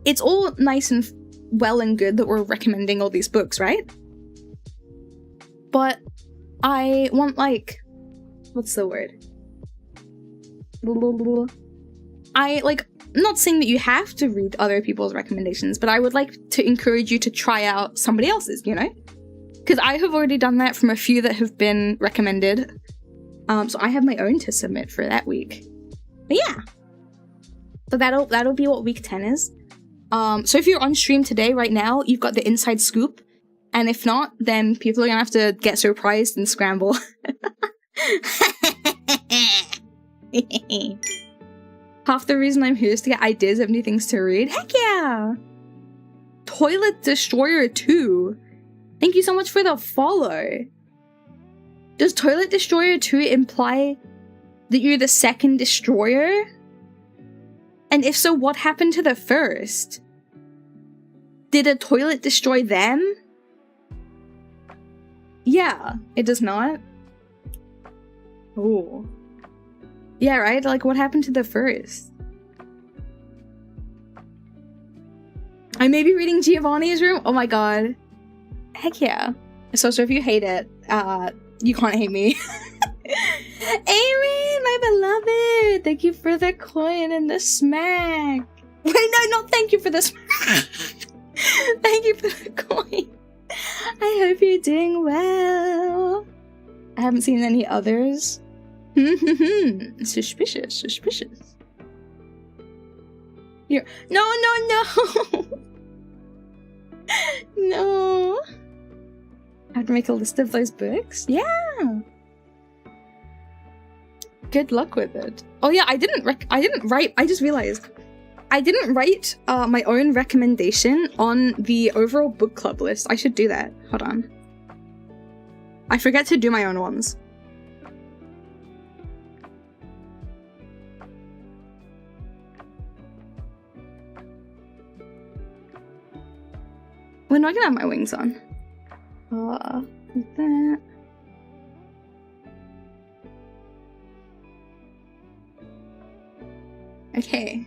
it's all nice and well and good that we're recommending all these books, right? But I want, like, what's the word? I'm not saying that you have to read other people's recommendations, but I would like to encourage you to try out somebody else's, you know? Because I have already done that from a few that have been recommended. So I have my own to submit for that week. But yeah. So that'll be what week 10 is. So if you're on stream today, right now, you've got the inside scoop. And if not, then people are gonna have to get surprised and scramble. Half the reason I'm here is to get ideas of new things to read. Heck yeah! Toilet Destroyer 2. Thank you so much for the follow. Does Toilet Destroyer 2 imply that you're the second destroyer? And if so, what happened to the first? Did a toilet destroy them? Yeah, it does not. Oh. Yeah, right? Like, what happened to the first? I may be reading Giovanni's Room? Oh my god. Heck yeah. So if you hate it, you can't hate me. Amy, my beloved! Thank you for the coin and the smack. Wait, no, not thank you for the smack. Thank you for the coin. I hope you're doing well. I haven't seen any others. Suspicious. You're no. No. I have to make a list of those books? Yeah. Good luck with it. Oh yeah, I didn't write, I just realized. I didn't write my own recommendation on the overall book club list. I should do that. Hold on. I forget to do my own ones. When do I gonna have my wings on? Like that. Okay.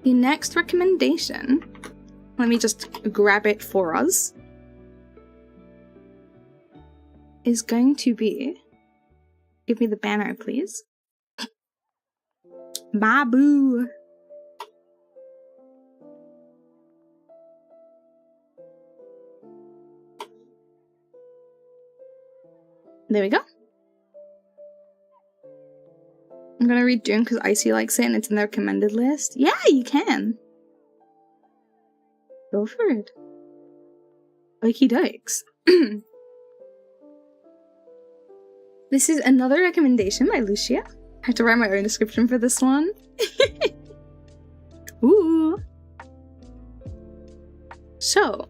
The next recommendation, let me just grab it for us, is going to be, give me the banner please, Babu. There we go. I'm gonna read Dune because Icy likes it and it's in the recommended list. Yeah, you can. Go for it. Okie dokes. This is another recommendation by Lucia. I have to write my own description for this one. Ooh. So.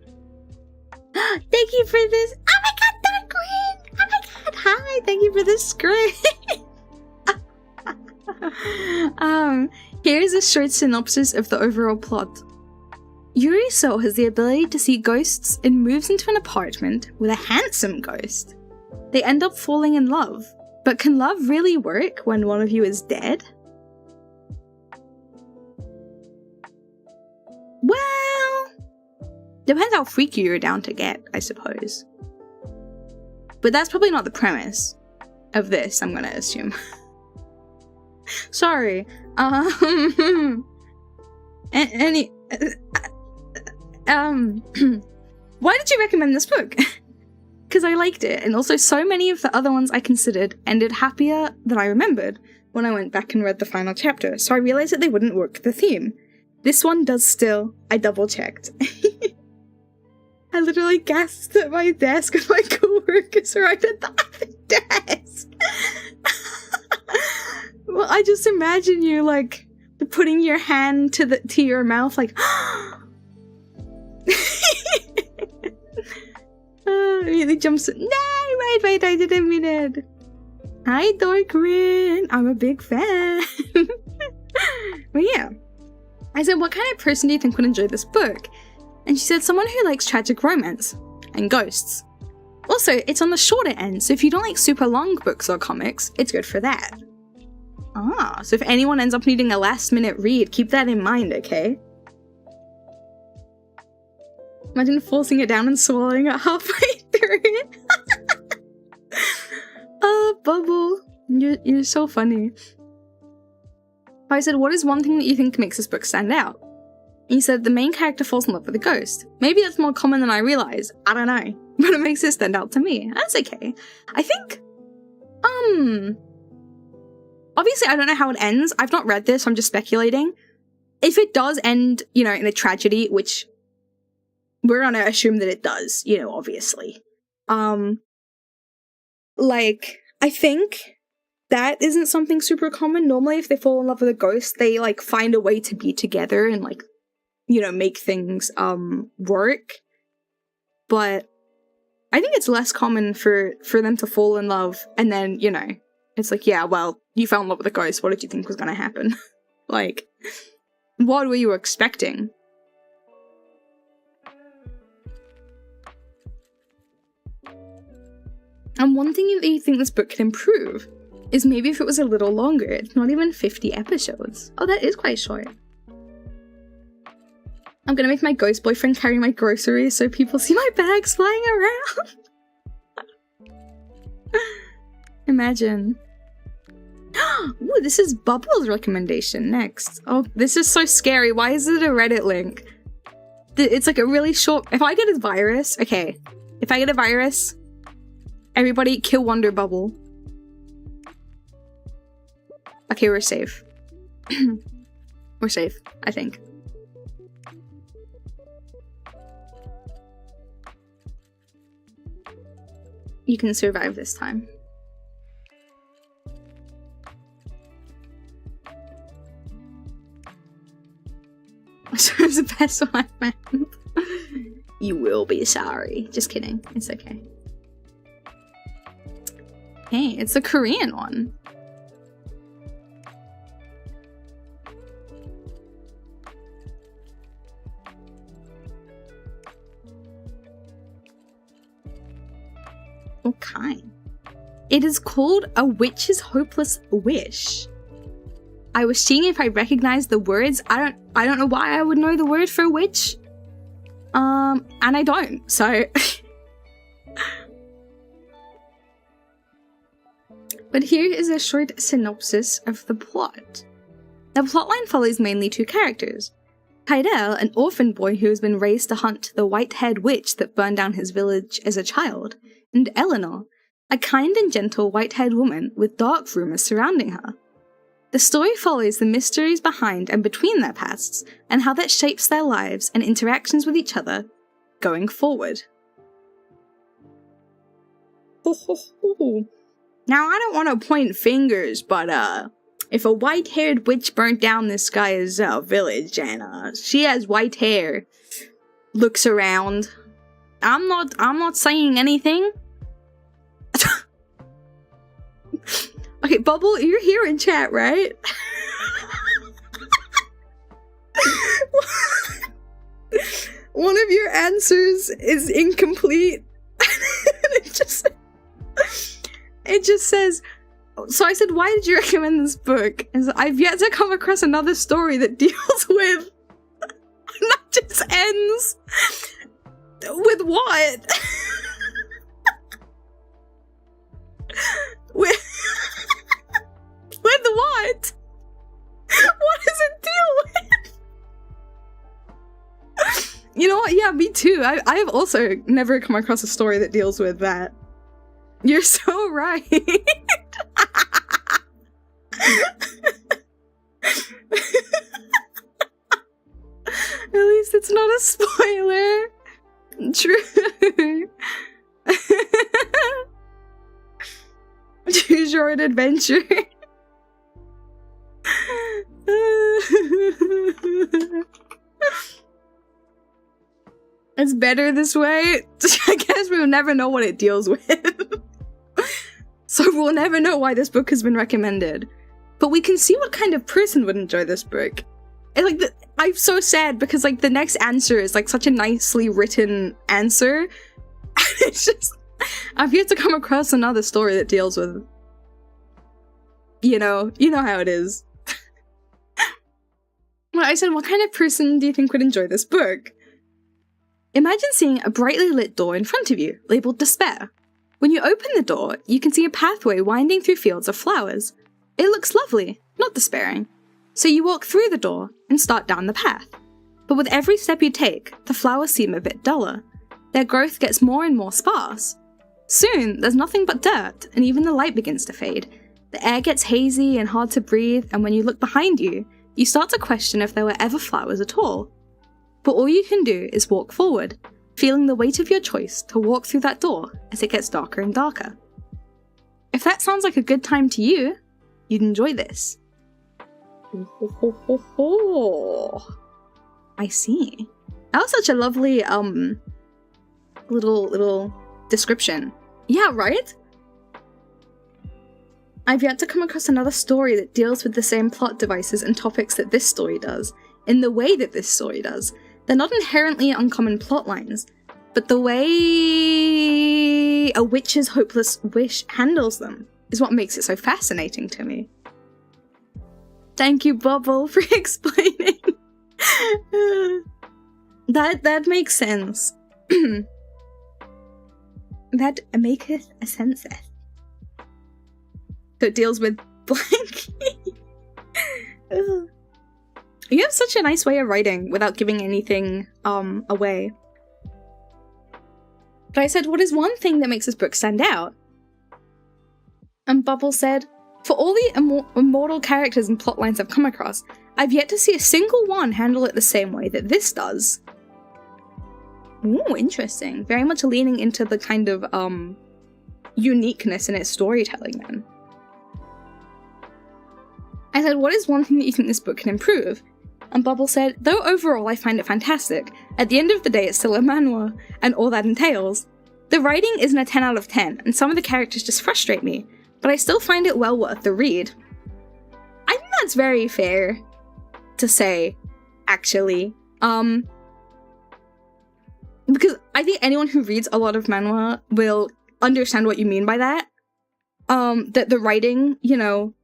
Thank you for this. Oh my god, Dark Queen! Oh my god, hi! Thank you for the script. Here's a short synopsis of the overall plot. Yuri So has the ability to see ghosts and moves into an apartment with a handsome ghost. They end up falling in love. But can love really work when one of you is dead? Well, depends how freaky you're down to get, I suppose. But that's probably not the premise of this, I'm gonna assume. Sorry. Why did you recommend this book? Because I liked it, and also so many of the other ones I considered ended happier than I remembered when I went back and read the final chapter, so I realized that they wouldn't work the theme. This one does still. I double-checked. I literally gasped at my desk and my co-workers right at the desk. Well, I just imagine you, like, putting your hand to your mouth, like, really jumps. No, wait, I didn't mean it. Hi, Dorkrin. I'm a big fan. But yeah. I said, what kind of person do you think would enjoy this book? And she said, someone who likes tragic romance and ghosts. Also, it's on the shorter end, so if you don't like super long books or comics, it's good for that. Ah, so if anyone ends up needing a last-minute read, keep that in mind, okay? Imagine forcing it down and swallowing it halfway through it. Oh, Bubble. You're so funny. I said, what is one thing that you think makes this book stand out? And he said, the main character falls in love with a ghost. Maybe that's more common than I realize. I don't know. But it makes it stand out to me. That's okay. I think, obviously I don't know how it ends. I've not read this, so I'm just speculating. If it does end, in a tragedy, which we're gonna assume that it does, obviously. I think that isn't something super common. Normally, if they fall in love with a ghost, they, find a way to be together and, make things, work. But I think it's less common for them to fall in love and then, it's like, yeah, well, you fell in love with a ghost. What did you think was gonna happen? What were you expecting? And one thing that you think this book could improve is maybe if it was a little longer. It's not even 50 episodes. Oh, that is quite short. I'm gonna make my ghost boyfriend carry my groceries so people see my bags flying around. Imagine. Ooh, this is Bubble's recommendation next. Oh, this is so scary. Why is it a Reddit link? It's like a really short... If I get a virus... Okay. If I get a virus... Everybody kill Wonder Bubble. Okay, we're safe. We're safe, I think. You can survive this time. So it's the best one I found. You will be sorry. Just kidding. It's okay. Hey, it's a Korean one. Okay. It is called A Witch's Hopeless Wish. I was seeing if I recognized the words. I don't know why I would know the word for witch. And I don't, so... But here is a short synopsis of the plot. The plotline follows mainly two characters. Tyrell, an orphan boy who has been raised to hunt the white-haired witch that burned down his village as a child, and Eleanor, a kind and gentle white-haired woman with dark rumors surrounding her. The story follows the mysteries behind and between their pasts, and how that shapes their lives and interactions with each other going forward. Now, I don't want to point fingers, but if a white-haired witch burnt down this guy's village and she has white hair, looks around, I'm not saying anything. Okay, Bubble, you're here in chat, right? One of your answers is incomplete. It just says, so I said, why did you recommend this book? And so, I've yet to come across another story that deals with, not just ends. With what? With what? What does it deal with? You know what? Yeah, me too. I have also never come across a story that deals with that. You're so right. At least it's not a spoiler. True. Choose your own adventure. It's better this way. I guess we'll never know what it deals with. So we'll never know why this book has been recommended. But we can see what kind of person would enjoy this book. And like, I'm so sad because like the next answer is like such a nicely written answer. And it's just, I've yet to come across another story that deals with, you know how it is. Well, I said, what kind of person do you think would enjoy this book? Imagine seeing a brightly lit door in front of you, labeled Despair. When you open the door, you can see a pathway winding through fields of flowers. It looks lovely, not despairing. So you walk through the door and start down the path. But with every step you take, the flowers seem a bit duller. Their growth gets more and more sparse. Soon, there's nothing but dirt, and even the light begins to fade. The air gets hazy and hard to breathe, and when you look behind you, you start to question if there were ever flowers at all. But all you can do is walk forward, feeling the weight of your choice to walk through that door as it gets darker and darker. If that sounds like a good time to you, you'd enjoy this. I see. That was such a lovely, little description. Yeah, right? I've yet to come across another story that deals with the same plot devices and topics that this story does, in the way that this story does. They're not inherently uncommon plot lines, but the way a witch's hopeless wish handles them is what makes it so fascinating to me. Thank you, Bubble, for explaining. That makes sense. That maketh a sense. So it deals with blank. You have such a nice way of writing without giving anything away. But I said, what is one thing that makes this book stand out? And Bubble said, for all the immortal characters and plotlines I've come across, I've yet to see a single one handle it the same way that this does. Ooh, interesting. Very much leaning into the kind of uniqueness in its storytelling then. I said, what is one thing that you think this book can improve? And Bubble said, though overall I find it fantastic, at the end of the day it's still a manhwa, and all that entails. The writing isn't a 10 out of 10, and some of the characters just frustrate me, but I still find it well worth the read. I think that's very fair to say, actually. Because I think anyone who reads a lot of manhwa will understand what you mean by that. That the writing, you know,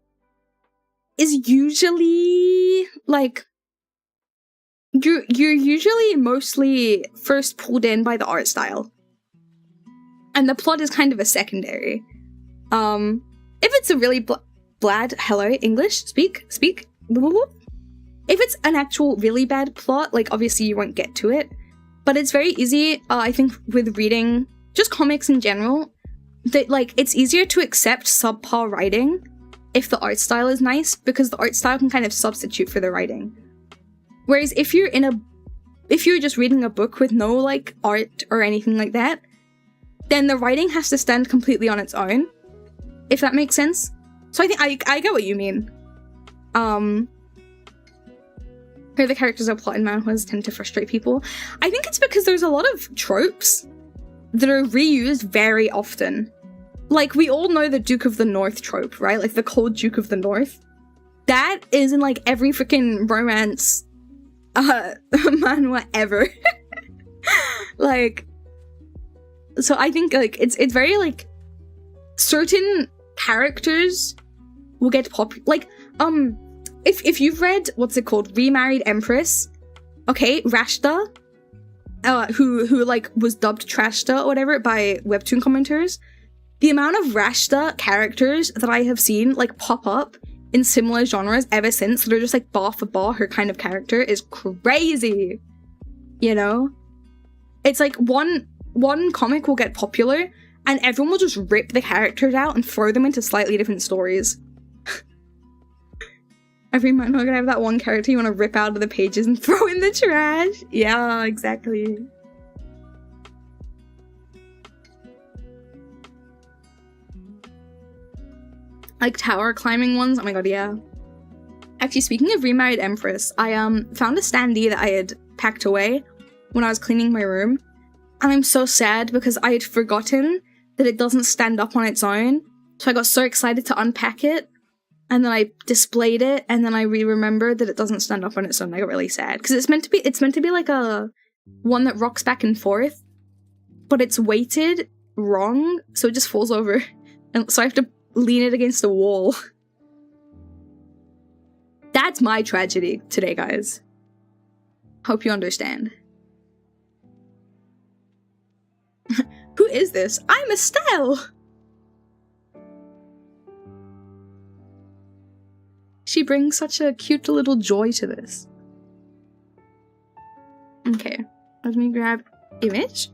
is usually, like, you're usually mostly first pulled in by the art style. And the plot is kind of a secondary. If it's a really hello, English, speak, blah, blah, blah. If it's an actual really bad plot, like, obviously you won't get to it. But it's very easy, I think, with reading just comics in general, like it's easier to accept subpar writing if the art style is nice, because the art style can kind of substitute for the writing. Whereas if you're just reading a book with no like art or anything like that, then the writing has to stand completely on its own, if that makes sense. So I think I get what you mean. Here the characters are plot and manhwas tend to frustrate people. I think it's because there's a lot of tropes that are reused very often. Like, we all know the Duke of the North trope, right? Like, the cold Duke of the North. That is in, like, every freaking romance manhwa ever. Like, so I think, like, it's very, like, certain characters will get like, if you've read, what's it called? Remarried Empress, okay, Rashta, who, like, was dubbed Trashta or whatever by webtoon commenters, the amount of Rashta characters that I have seen, like, pop up in similar genres ever since, that are just, like, bar for bar her kind of character, is crazy. You know? It's like one comic will get popular, and everyone will just rip the characters out and throw them into slightly different stories. Every month we're gonna have that one character you want to rip out of the pages and throw in the trash. Yeah, exactly. Like tower climbing ones. Oh my god, yeah. Actually, speaking of Remarried Empress, I found a standee that I had packed away when I was cleaning my room, and I'm so sad because I had forgotten that it doesn't stand up on its own. So I got so excited to unpack it, and then I displayed it, and then I remembered that it doesn't stand up on its own. I got really sad because it's meant to be like a one that rocks back and forth, but it's weighted wrong, so it just falls over, and so I have to lean it against a wall. That's my tragedy today, guys. Hope you understand. Who is this? I'm Estelle! She brings such a cute little joy to this. Okay, let me grab image.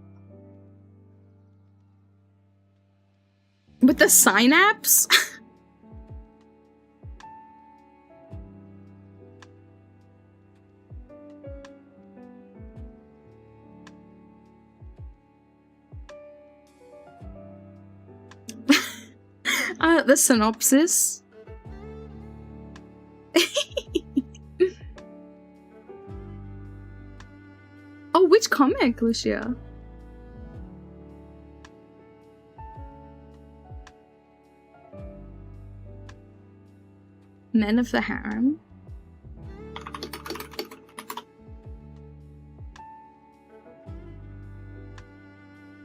With the synapse? The synopsis. Oh, which comic, Lucia? Men of the Harem.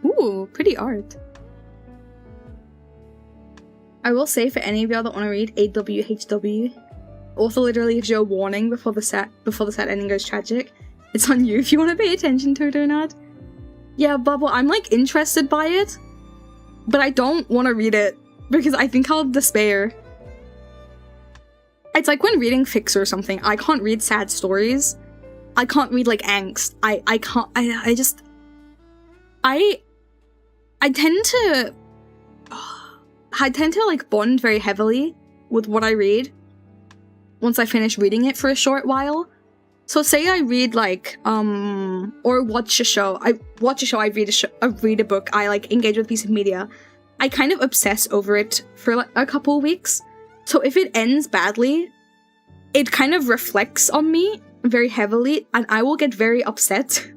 Ooh, pretty art. I will say, for any of y'all that want to read AWHW, author literally gives you a warning before the sad ending goes tragic. It's on you if you want to pay attention to it or not. Yeah, Bubble, I'm like interested by it, but I don't want to read it because I think I'll despair. It's like when reading fics or something, I can't read sad stories. I can't read like angst. I tend to like bond very heavily with what I read once I finish reading it for a short while. So say I read like or watch a show. I read a book, I like engage with a piece of media. I kind of obsess over it for like a couple of weeks. So if it ends badly, it kind of reflects on me very heavily, and I will get very upset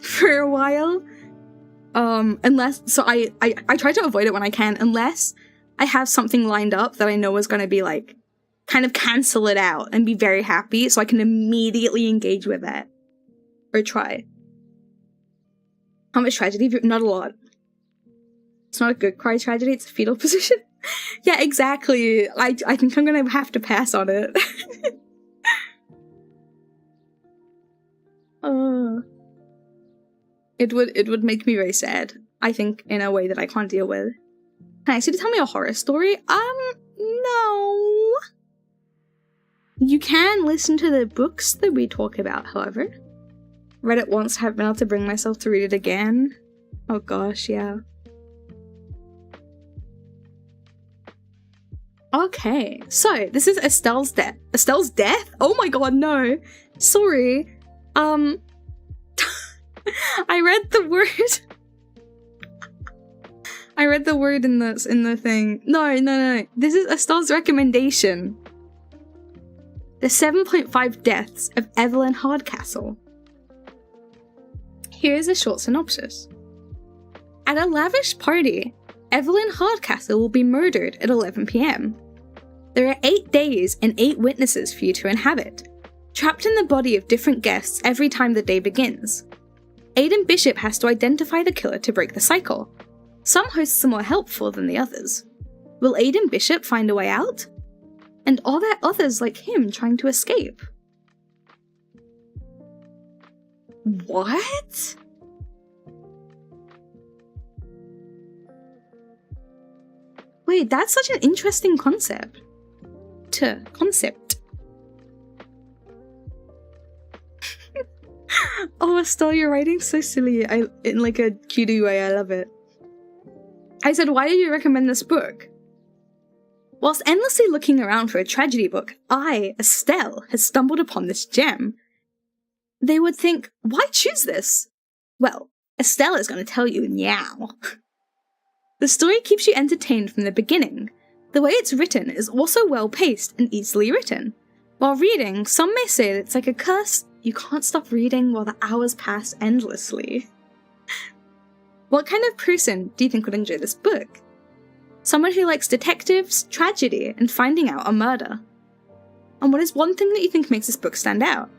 for a while. So I try to avoid it when I can, unless I have something lined up that I know is going to be like, kind of cancel it out and be very happy, so I can immediately engage with that. Or try. How much tragedy? Not a lot. It's not a good cry tragedy, it's a fetal position. Yeah, exactly. I think I'm gonna have to pass on it. It would make me very sad, I think, in a way that I can't deal with. Can I ask you to tell me a horror story? No. You can listen to the books that we talk about, however. Read it once, haven't been able to bring myself to read it again. Oh gosh, yeah. Okay, so this is Estelle's death. Estelle's death? Oh my god, no. Sorry. I read the word. I read the word in the thing. No. This is Estelle's recommendation. The 7.5 deaths of Evelyn Hardcastle. Here's a short synopsis. At a lavish party, Evelyn Hardcastle will be murdered at 11 p.m. There are 8 days and 8 witnesses for you to inhabit, trapped in the body of different guests every time the day begins. Aidan Bishop has to identify the killer to break the cycle. Some hosts are more helpful than the others. Will Aidan Bishop find a way out? And are there others like him trying to escape? What? Wait, that's such an interesting concept. Oh, Estelle, your writing's so silly. In like a cutie way, I love it. I said, why do you recommend this book? Whilst endlessly looking around for a tragedy book, I, Estelle, has stumbled upon this gem. They would think, why choose this? Well, Estelle is going to tell you now. The story keeps you entertained from the beginning. The way it's written is also well-paced and easily written. While reading, some may say that it's like a curse. You can't stop reading while the hours pass endlessly. What kind of person do you think would enjoy this book? Someone who likes detectives, tragedy, and finding out a murder. And what is one thing that you think makes this book stand out?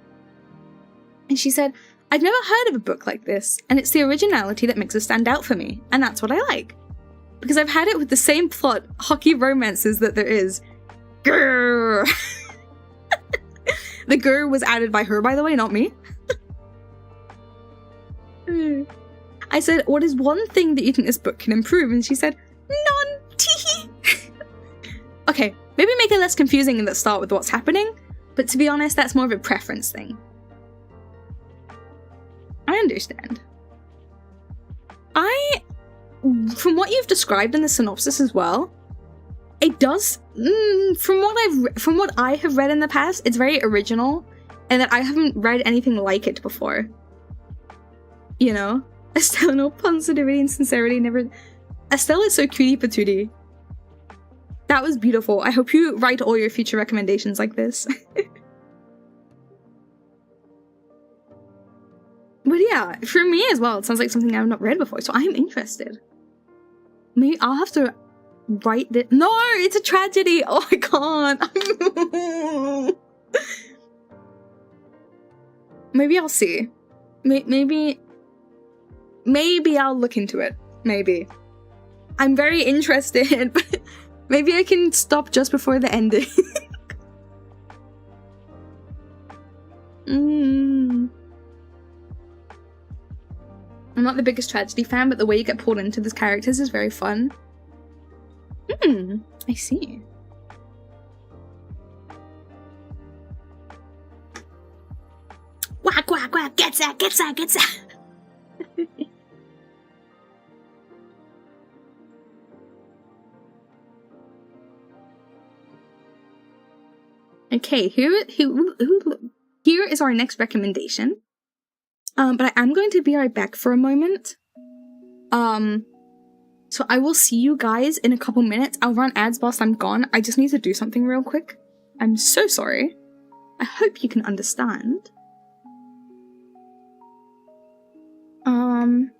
And she said, I've never heard of a book like this, and it's the originality that makes it stand out for me, and that's what I like. Because I've had it with the same plot, hockey romances that there is. Grrr. The grrr was added by her, by the way, not me. I said, what is one thing that you think this book can improve? And she said, none. Teehee. Okay, maybe make it less confusing in the start with what's happening, but to be honest, that's more of a preference thing. I understand. From what you've described in the synopsis as well, it does, from what I have read in the past, it's very original, and that I haven't read anything like it before. You know? Estelle, no positivity and sincerity, never... Estelle is so cutie patootie. That was beautiful. I hope you write all your future recommendations like this. But yeah, for me as well, it sounds like something I've not read before, so I am interested. Maybe I'll have to write it. No, it's a tragedy. Oh, I can't. Maybe I'll see. Maybe I'll look into it. Maybe. I'm very interested, but maybe I can stop just before the ending. I'm not the biggest tragedy fan, but the way you get pulled into these characters is very fun. I see. Quack, quack, quack, get that, get that, get that. Okay, here is our next recommendation. But I am going to be right back for a moment. So I will see you guys in a couple minutes. I'll run ads whilst I'm gone. I just need to do something real quick. I'm so sorry. I hope you can understand. Time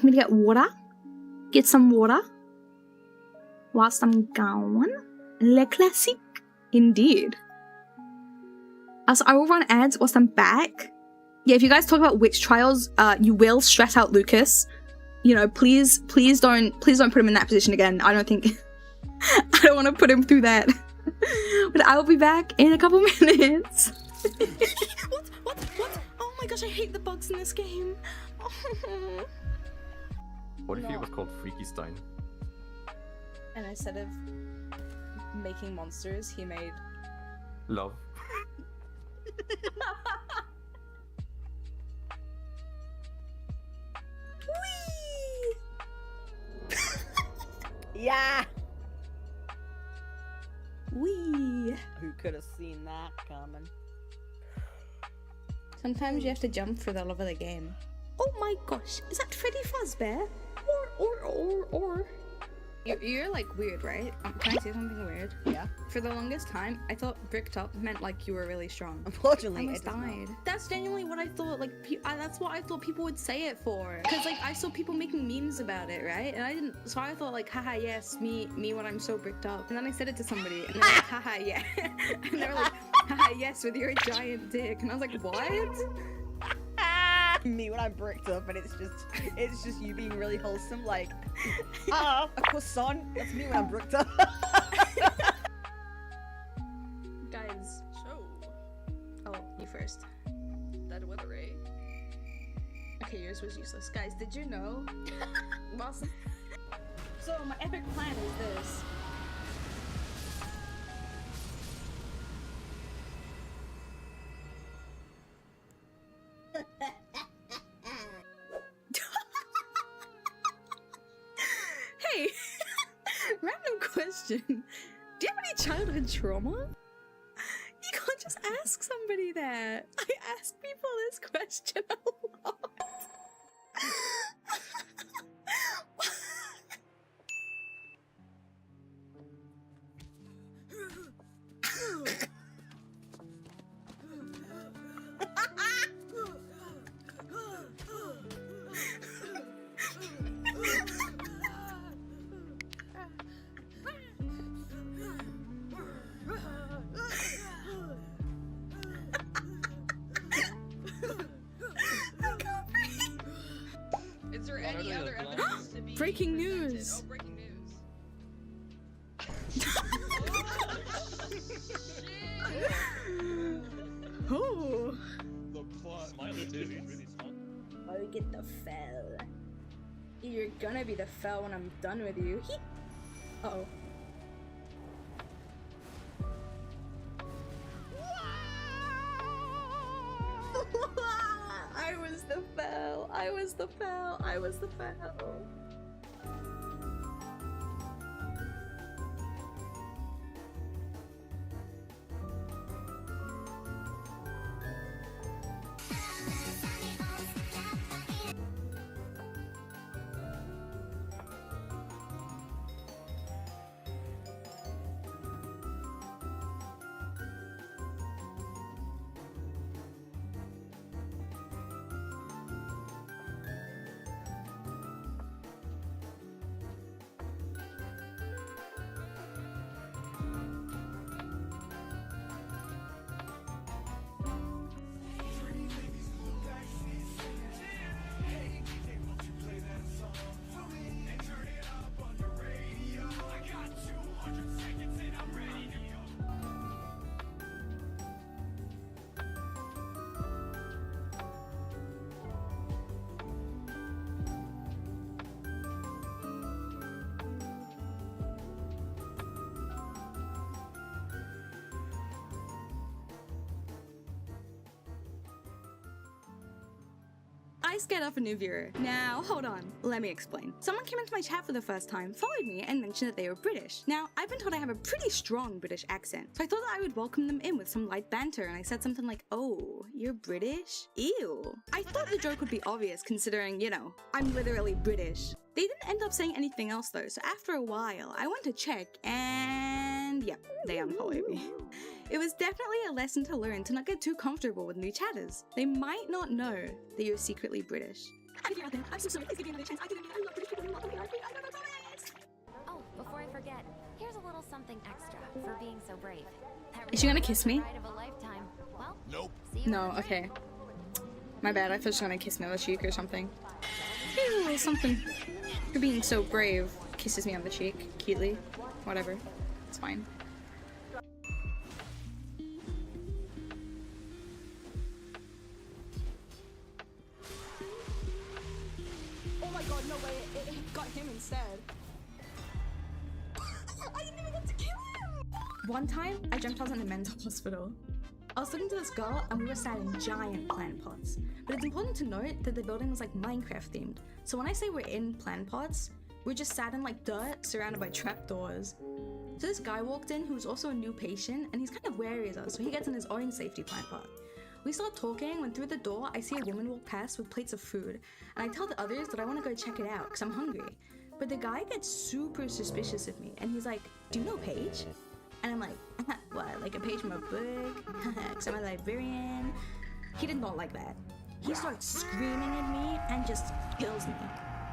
for me to get water. Get some water. Whilst I'm gone. Le classique. Indeed. So I will run ads whilst I'm back. Yeah, if you guys talk about witch trials, you will stress out Lucas. You know, please don't put him in that position again. I don't think... I don't want to put him through that. But I will be back in a couple minutes. What? Oh my gosh, I hate the bugs in this game. What if he was called Freaky Stein? And instead of making monsters, he made... Love. Yeah! Wee. Who could have seen that coming? Sometimes you have to jump for the love of the game. Oh my gosh, is that Freddy Fazbear? Or. You're like weird, right? Can I say something weird? Yeah. For the longest time, I thought bricked up meant like you were really strong. Unfortunately, I it almost does not. died. That's genuinely what I thought. Like, that's what I thought people would say it for. Cause like I saw people making memes about it, right? And I didn't. So I thought like, haha, yes, me when I'm so bricked up. And then I said it to somebody, and they're like, haha, yeah. And they were like, haha, yes, with your giant dick. And I was like, what? Me when I'm bricked up, and it's just you being really wholesome, like, a croissant. That's me when I'm bricked up. Guys. So, Oh, you first. that weather, eh? Okay, yours was useless. Guys, did you know? So my epic plan is this. Hey, random question. Do you have any childhood trauma? You can't just ask somebody that. I ask people this question a lot. Is there any other evidence to be Breaking presented? news. Oh, breaking news. Oh. The plot. Smiley too. He's really smart. Oh, you get the fell. You're gonna be the fell when I'm done with you. Uh-oh. I was the fell. I was the fell. I was the fell. I scared off a new viewer. Now, hold on. Let me explain. Someone came into my chat for the first time, followed me, and mentioned that they were British. Now, I've been told I have a pretty strong British accent, so I thought that I would welcome them in with some light banter, and I said something like, "Oh, you're British? Ew." I thought the joke would be obvious considering, you know, I'm literally British. They didn't end up saying anything else though, so after a while, I went to check, and yep, they unfollowed me. It was definitely a lesson to learn to not get too comfortable with new chatters. They might not know that you're secretly British. I'm here out there. I'm so sorry. Please give me another chance. I didn't know I love British people. I don't know. Oh, before I forget, here's a little something extra for being so brave. That Is she gonna really kiss was the me? ride of a lifetime. Well, Nope. see you No, later. okay. My bad. I thought she was gonna kiss me on the cheek or something. Ew, something. For being so brave. Kisses me on the cheek. Cutely. Whatever. It's fine. Oh my god, no way. It got him instead. I didn't even get to kill him! One time, I jumped out in the mental hospital. I was talking to this girl and we were sat in giant plant pots. But it's important to note that the building was like Minecraft themed. So when I say we're in plant pots, We just sat in like dirt, surrounded by trapdoors. So this guy walked in who's also a new patient, and he's kind of wary of us, so he gets in his own safety planter. We start talking when through the door I see a woman walk past with plates of food, and I tell the others that I want to go check it out because I'm hungry. But the guy gets super suspicious of me, and he's like, "Do you know Paige?" And I'm like, "What, like a page from a book? Because I'm a librarian." He did not like that. He starts screaming at me and just kills me.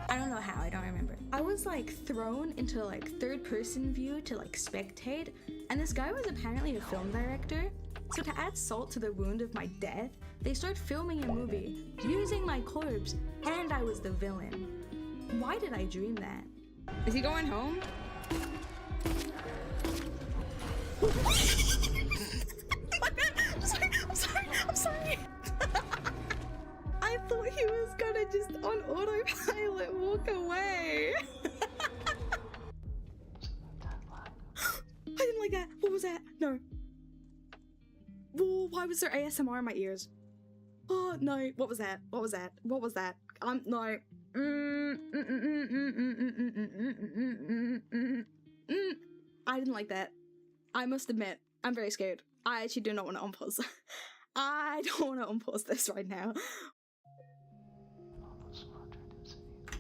I don't know how, I don't remember. I was like thrown into like third person view to like spectate, and this guy was apparently a film director. So to add salt to the wound of my death, they start filming a movie using my corpse, and I was the villain. Why did I dream that? Is he going home? I'm sorry. I thought he was gonna just on autopilot walk away. I didn't like that. What was that? No. Whoa, why was there ASMR in my ears? Oh no, what was that? What was that? What was that? No. I didn't like that. I must admit, I'm very scared. I actually do not want to unpause. I don't want to unpause this right now.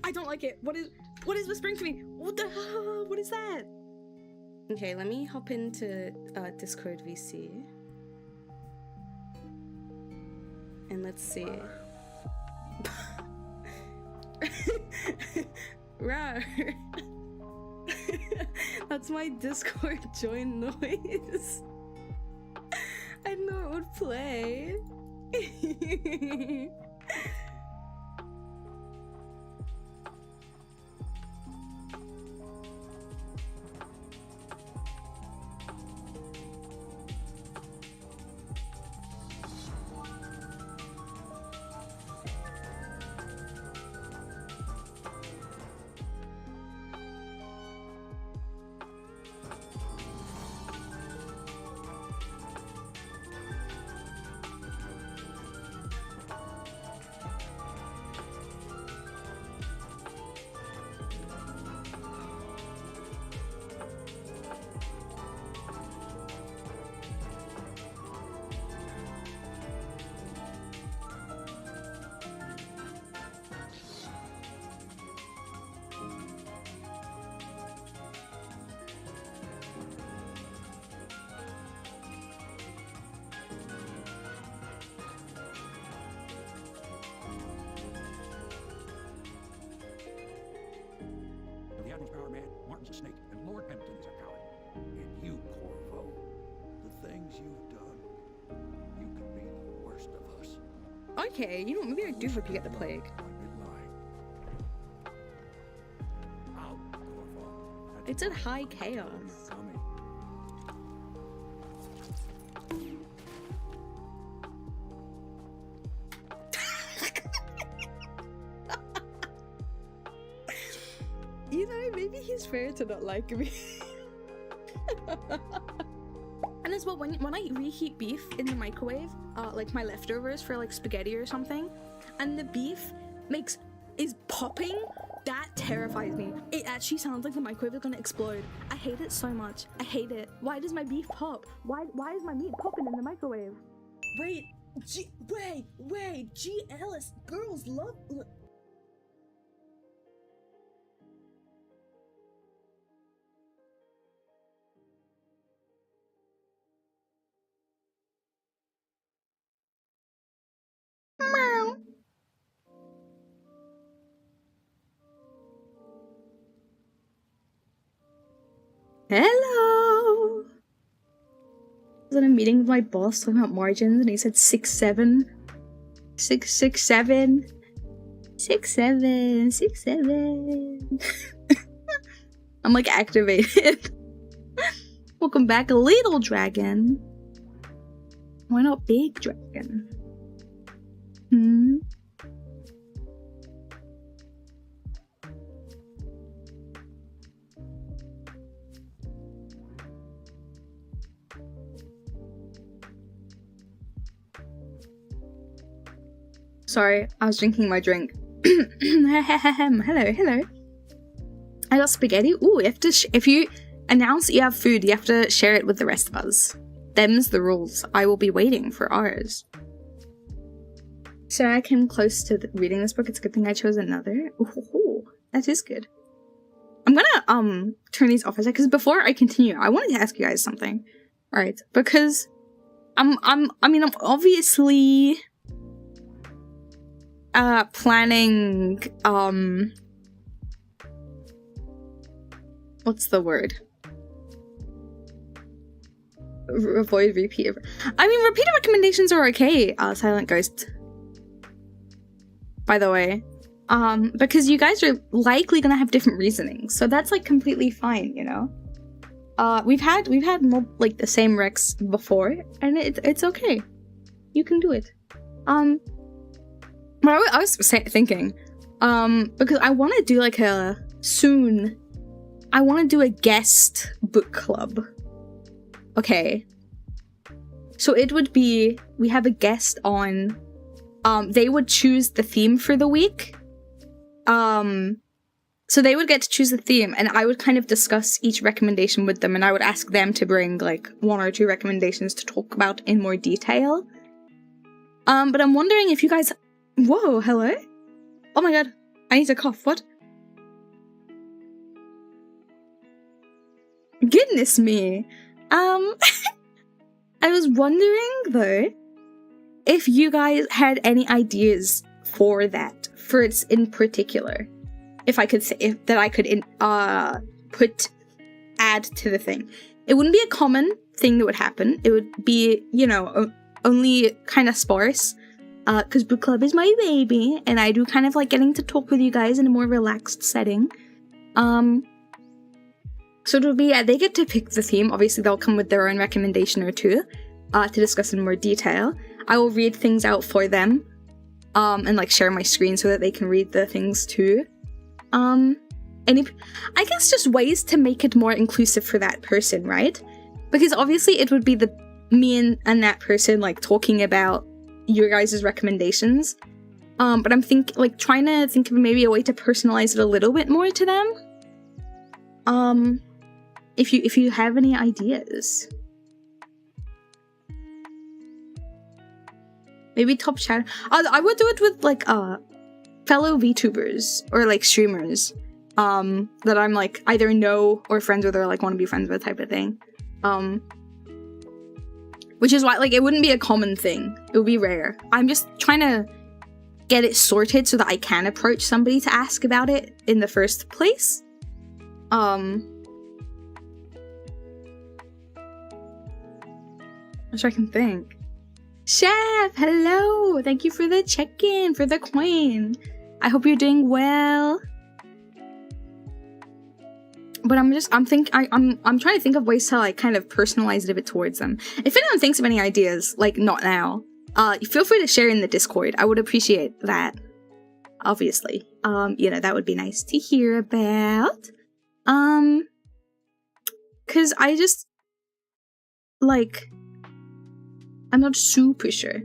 I don't like it. What is whispering to me? What the hell? What is that? Okay, let me hop into Discord VC. And let's see. Rawr. That's my Discord join noise. I didn't know it would play. The Admiral's power mad, Martin's a snake, and Lord Pendleton is a coward. And you, Corvo, the things you've done, you could be the worst of us. Okay, you know what? Maybe I do hope you get the plague. Out, Corvo. It's at high chaos. Coming. You know, maybe he's fair to not like me. And as well, when I reheat beef in the microwave, like my leftovers for like spaghetti or something, and the beef is popping, that terrifies me. It actually sounds like the microwave is gonna explode. I hate it so much. I hate it. Why does my beef pop? Why is my meat popping in the microwave? Wait, G Ellis, girls love. Meow. Hello. I was in a meeting with my boss talking about margins, and he said 6'7". 6'7". 6'7". 6'7". I'm like activated. Welcome back, little dragon. Why not big dragon? Hmm. Sorry, I was drinking my drink. Hello. I got spaghetti. Ooh, you have to if you announce that you have food, you have to share it with the rest of us. Them's the rules. I will be waiting for ours. So I came close to reading this book. It's a good thing I chose another. Ooh, that is good. I'm gonna turn these off a sec, because before I continue, I wanted to ask you guys something. Alright, because I'm obviously planning what's the word? Avoid repeat. Repeated recommendations are okay, Silent Ghost. By the way. Because you guys are likely gonna have different reasonings, so that's like completely fine, you know? We've had more, like, the same recs before, and it's okay. You can do it. But I was thinking, because I want to do like I want to do a guest book club. Okay. So it would be, we have a guest on, they would choose the theme for the week. So they would get to choose the theme, and I would kind of discuss each recommendation with them, and I would ask them to bring, like, 1 or 2 recommendations to talk about in more detail. But I'm wondering if you guys... Whoa, hello? Oh my god, I need to cough, what? Goodness me. I was wondering, though, if you guys had any ideas for that, for its in particular. If I could say that I could add to the thing. It wouldn't be a common thing that would happen. It would be, you know, only kind of sparse. Because book club is my baby, and I do kind of like getting to talk with you guys in a more relaxed setting. So it'll be, yeah, they get to pick the theme. Obviously, they'll come with their own recommendation or 2 to discuss in more detail. I will read things out for them, and like share my screen so that they can read the things too. I guess just ways to make it more inclusive for that person, right? Because obviously it would be me and that person like talking about your guys' recommendations. But I'm trying to think of maybe a way to personalize it a little bit more to them. If you have any ideas. Maybe top chat. I would do it with like fellow VTubers or like streamers that I'm like either know or friends with or like want to be friends with type of thing. Which is why like it wouldn't be a common thing. It would be rare. I'm just trying to get it sorted so that I can approach somebody to ask about it in the first place. So I can think. Chef, hello! Thank you for the check-in, for the coin. I hope you're doing well. But I'm trying to think of ways to like kind of personalize it a bit towards them. If anyone thinks of any ideas, like not now, feel free to share in the Discord. I would appreciate that. Obviously. You know, that would be nice to hear about. Cause I just like I'm not super sure.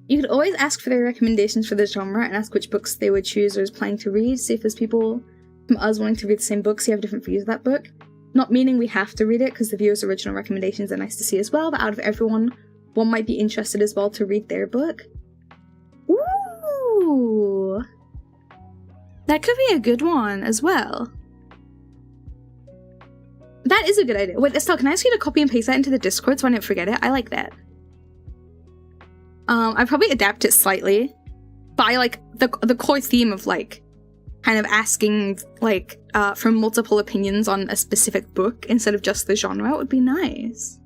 You could always ask for their recommendations for the genre and ask which books they would choose or is planning to read. See if there's people from us wanting to read the same books who have different views of that book. Not meaning we have to read it, because the viewers' original recommendations are nice to see as well, but out of everyone, one might be interested as well to read their book. Ooh! That could be a good one as well. That is a good idea. Wait, Estelle, can I ask you to copy and paste that into the Discord so I don't forget it? I like that. I'd probably adapt it slightly. But I like the core theme of like kind of asking like for multiple opinions on a specific book instead of just the genre would be nice.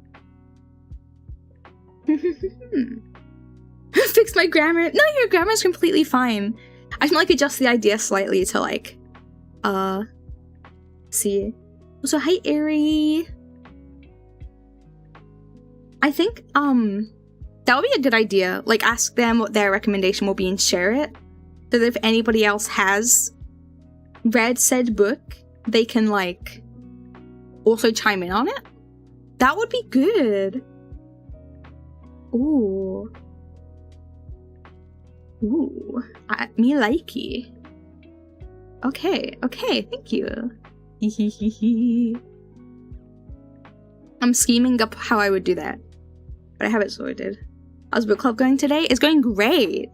Fix my grammar. No, your grammar's completely fine. I can like adjust the idea slightly to like see. So hi Ari. I think that would be a good idea. Like ask them what their recommendation will be and share it. So that if anybody else has read said book, they can like also chime in on it. That would be good. Ooh. Ooh. Me likey. Okay, thank you. I'm scheming up how I would do that, but I have it sorted. How's book club going today? It's going great.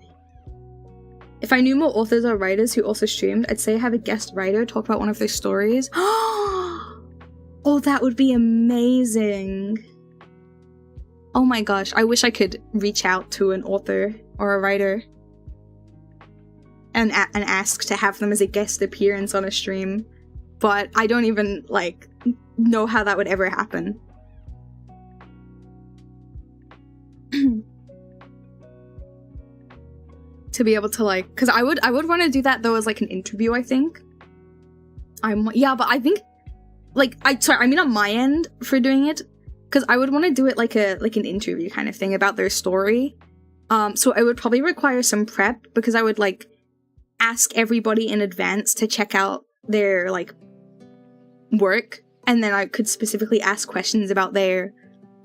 If I knew more authors or writers who also streamed, I'd say have a guest writer talk about one of their stories. Oh, that would be amazing. Oh my gosh, I wish I could reach out to an author or a writer and ask to have them as a guest appearance on a stream, but I don't even, like, know how that would ever happen. To be able to, like, because I would want to do that though as like an interview, I think. Yeah, but I think, like, I mean on my end for doing it, because I would want to do it like an interview kind of thing about their story. So it would probably require some prep, because I would like ask everybody in advance to check out their like work, and then I could specifically ask questions about their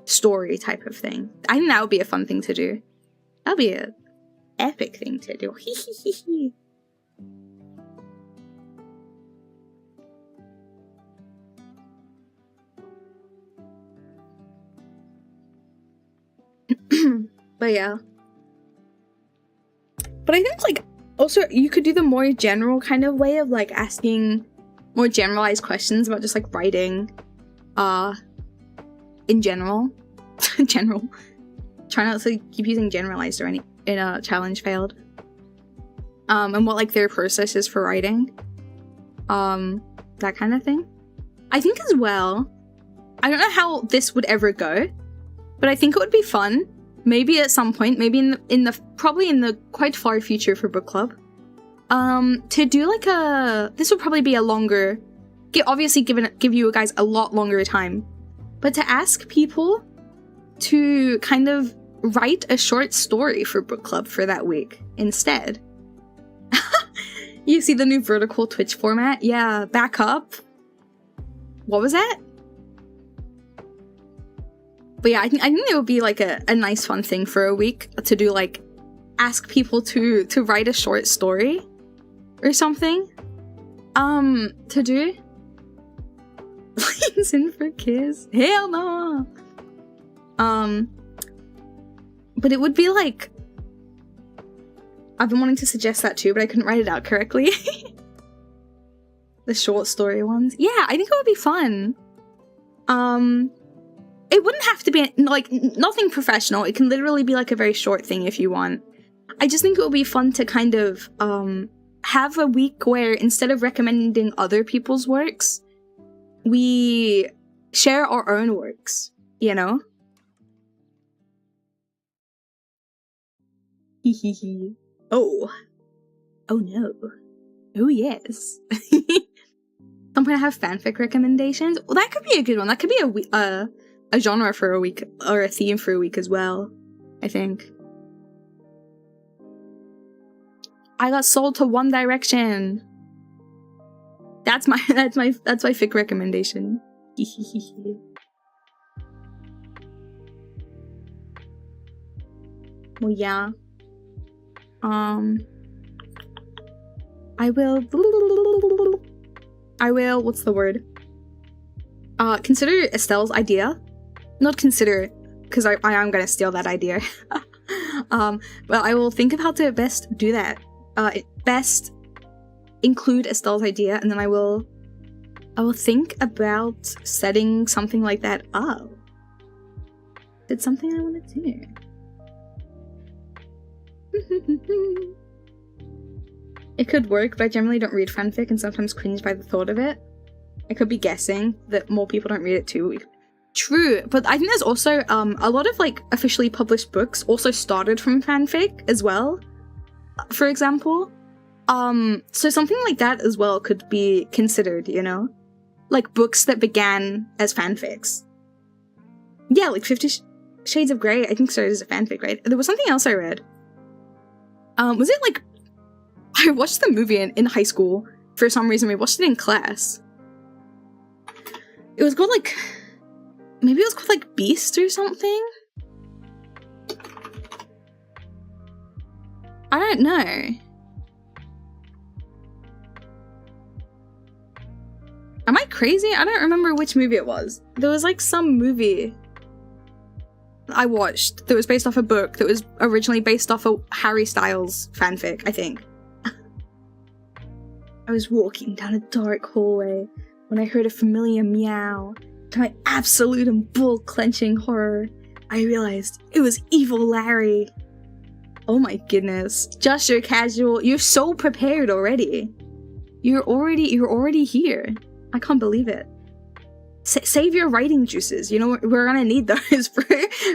story type of thing. I think that would be a fun thing to do. That'd be a epic thing to do. But yeah. But I think, like, also you could do the more general kind of way of like asking more generalized questions about just like writing in general. Try not to keep using generalized or any in a challenge failed. And what like their process is for writing. That kind of thing. I think as well, I don't know how this would ever go, but I think it would be fun, maybe at some point, maybe probably in the quite far future for book club, to do like this would probably be a longer, obviously give you guys a lot longer time, but to ask people to kind of write a short story for book club for that week instead. You see the new vertical Twitch format? Yeah, back up. What was that? But yeah, I think it would be like a nice fun thing for a week to do, like ask people to write a short story or something. To do. Lines in for kiss. Hell no. But it would be like, I've been wanting to suggest that too, but I couldn't write it out correctly. The short story ones. Yeah, I think it would be fun. It wouldn't have to be, like, nothing professional. It can literally be, like, a very short thing if you want. I just think it would be fun to kind of, have a week where instead of recommending other people's works, we share our own works, you know? Hehehe. Oh. Oh no. Oh yes. I'm gonna have fanfic recommendations. Well, that could be a good one. That could be a genre for a week, or a theme for a week as well, I think. I got sold to One Direction. That's my fic recommendation. Well, yeah. I will, what's the word? Consider Estelle's idea. Not consider, because I am gonna steal that idea. Well, I will think of how to best do that. Best include Estelle's idea, and then I will think about setting something like that up. It's something I want to do. It could work, but I generally don't read fanfic and sometimes cringe by the thought of it. I could be guessing that more people don't read it too. True, but I think there's also a lot of like officially published books also started from fanfic as well, for example. So something like that as well could be considered, you know? Like books that began as fanfics. Yeah, like 50 Shades of Grey, I think started as a fanfic, right? There was something else I read. Was it like... I watched the movie in high school. For some reason, we watched it in class. It was called like... Maybe it was called like Beast or something? I don't know. Am I crazy? I don't remember which movie it was. There was like some movie I watched that was based off a book that was originally based off a Harry Styles fanfic, I think. I was walking down a dark hallway when I heard a familiar meow. To my absolute and bull-clenching horror, I realized it was Evil Larry. Oh my goodness. Just your casual. You're so prepared already. You're already here. I can't believe it. Save your writing juices. You know, we're gonna need those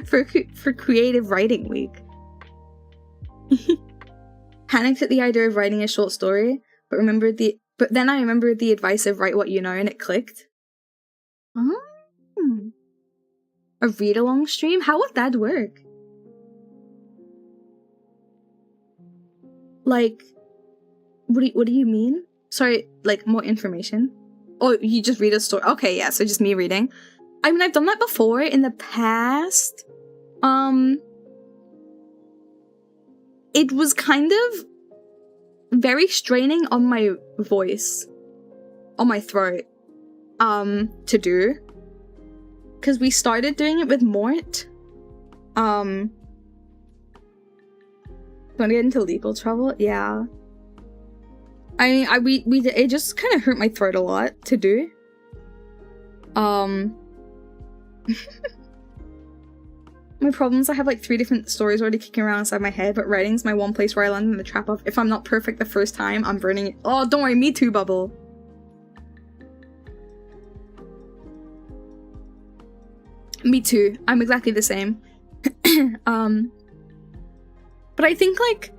for creative writing week. Panicked at the idea of writing a short story, but then I remembered the advice of write what you know, and it clicked. A read-along stream? How would that work? Like, what do you mean? Sorry, like, more information? Oh, you just read a story. Okay, yeah, so just me reading. I mean, I've done that before in the past. It was kind of very straining on my voice. On my throat. To do. Because we started doing it with Mort. Want to get into legal trouble? Yeah. I mean, we it just kind of hurt my throat a lot to do. My problems, I have like 3 different stories already kicking around inside my head, but writing's my one place where I land in the trap of, if I'm not perfect the first time, I'm burning it. Oh, don't worry, me too, Bubble. Me too. I'm exactly the same. But I think, like,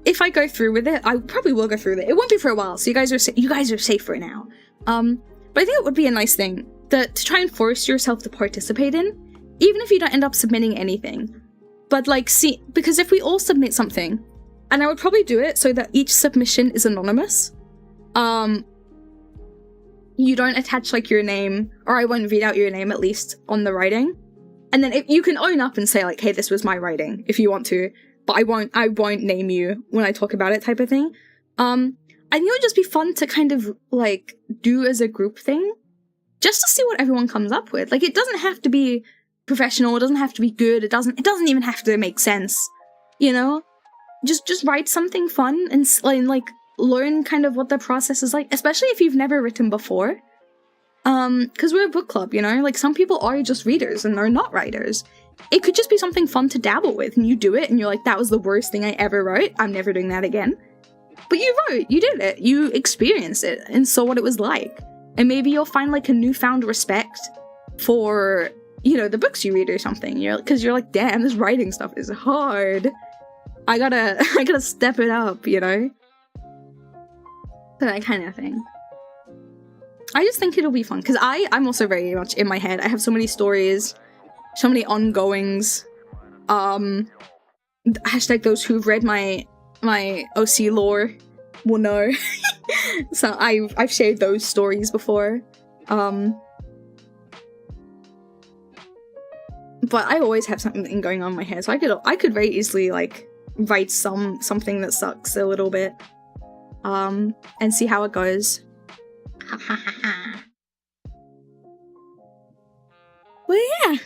if I go through with it, I probably will go through with it. It won't be for a while, so you guys are safe for now. But I think it would be a nice thing to try and force yourself to participate in, even if you don't end up submitting anything. But, like, see, because if we all submit something, and I would probably do it so that each submission is anonymous, you don't attach, like, your name, or I won't read out your name, at least, on the writing. And then if you can own up and say, like, hey, this was my writing, if you want to, but I won't name you when I talk about it, type of thing. I think it would just be fun to kind of, like, do as a group thing, just to see what everyone comes up with. Like, it doesn't have to be professional, it doesn't have to be good, it doesn't even have to make sense, you know? Just write something fun and, like, learn kind of what the process is like, especially if you've never written before. Because we're a book club, you know? Like, some people are just readers and they're not writers. It could just be something fun to dabble with, and you do it, and you're like, that was the worst thing I ever wrote, I'm never doing that again. But you wrote, you did it, you experienced it, and saw what it was like. And maybe you'll find, like, a newfound respect for, you know, the books you read or something. Because you're like, damn, this writing stuff is hard. I gotta step it up, you know? That kind of thing. I just think it'll be fun, because I'm also very much in my head. I have so many stories, so many ongoings. Hashtag those who've read my OC lore will know. So I've shared those stories before. But I always have something going on in my head, so I could very easily, like, write something that sucks a little bit. And see how it goes. Well, yeah.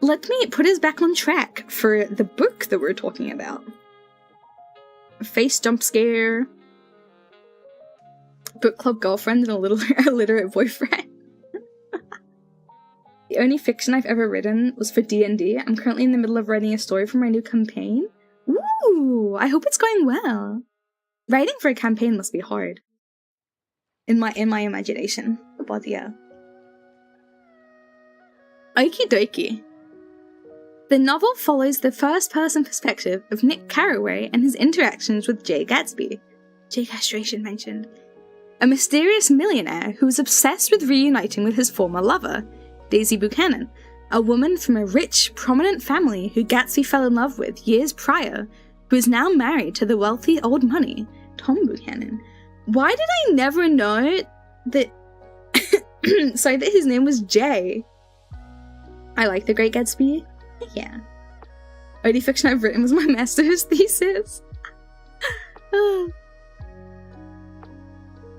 Let me put us back on track for the book that we're talking about. Face jump scare. Book club girlfriend and a little illiterate boyfriend. The only fiction I've ever written was for D&D. I'm currently in the middle of writing a story for my new campaign. Ooh, I hope it's going well. Writing for a campaign must be hard. In my imagination. But yeah. Okie dokie. The novel follows the first-person perspective of Nick Carraway and his interactions with Jay Gatsby. Jay Castration mentioned. A mysterious millionaire who is obsessed with reuniting with his former lover, Daisy Buchanan, a woman from a rich, prominent family who Gatsby fell in love with years prior, who is now married to the wealthy old money, Tom Buchanan. Why did I never know that... sorry, that his name was Jay? I like The Great Gatsby. Yeah. Only fiction I've written was my master's thesis.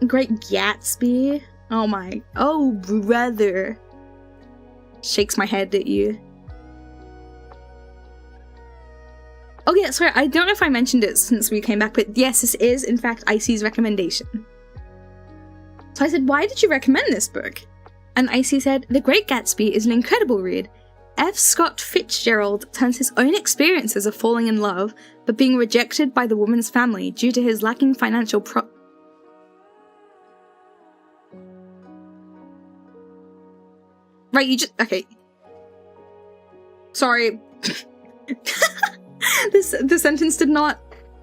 Great Gatsby. Oh brother. Shakes my head at you. Oh yeah, sorry, I don't know if I mentioned it since we came back, but yes, this is in fact Icy's recommendation. So I said, why did you recommend this book? And Icy said, The Great Gatsby is an incredible read. F. Scott Fitzgerald turns his own experiences of falling in love, but being rejected by the woman's family due to his lacking financial Right, you just... Okay. Sorry. The sentence did not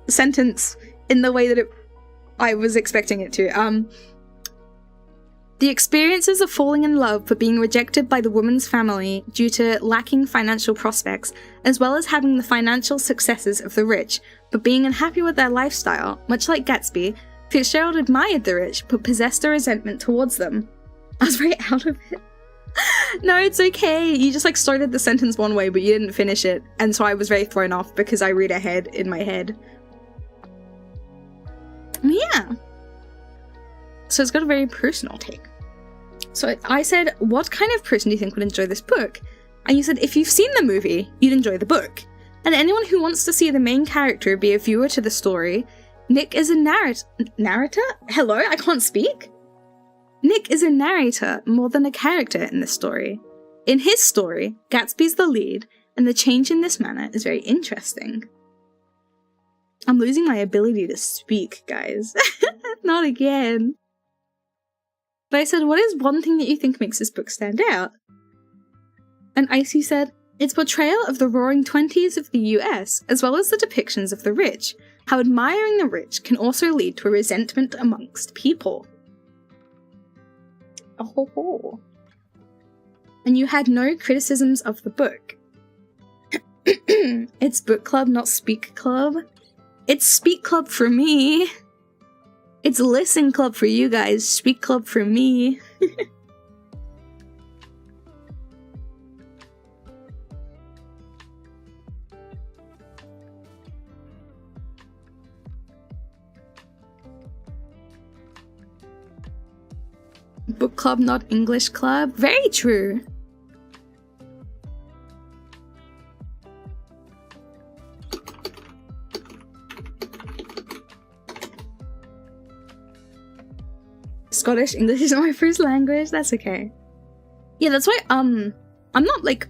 sentence in the way that I was expecting it to. The experiences of falling in love but being rejected by the woman's family due to lacking financial prospects, as well as having the financial successes of the rich, but being unhappy with their lifestyle, much like Gatsby, Fitzgerald admired the rich but possessed a resentment towards them. I was very out of it. No, it's okay. You just like started the sentence one way, but you didn't finish it, and so I was very thrown off because I read ahead in my head. Yeah. So it's got a very personal take. So I said, what kind of person do you think would enjoy this book? And you said, if you've seen the movie, you'd enjoy the book. And anyone who wants to see the main character be a viewer to the story, Nick is a narrator? Hello, I can't speak? Nick is a narrator more than a character in this story. In his story, Gatsby's the lead, and the change in this manner is very interesting. I'm losing my ability to speak, guys. Not again. But I said, what is one thing that you think makes this book stand out? And Icy said, its portrayal of the roaring 20s of the US, as well as the depictions of the rich, how admiring the rich can also lead to a resentment amongst people. Oh ho ho. And you had no criticisms of the book. It's book club, not speak club. It's speak club for me. It's listen club for you guys, speak club for me. Book club, not English club. Very true. Scottish English is not my first language. That's okay. Yeah, that's why I'm not like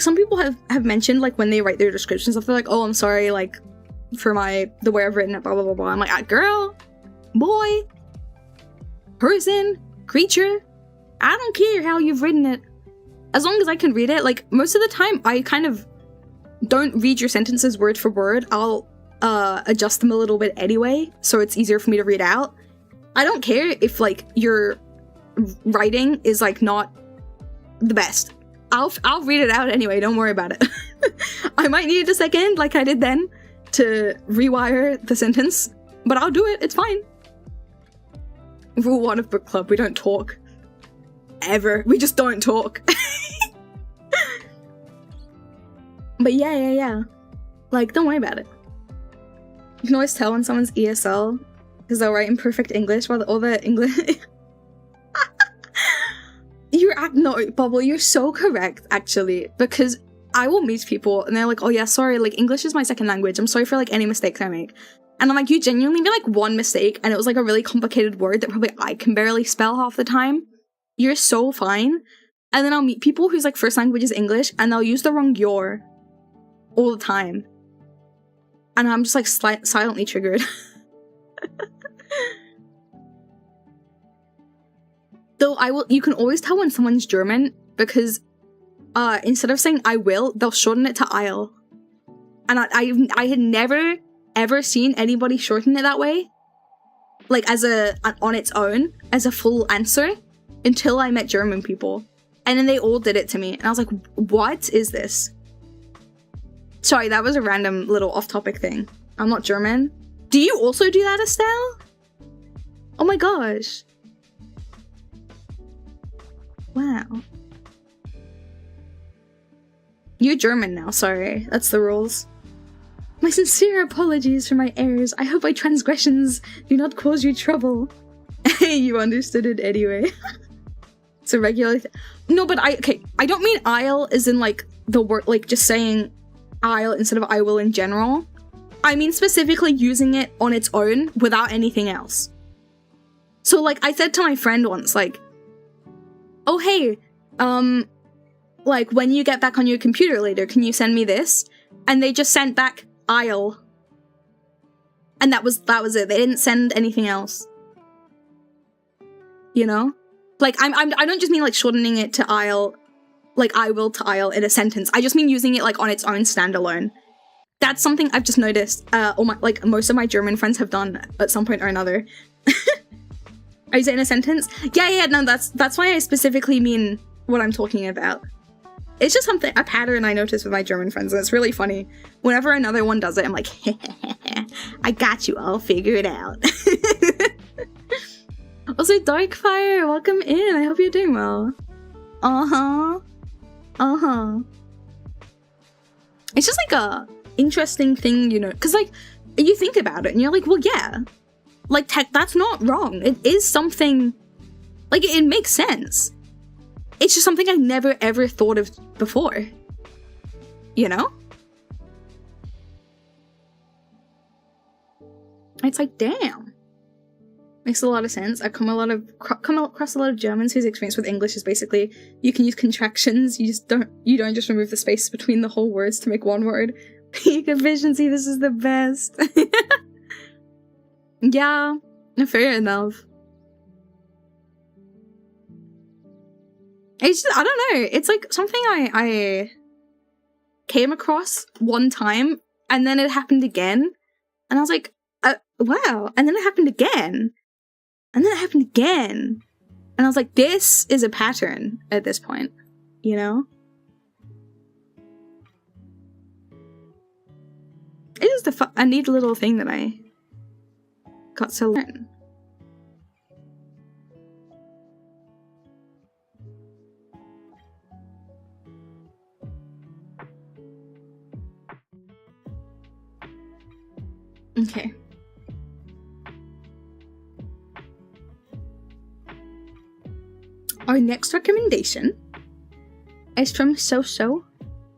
some people have mentioned like when they write their descriptions stuff, they're like, oh, I'm sorry, like for the way I've written it, blah blah blah blah. I'm like, girl, boy, person, creature, I don't care how you've written it, as long as I can read it. Like most of the time I kind of don't read your sentences word for word. I'll adjust them a little bit anyway, so it's easier for me to read out. I don't care if like your writing is like not the best. I'll read it out anyway, don't worry about it. I might need a second like I did then to rewire the sentence, but I'll do it, it's fine. Rule 1 of book club, we don't talk. Ever. We just don't talk. But yeah. Like, don't worry about it. You can always tell when someone's ESL, because they'll write in perfect English while all the English... No, Bubble, you're so correct, actually, because I will meet people and they're like, oh yeah, sorry, like, English is my second language, I'm sorry for, like, any mistakes I make. And I'm like, you genuinely made, like, one mistake, and it was, like, a really complicated word that probably I can barely spell half the time. You're so fine. And then I'll meet people whose, like, first language is English, and they'll use the wrong your all the time. And I'm just, like, silently triggered. Though you can always tell when someone's German, because instead of saying I will, they'll shorten it to I'll. And I had never ever seen anybody shorten it that way, like as on its own, as a full answer, until I met German people. And then they all did it to me, and I was like, what is this? Sorry, that was a random little off-topic thing. I'm not German. Do you also do that, Estelle? Oh my gosh. Wow. You're German now, sorry. That's the rules. My sincere apologies for my errors. I hope my transgressions do not cause you trouble. You understood it anyway. It's a regular no, but I don't mean I'll as in like the word, like just saying I'll instead of I will in general. I mean specifically using it on its own without anything else. So like I said to my friend once, like, oh hey, like when you get back on your computer later, can you send me this? And they just sent back I'll. And that was it. They didn't send anything else. You know? Like I don't just mean like shortening it to I'll, like I will to I'll in a sentence. I just mean using it like on its own standalone. That's something I've just noticed. Most of my German friends have done at some point or another. Are you saying a sentence? Yeah, no, that's why I specifically mean what I'm talking about. It's just a pattern I notice with my German friends, and it's really funny. Whenever another one does it, I'm like, I got you, I'll figure it out. Also, Darkfire, welcome in. I hope you're doing well. It's just like a interesting thing, you know, because like you think about it and you're like, well, yeah, like that's not wrong. It is something, like it makes sense. It's just something I never ever thought of before, you know? It's like, damn. Makes a lot of sense. I've come across a lot of Germans whose experience with English is basically you can use contractions. You don't just remove the space between the whole words to make one word. Peak efficiency. This is the best. Yeah, fair enough. It's just, I don't know. It's like something I came across one time, and then it happened again, and I was like, wow. And then it happened again. And then it happened again. And I was like, this is a pattern at this point, you know? It is a neat little thing that I got to learn. Okay. Our next recommendation is from So-So.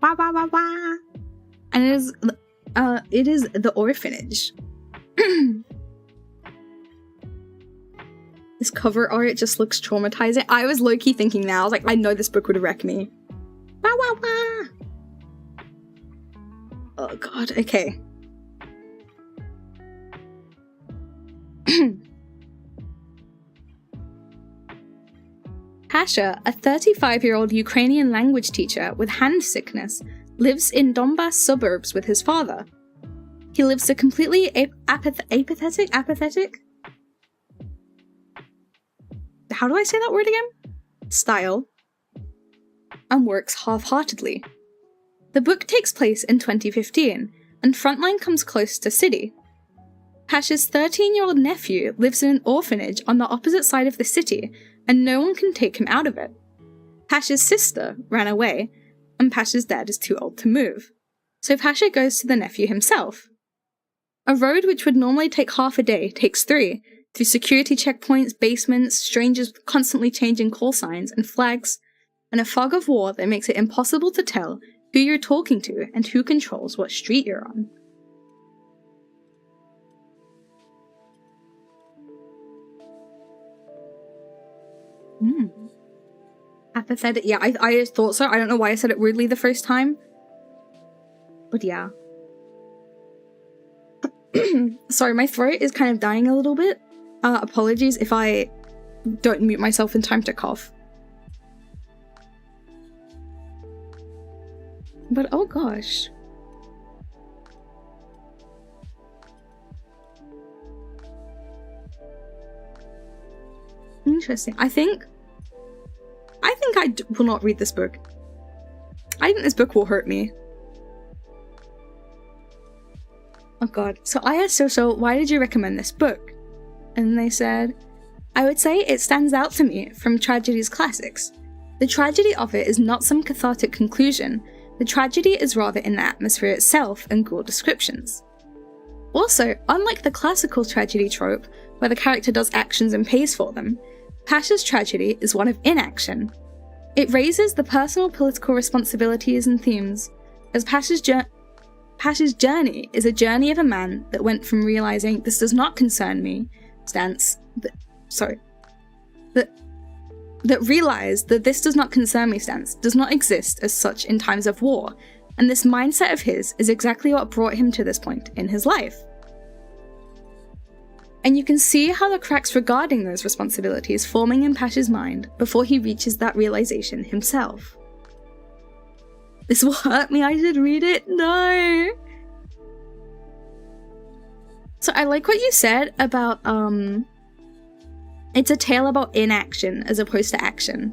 Wah, wah, wah, wah. And it is The Orphanage. This cover art just looks traumatizing. I was low-key thinking now, I was like, I know this book would wreck me. Wah, wah, wah. Oh god, okay. Pasha, a 35-year-old Ukrainian language teacher with hand sickness, lives in Donbass suburbs with his father. He lives a completely apathetic? How do I say that word again? Style. And works half-heartedly. The book takes place in 2015, and Frontline comes close to city. Pasha's 13-year-old nephew lives in an orphanage on the opposite side of the city, and no one can take him out of it. Pasha's sister ran away, and Pasha's dad is too old to move. So Pasha goes to the nephew himself. A road which would normally take half a day takes 3, through security checkpoints, basements, strangers with constantly changing call signs and flags, and a fog of war that makes it impossible to tell who you're talking to and who controls what street you're on. Apathetic. Yeah, I thought so. I don't know why I said it weirdly the first time. But yeah. Sorry, my throat is kind of dying a little bit. Apologies if I don't mute myself in time to cough. But oh gosh. Interesting. I think I will not read this book. I think this book will hurt me. Oh god. So I asked So, why did you recommend this book? And they said, I would say it stands out to me from tragedy's classics. The tragedy of it is not some cathartic conclusion. The tragedy is rather in the atmosphere itself and gore descriptions. Also, unlike the classical tragedy trope, where the character does actions and pays for them, Pasha's tragedy is one of inaction. It raises the personal political responsibilities and themes, as Pasha's journey is a journey of a man that went from realizing this does not concern me that realized that this does not concern me stance does not exist as such in times of war, and this mindset of his is exactly what brought him to this point in his life. And you can see how the cracks regarding those responsibilities forming in Pasha's mind before he reaches that realization himself. This will hurt me, I should read it? No! So I like what you said about, it's a tale about inaction as opposed to action.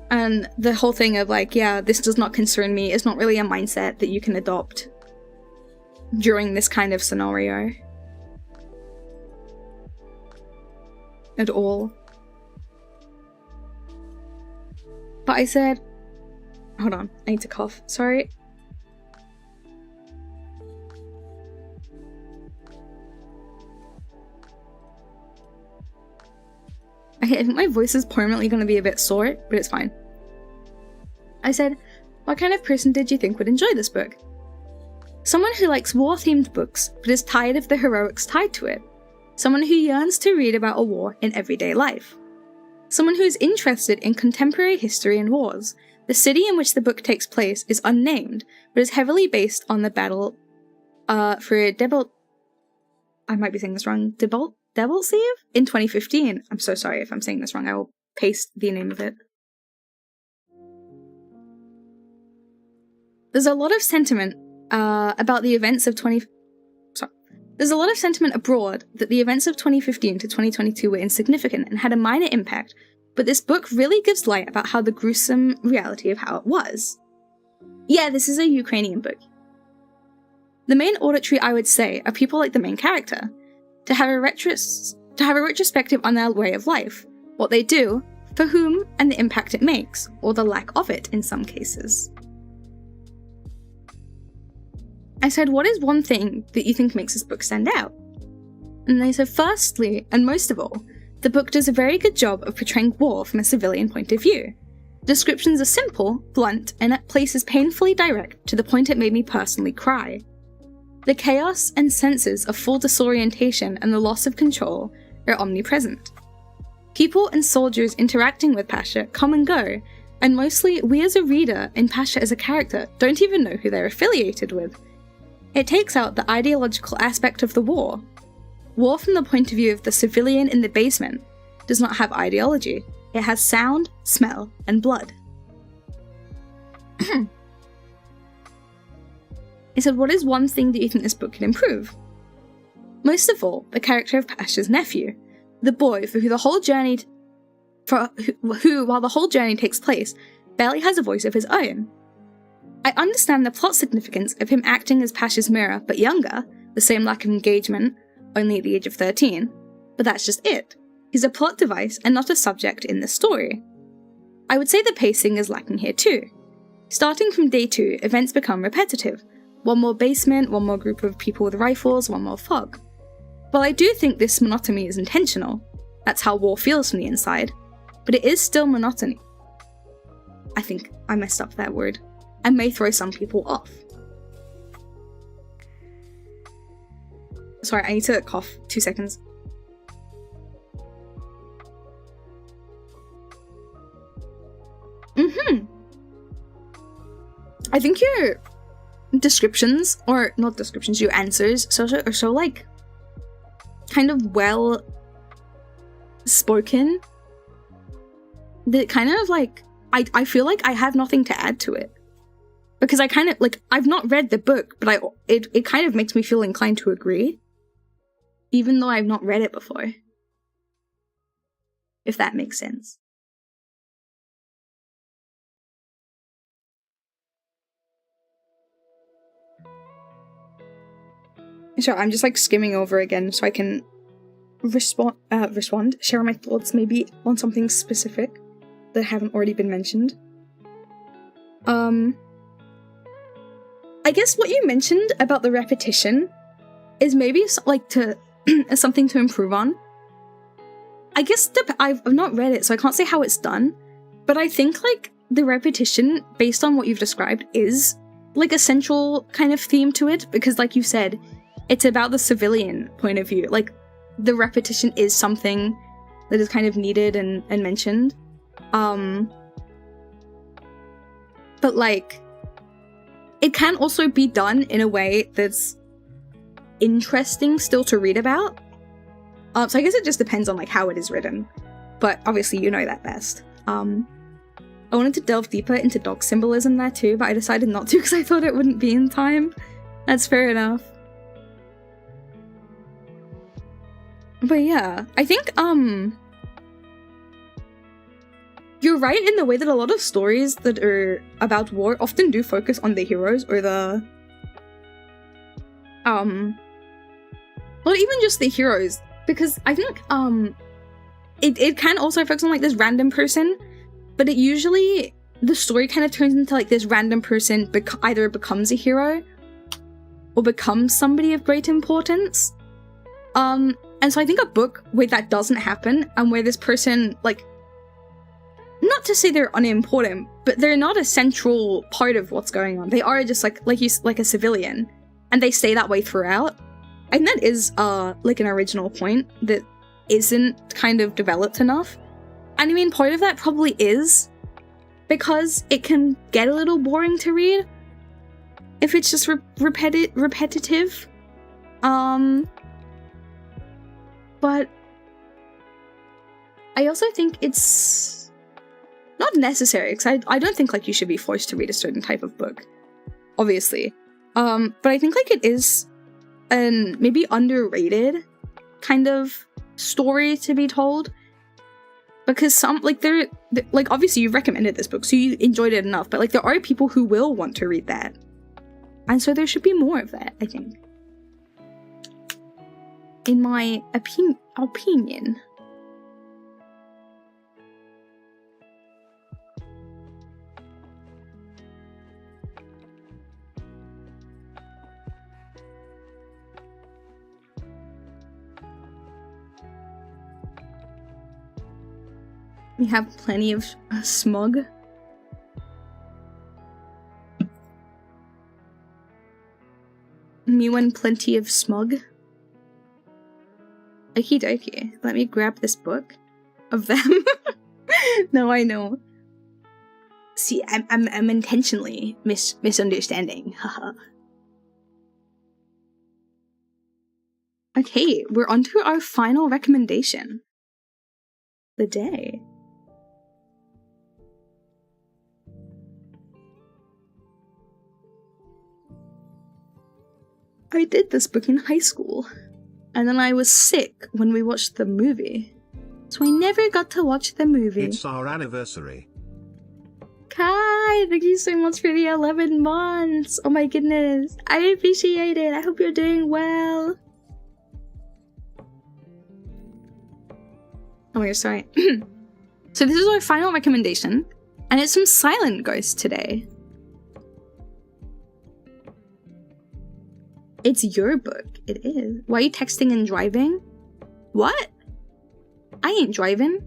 And the whole thing of like, yeah, this does not concern me is not really a mindset that you can adopt during this kind of scenario. At all. But I said, hold on, I need to cough, sorry. Okay, I think my voice is permanently going to be a bit sore, but it's fine. I said, what kind of person did you think would enjoy this book? Someone who likes war-themed books, but is tired of the heroics tied to it. Someone who yearns to read about a war in everyday life. Someone who is interested in contemporary history and wars. The city in which the book takes place is unnamed, but is heavily based on the battle for Debaltseve in 2015. I'm so sorry if I'm saying this wrong. I will paste the name of it. There's a lot of sentiment about the events of There's a lot of sentiment abroad that the events of 2015 to 2022 were insignificant and had a minor impact, but this book really gives light about how the gruesome reality of how it was. Yeah, this is a Ukrainian book. The main auditory, I would say, are people like the main character, to have a retrospective on their way of life, what they do, for whom, and the impact it makes, or the lack of it in some cases. I said, what is one thing that you think makes this book stand out? And they said, firstly, and most of all, the book does a very good job of portraying war from a civilian point of view. Descriptions are simple, blunt, and at places painfully direct to the point it made me personally cry. The chaos and senses of full disorientation and the loss of control are omnipresent. People and soldiers interacting with Pasha come and go, and mostly we as a reader and Pasha as a character don't even know who they're affiliated with. It takes out the ideological aspect of the war. War from the point of view of the civilian in the basement does not have ideology. It has sound, smell, and blood. I said, what is one thing that you think this book could improve? Most of all, the character of Pasha's nephew, the boy for who the whole journey while the whole journey takes place, barely has a voice of his own. I understand the plot significance of him acting as Pasha's mirror, but younger, the same lack of engagement, only at the age of 13, but that's just it. He's a plot device and not a subject in the story. I would say the pacing is lacking here too. Starting from day 2, events become repetitive. One more basement, one more group of people with rifles, one more fog. While I do think this monotony is intentional, that's how war feels from the inside, but it is still monotony. I think I messed up that word, and may throw some people off. Sorry, I need to cough 2 seconds. I think your descriptions, or not descriptions, your answers are so like kind of well spoken that kind of like I feel like I have nothing to add to it. Because I kind of, like, I've not read the book, but it kind of makes me feel inclined to agree. Even though I've not read it before. If that makes sense. Sorry, I'm just, like, skimming over again so I can share my thoughts maybe on something specific that haven't already been mentioned. I guess what you mentioned about the repetition is maybe like something to improve on. I guess I've not read it, so I can't say how it's done, but I think like the repetition, based on what you've described, is like a central kind of theme to it, because like you said, it's about the civilian point of view. Like the repetition is something that is kind of needed and mentioned. But like, it can also be done in a way that's interesting still to read about. So I guess it just depends on like how it is written, but obviously you know that best. I wanted to delve deeper into dog symbolism there too, but I decided not to because I thought it wouldn't be in time. That's fair enough. But yeah, I think you're right in the way that a lot of stories that are about war often do focus on the heroes or the not even just the heroes, because I think it can also focus on like this random person, but it usually, the story kind of turns into like this random person either becomes a hero or becomes somebody of great importance. And so I think a book where that doesn't happen and where this person, like, not to say they're unimportant, but they're not a central part of what's going on. They are just like a civilian, and they stay that way throughout. And that is like an original point that isn't kind of developed enough. And I mean, part of that probably is because it can get a little boring to read if it's just repetitive. But I also think it's not necessary, because I don't think like you should be forced to read a certain type of book, obviously. But I think like it is an maybe underrated kind of story to be told, because some like like obviously you recommended this book, so you enjoyed it enough, but like there are people who will want to read that, and so there should be more of that, I think, in my opinion. We have plenty of smug. Me when plenty of smug. Okie dokie. Let me grab this book of them. No, I know. See, I'm intentionally misunderstanding. Haha. Okay, we're on to our final recommendation. The day. I did this book in high school, and then I was sick when we watched the movie, so I never got to watch the movie. It's our anniversary. Kai, thank you so much for the 11 months. Oh my goodness, I appreciate it. I hope you're doing well. Oh my gosh, sorry. So this is our final recommendation, and it's from Silent Ghost today. It's your book. It is. Why are you texting and driving? What? I ain't driving.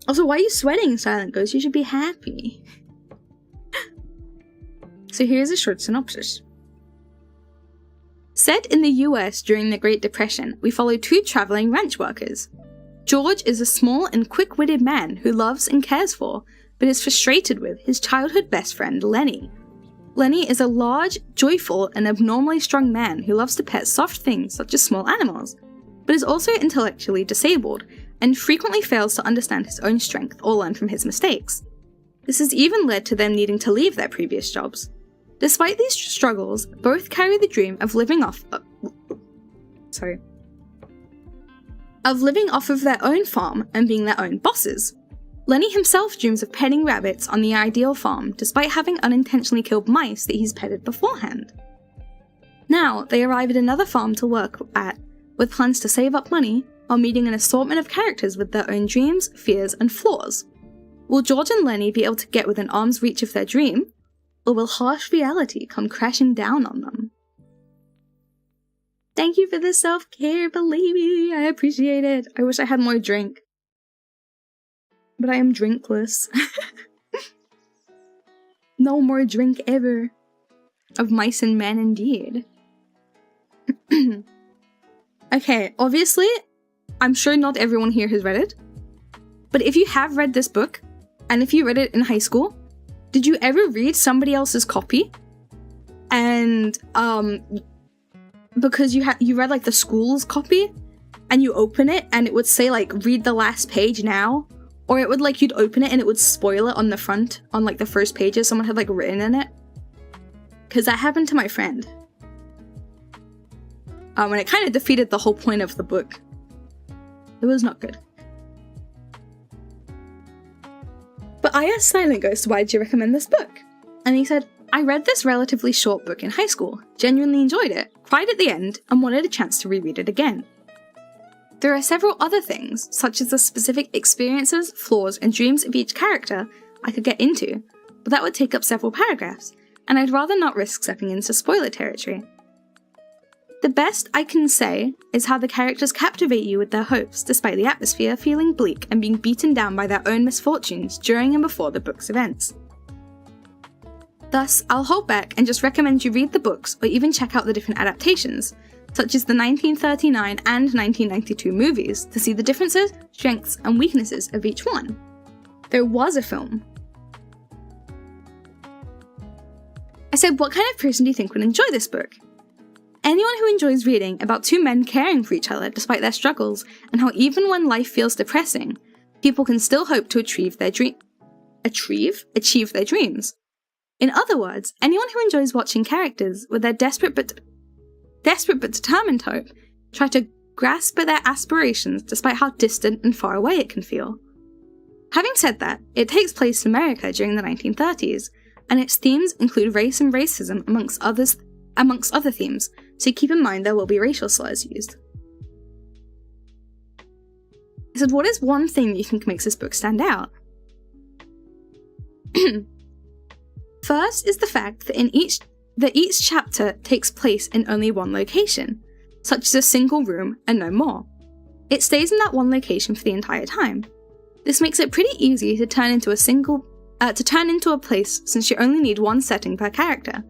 Also, why are you sweating, Silent Ghost? You should be happy. So here's a short synopsis. Set in the US during the Great Depression, we follow two traveling ranch workers. George is a small and quick-witted man who loves and cares for, but is frustrated with his childhood best friend, Lenny. Lenny is a large, joyful, and abnormally strong man who loves to pet soft things such as small animals, but is also intellectually disabled and frequently fails to understand his own strength or learn from his mistakes. This has even led to them needing to leave their previous jobs. Despite these struggles, both carry the dream of living off of their own farm and being their own bosses. Lenny himself dreams of petting rabbits on the ideal farm, despite having unintentionally killed mice that he's petted beforehand. Now, they arrive at another farm to work at, with plans to save up money, while meeting an assortment of characters with their own dreams, fears, and flaws. Will George and Lenny be able to get within arm's reach of their dream, or will harsh reality come crashing down on them? Thank you for the self-care, believe me, I appreciate it. I wish I had more drink. But I am drinkless. No more drink ever. Of mice and men indeed. Okay, obviously, I'm sure not everyone here has read it. But if you have read this book, and if you read it in high school, did you ever read somebody else's copy? And, because you read like the school's copy, and you open it, and it would say like, read the last page now, or it would like, you'd open it and it would spoil it on the front, on like the first pages someone had like written in it. Because that happened to my friend. And it kind of defeated the whole point of the book. It was not good. But I asked Silent Ghost, why did you recommend this book? And he said, I read this relatively short book in high school, genuinely enjoyed it, cried at the end, and wanted a chance to reread it again. There are several other things, such as the specific experiences, flaws, and dreams of each character I could get into, but that would take up several paragraphs, and I'd rather not risk stepping into spoiler territory. The best I can say is how the characters captivate you with their hopes, despite the atmosphere feeling bleak and being beaten down by their own misfortunes during and before the book's events. Thus, I'll hold back and just recommend you read the books or even check out the different adaptations, such as the 1939 and 1992 movies, to see the differences, strengths, and weaknesses of each one. There was a film. I said, what kind of person do you think would enjoy this book? Anyone who enjoys reading about two men caring for each other despite their struggles, and how even when life feels depressing, people can still hope to achieve their dreams. In other words, anyone who enjoys watching characters with their desperate but determined hope try to grasp at their aspirations despite how distant and far away it can feel. Having said that, it takes place in America during the 1930s, and its themes include race and racism amongst other themes, so keep in mind there will be racial slurs used. I said, what is one thing that you think makes this book stand out? First is the fact that each chapter takes place in only one location, such as a single room and no more. It stays in that one location for the entire time. This makes it pretty easy to turn into a place, since you only need one setting per character,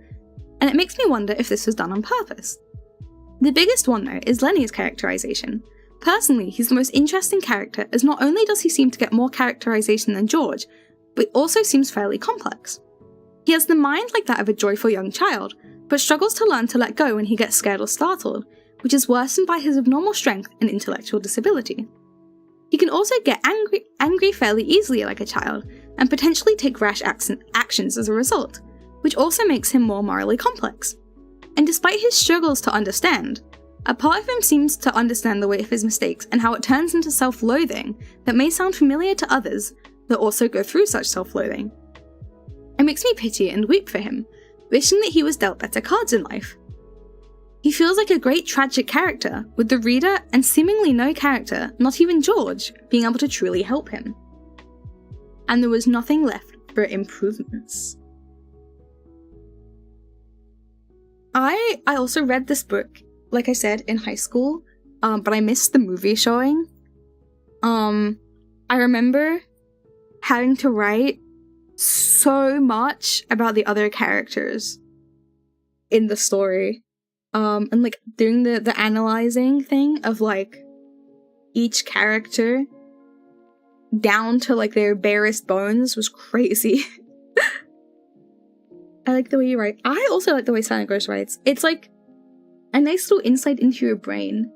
and it makes me wonder if this was done on purpose. The biggest one though is Lenny's characterization. Personally, he's the most interesting character, as not only does he seem to get more characterization than George, but also seems fairly complex. He has the mind like that of a joyful young child, but struggles to learn to let go when he gets scared or startled, which is worsened by his abnormal strength and intellectual disability. He can also get angry fairly easily like a child, and potentially take rash actions as a result, which also makes him more morally complex. And despite his struggles to understand, a part of him seems to understand the weight of his mistakes and how it turns into self-loathing that may sound familiar to others that also go through such self-loathing. It makes me pity and weep for him, wishing that he was dealt better cards in life. He feels like a great tragic character, with the reader and seemingly no character, not even George, being able to truly help him. And there was nothing left for improvements. I also read this book, like I said, in high school, but I missed the movie showing. I remember having to write so much about the other characters in the story. And like doing the analyzing thing of like each character down to like their barest bones was crazy. I like the way you write. I also like the way Silent Ghost writes. It's like a nice little insight into your brain.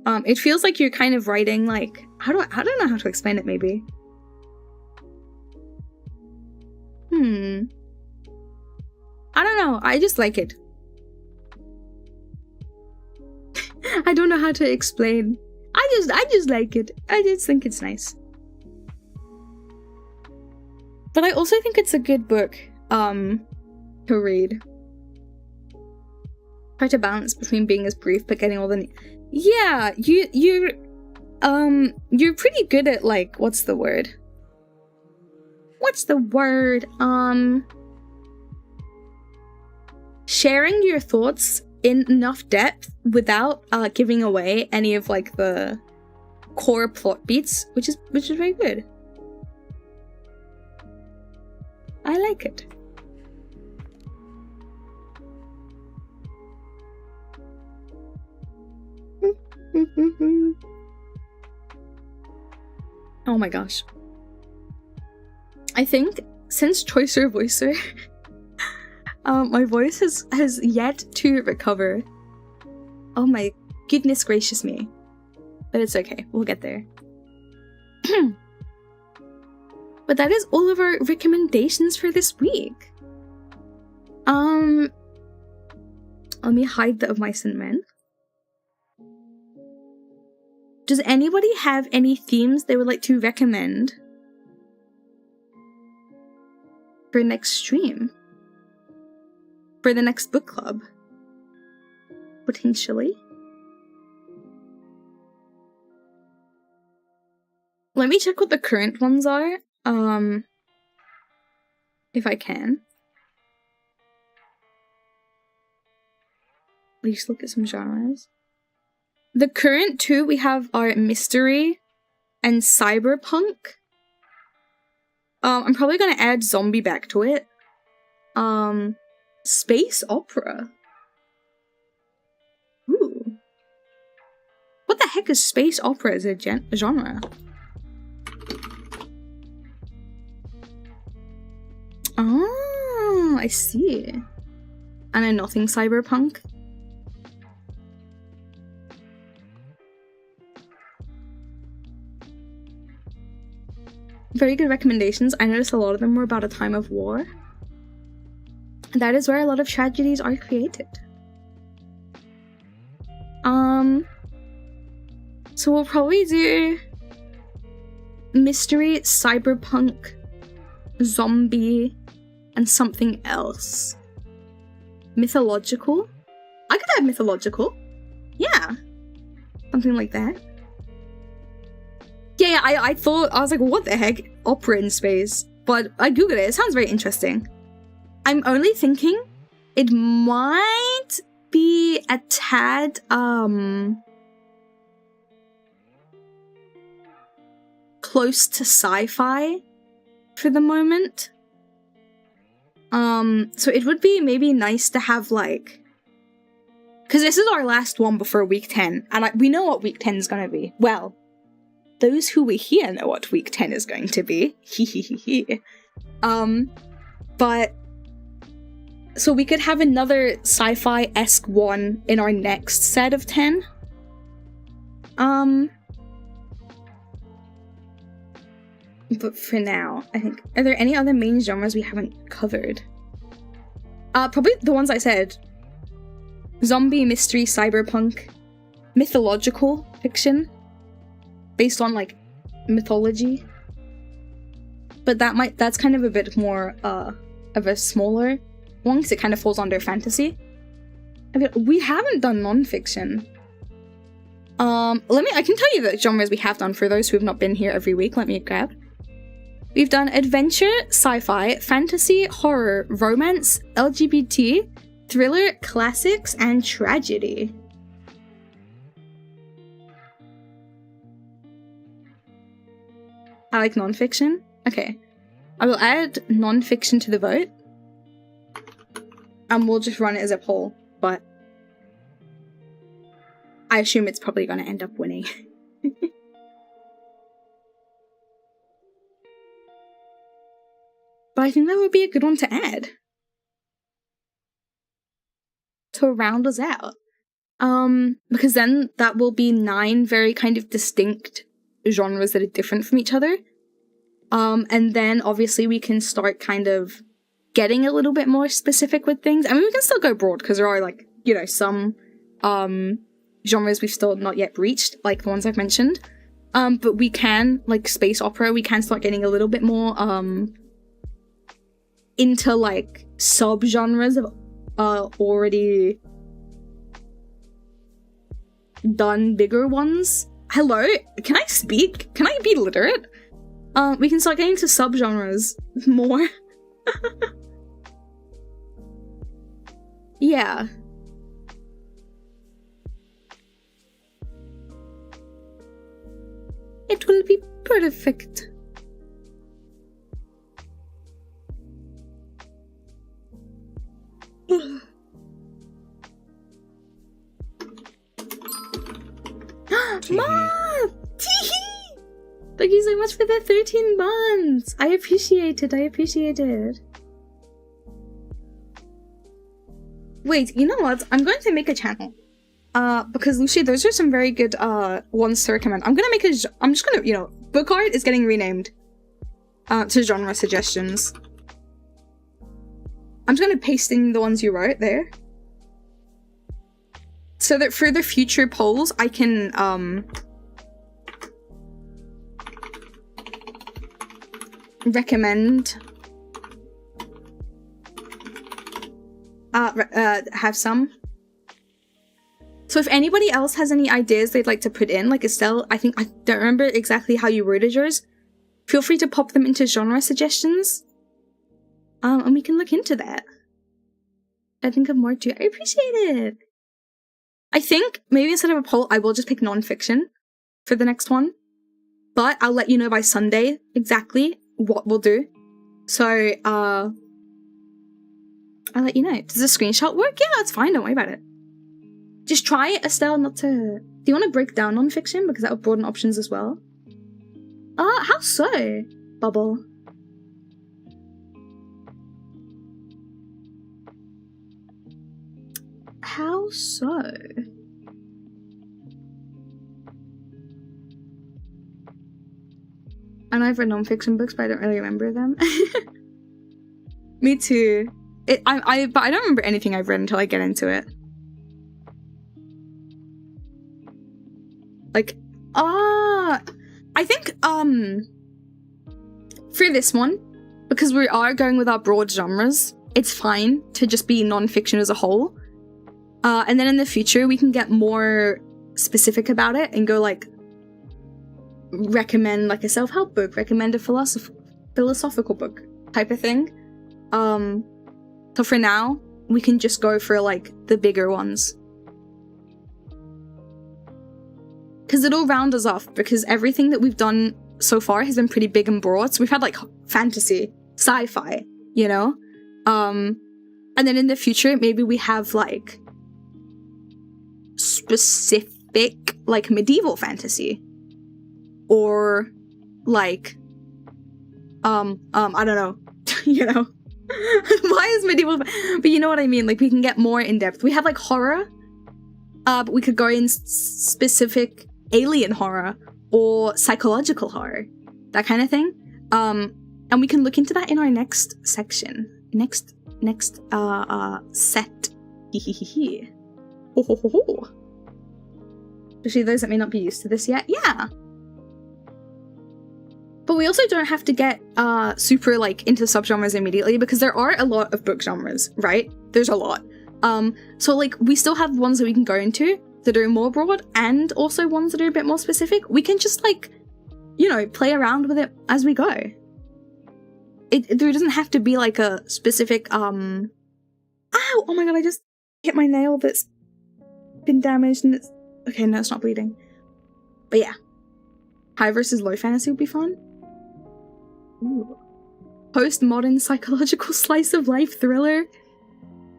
It feels like you're kind of writing like, I don't know how to explain it maybe. I don't know, I just like it. I don't know how to explain. I just like it. I just think it's nice. But I also think it's a good book to read. Try to balance between being as brief but getting all the you're pretty good at like, what's the word? what's the word? Sharing your thoughts in enough depth without giving away any of like the core plot beats, which is very good. I like it. Oh my gosh. I think since Choicer Voicer, my voice has yet to recover. Oh my goodness gracious me. But it's okay, we'll get there. But that is all of our recommendations for this week. Let me hide the Of Mice and Men. Does anybody have any themes they would like to recommend for next stream? For the next book club? Potentially. Let me check what the current ones are. If I can. At least look at some genres. The current two we have are mystery and cyberpunk. I'm probably gonna add zombie back to it. Space opera. Ooh. What the heck is space opera as a genre? Oh, I see. And a nothing cyberpunk. Very good recommendations. I noticed a lot of them were about a time of war. That is where a lot of tragedies are created. So we'll probably do mystery, cyberpunk, zombie, and something else. Mythological? I could have mythological. Yeah. Something like that. Yeah, I thought, I was like, what the heck? Opera in space. But I googled it, it sounds very interesting. I'm only thinking it might be a tad, close to sci-fi for the moment. So it would be maybe nice to have like, because this is our last one before week 10, and we know what week 10 is going to be. Well, those who were here know what week 10 is going to be. But so we could have another sci-fi-esque one in our next set of 10. But for now, I think, are there any other main genres we haven't covered? Probably the ones I said. Zombie, mystery, cyberpunk, mythological fiction, based on like mythology. But that's kind of a bit more of a smaller one, because it kind of falls under fantasy. I mean, we haven't done non-fiction. I can tell you the genres we have done for those who have not been here every week. Let me grab. We've done adventure, sci-fi, fantasy, horror, romance, LGBT, thriller, classics, and tragedy. I like non-fiction. Okay. I will add non-fiction to the vote. And we'll just run it as a poll, but I assume it's probably going to end up winning. But I think that would be a good one to add. To round us out. Because then that will be 9 very kind of distinct genres that are different from each other. And then obviously we can start kind of getting a little bit more specific with things. I mean, we can still go broad because there are like, you know, some genres we've still not yet reached, like the ones I've mentioned. But we can, like space opera, we can start getting a little bit more into like sub-genres of already done bigger ones. Hello? Can I speak? Can I be literate? We can start getting into subgenres more. Yeah. It will be perfect. Mom! Teehee! Thank you so much for the 13 months. I appreciate it. I appreciate it. Wait, you know what? I'm going to make a channel. Because Lucy, those are some very good ones to recommend. I'm just gonna, you know, book art is getting renamed to genre suggestions. I'm just gonna paste in the ones you wrote there. So that for the future polls, I can, recommend, have some. So if anybody else has any ideas they'd like to put in, like Estelle, I don't remember exactly how you worded yours, feel free to pop them into genre suggestions. And we can look into that. I think of more too. I appreciate it. I think maybe instead of a poll, I will just pick non-fiction for the next one. But I'll let you know by Sunday exactly what we'll do. So, I'll let you know. Does the screenshot work? Yeah, it's fine. Don't worry about it. Just try, Estelle, not to... Do you want to break down non-fiction? Because that would broaden options as well. How so? Bubble. How so? And I've read non-fiction books, but I don't really remember them. Me too. But I don't remember anything I've read until I get into it. Like, I think, for this one, because we are going with our broad genres, it's fine to just be non-fiction as a whole. And then in the future, we can get more specific about it and go, like, recommend, like, a self-help book, recommend a philosophical book type of thing. So for now, we can just go for, like, the bigger ones. Because it'll round us off, because everything that we've done so far has been pretty big and broad. So we've had, like, fantasy, sci-fi, you know? And then in the future, maybe we have, like, specific, like, medieval fantasy. Or, like, I don't know, you know? Why is medieval... But you know what I mean, like, we can get more in-depth. We have, like, horror, but we could go in specific alien horror or psychological horror, that kind of thing. And we can look into that in our next section. Next set. Hehehe. Ho ho ho ho. Especially those that may not be used to this yet. Yeah. But we also don't have to get super, like, into subgenres immediately, because there are a lot of book genres, right? There's a lot. So, like, we still have ones that we can go into that are more broad, and also ones that are a bit more specific. We can just, like, you know, play around with it as we go. There doesn't have to be, like, a specific, Ow! Oh my god, I just hit my nail that's been damaged and it's... Okay, no, it's not bleeding. But yeah. High versus low fantasy would be fun. Ooh. Postmodern psychological slice of life thriller.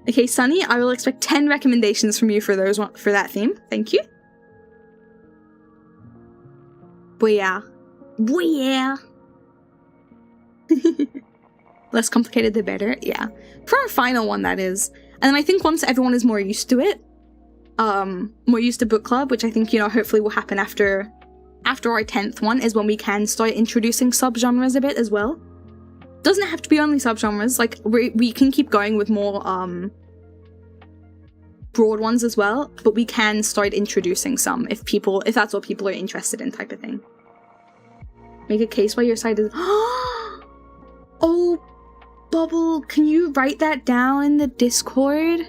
Okay, Sunny, I will expect 10 recommendations from you for that theme. Thank you. But yeah. But yeah. Less complicated the better, yeah. For our final one, that is. And then I think once everyone is more used to it, more used to book club, which I think, you know, hopefully will happen after our 10th one, is when we can start introducing subgenres a bit as well. Doesn't have to be only subgenres, like, we can keep going with more, broad ones as well, but we can start introducing some if that's what people are interested in, type of thing. Make a case why your side is... Oh, Bubble, can you write that down in the Discord?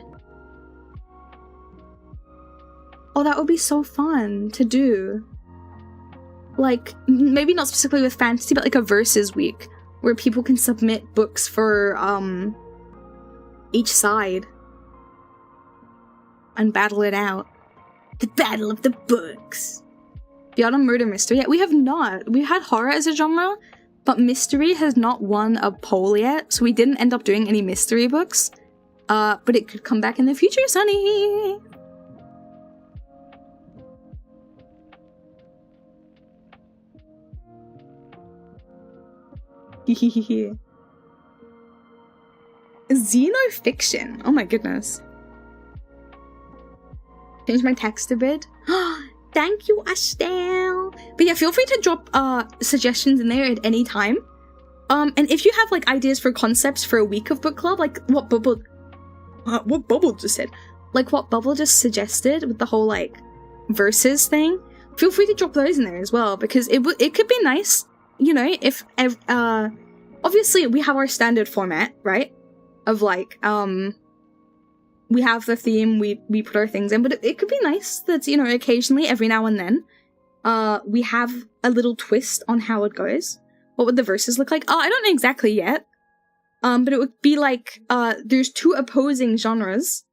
Oh, that would be so fun to do. like, maybe not specifically with fantasy, but like a versus week where people can submit books for each side and battle it out. The battle of the books. Beyond a murder mystery. Yeah, we have not. We had horror as a genre, but mystery has not won a poll yet, so we didn't end up doing any mystery books. But it could come back in the future, Sunny. Xenofiction. Oh my goodness. Change my text a bit. Thank you, Astel. But yeah, feel free to drop suggestions in there at any time. And if you have like ideas for concepts for a week of book club, like what Bubble just said, like what Bubble just suggested with the whole like versus thing, feel free to drop those in there as well, because it could be nice, you know, if obviously we have our standard format, right? Of like we have the theme, we put our things in, but it could be nice that, you know, occasionally, every now and then, we have a little twist on how it goes. What would the verses look like? I don't know exactly yet. But it would be like, there's two opposing genres.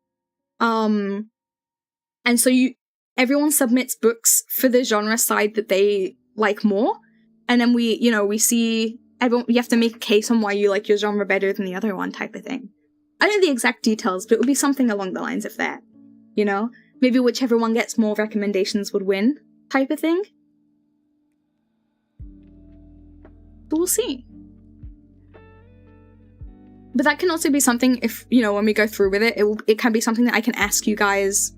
And so everyone submits books for the genre side that they like more. And then we see you have to make a case on why you like your genre better than the other one type of thing. I don't know the exact details, but it would be something along the lines of that. You know? Maybe whichever one gets more recommendations would win type of thing. But we'll see. But that can also be something, if, you know, when we go through with it, it can be something that I can ask you guys,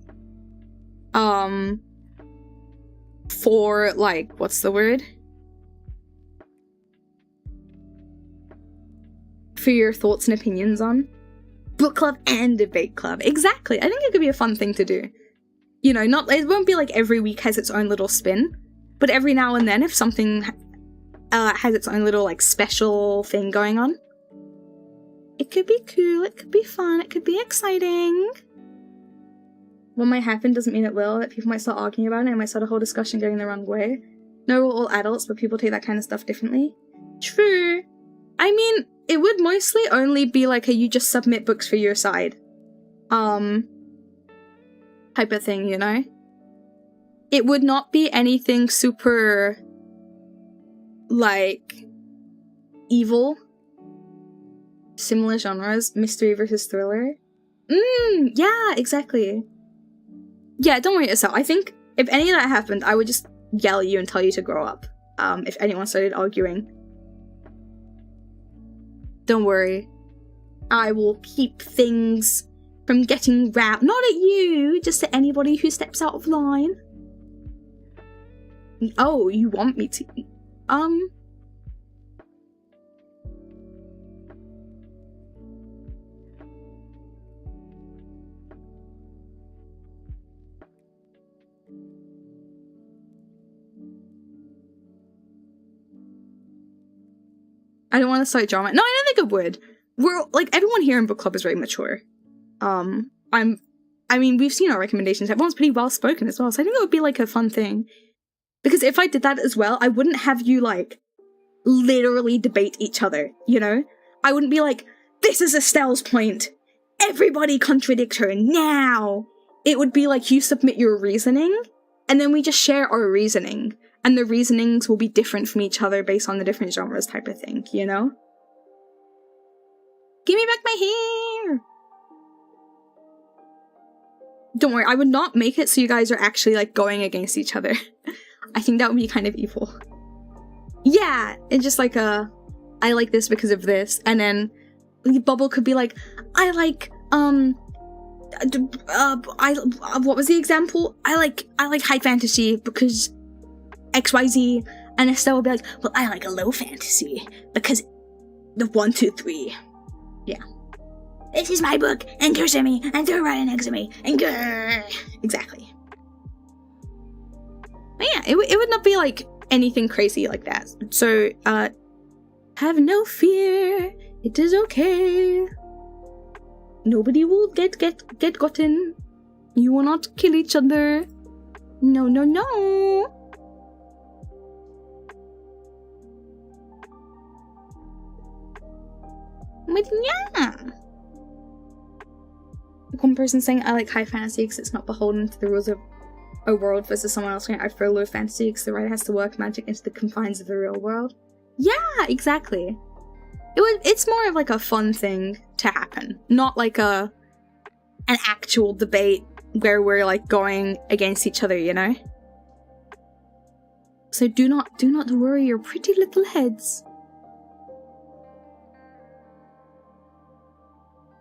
for, like, what's the word? For your thoughts and opinions on. Book club and debate club. Exactly. I think it could be a fun thing to do. You know, it won't be like every week has its own little spin, but every now and then if something has its own little, like, special thing going on, it could be cool, it could be fun, it could be exciting. What might happen doesn't mean it will, that people might start arguing about it and might start a whole discussion going the wrong way. No, we're all adults, but people take that kind of stuff differently. True. I mean, it would mostly only be like a you just submit books for your side. Type of thing, you know? It would not be anything super, like, evil. Similar genres, mystery versus thriller. Yeah, exactly. Yeah, don't worry yourself. I think if any of that happened, I would just yell at you and tell you to grow up. If anyone started arguing. Don't worry. I will keep things from getting round. Not at you, just at anybody who steps out of line. Oh, you want me to? I don't want to start drama. No, I don't think it would. We're, like, everyone here in book club is very mature. I mean, we've seen our recommendations. Everyone's pretty well spoken as well, so I think it would be, like, a fun thing. Because if I did that as well, I wouldn't have you, like, literally debate each other, you know? I wouldn't be like, this is Estelle's point. Everybody contradict her now. It would be like, you submit your reasoning, and then we just share our reasoning. And the reasonings will be different from each other based on the different genres type of thing, you know? Give me back my hair! Don't worry, I would not make it so you guys are actually, like, going against each other. I think that would be kind of evil. Yeah, it's just like I like this because of this, and then Bubble could be like, I like, what was the example? I like high fantasy because XYZ, and Estelle will be like, well, I like a low fantasy because the 1, 2, 3. Yeah. This is my book, and curse at me, and throw right next to me, and grrr. Exactly. But yeah, it would not be like anything crazy like that. So, have no fear. It is okay. Nobody will get gotten. You will not kill each other. No, no, no. But yeah. One person saying I like high fantasy because it's not beholden to the rules of a world versus someone else saying I prefer low fantasy because the writer has to work magic into the confines of the real world. Yeah, exactly. It's more of like a fun thing to happen, not like an actual debate where we're like going against each other, you know? So do not worry your pretty little heads.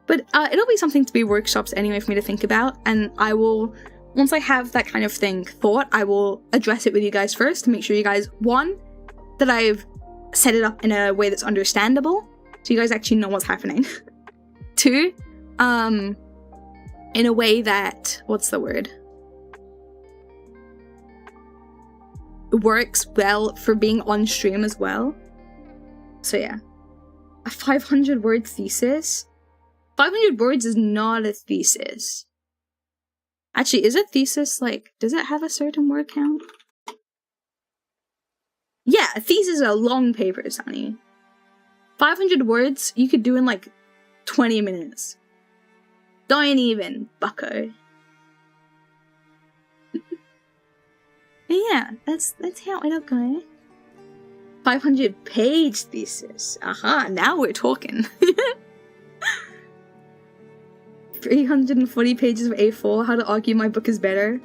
But it'll be something to be workshops anyway for me to think about, and I will, once I have that kind of thing thought, I will address it with you guys first to make sure you guys, one, that I've set it up in a way that's understandable, so you guys actually know what's happening. Two, in a way that, what's the word? Works well for being on stream as well. So yeah. A 500 word thesis? 500 words is not a thesis. Actually, is a thesis like, does it have a certain word count? Yeah, a thesis are long papers, honey. 500 words you could do in like 20 minutes. Don't even, bucko. Yeah, that's how it'll go. 500 page thesis. Aha, now we're talking. 340 pages of A4, how to argue my book is better.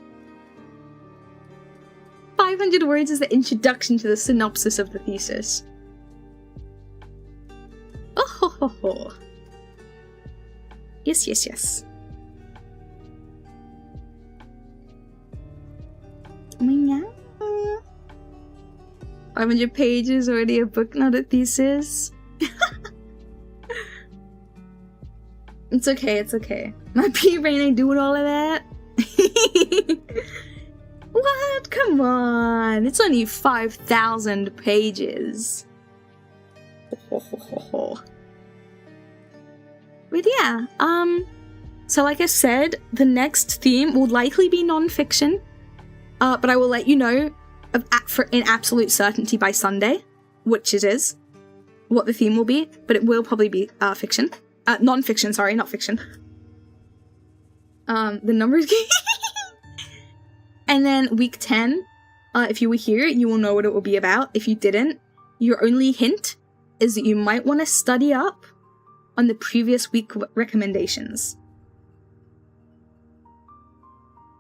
500 words is the introduction to the synopsis of the thesis. Oh ho ho ho. Yes, yes, yes. Yeah. 500 pages, already a book, not a thesis. It's okay, it's okay. My pea-brain ain't doing all of that. What? Come on. It's only 5,000 pages. But yeah, so like I said, the next theme will likely be non-fiction. But I will let you know in absolute certainty by Sunday, which it is, what the theme will be, but it will probably be fiction. Non-fiction, sorry, not fiction. The numbers. And then week 10, if you were here, you will know what it will be about. If you didn't, your only hint is that you might want to study up on the previous week recommendations.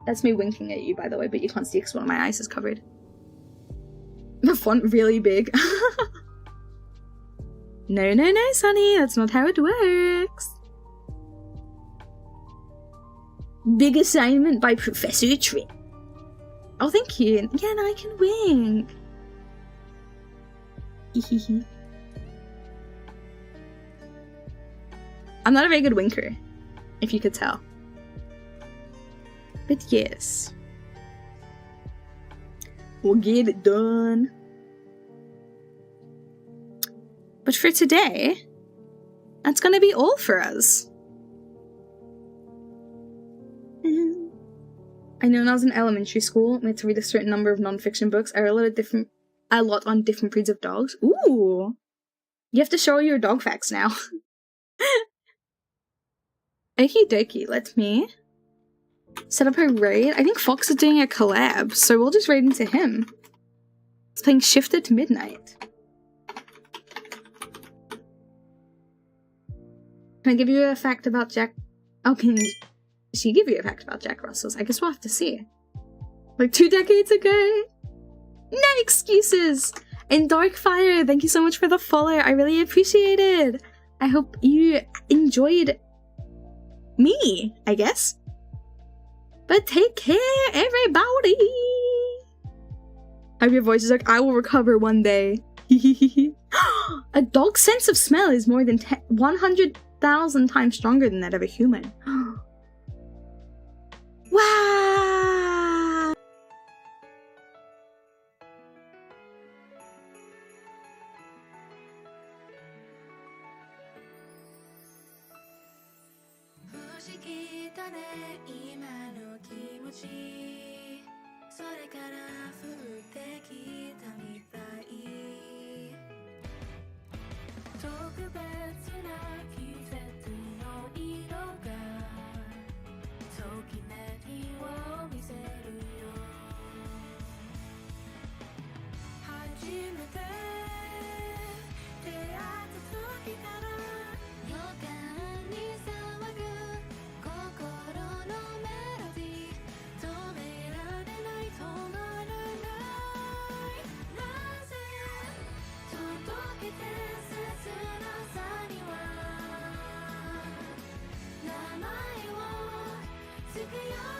That's me winking at you, by the way, but you can't see because one of my eyes is covered. The font really big. No, no, no, Sonny, that's not how it works. Big assignment by Professor Trip. Oh, thank you. Yeah, now I can wink. Hehehe. I'm not a very good winker, if you could tell. But yes. We'll get it done. But for today, that's gonna be all for us. I know when I was in elementary school, we had to read a certain number of non-fiction books. I read a lot on different breeds of dogs. Ooh! You have to show your dog facts now. Okie dokie, let me set up a raid. I think Fox is doing a collab, so we'll just raid into him. He's playing Shifted to Midnight. Can I give you a fact about Jack? Oh, can she give you a fact about Jack Russells? I guess we'll have to see. Like 2 decades ago? No excuses! And Darkfire, thank you so much for the follow. I really appreciate it. I hope you enjoyed me, I guess. But take care, everybody! I hope your voice is like, I will recover one day. A dog's sense of smell is more than 100,000 times stronger than that of a human. Wow! 特別な季節の色がときめきを見せるよ初めて出会った時から予感に騒ぐ心のメロディー止められない止まらないなぜ届けて切なさには名前をつけよう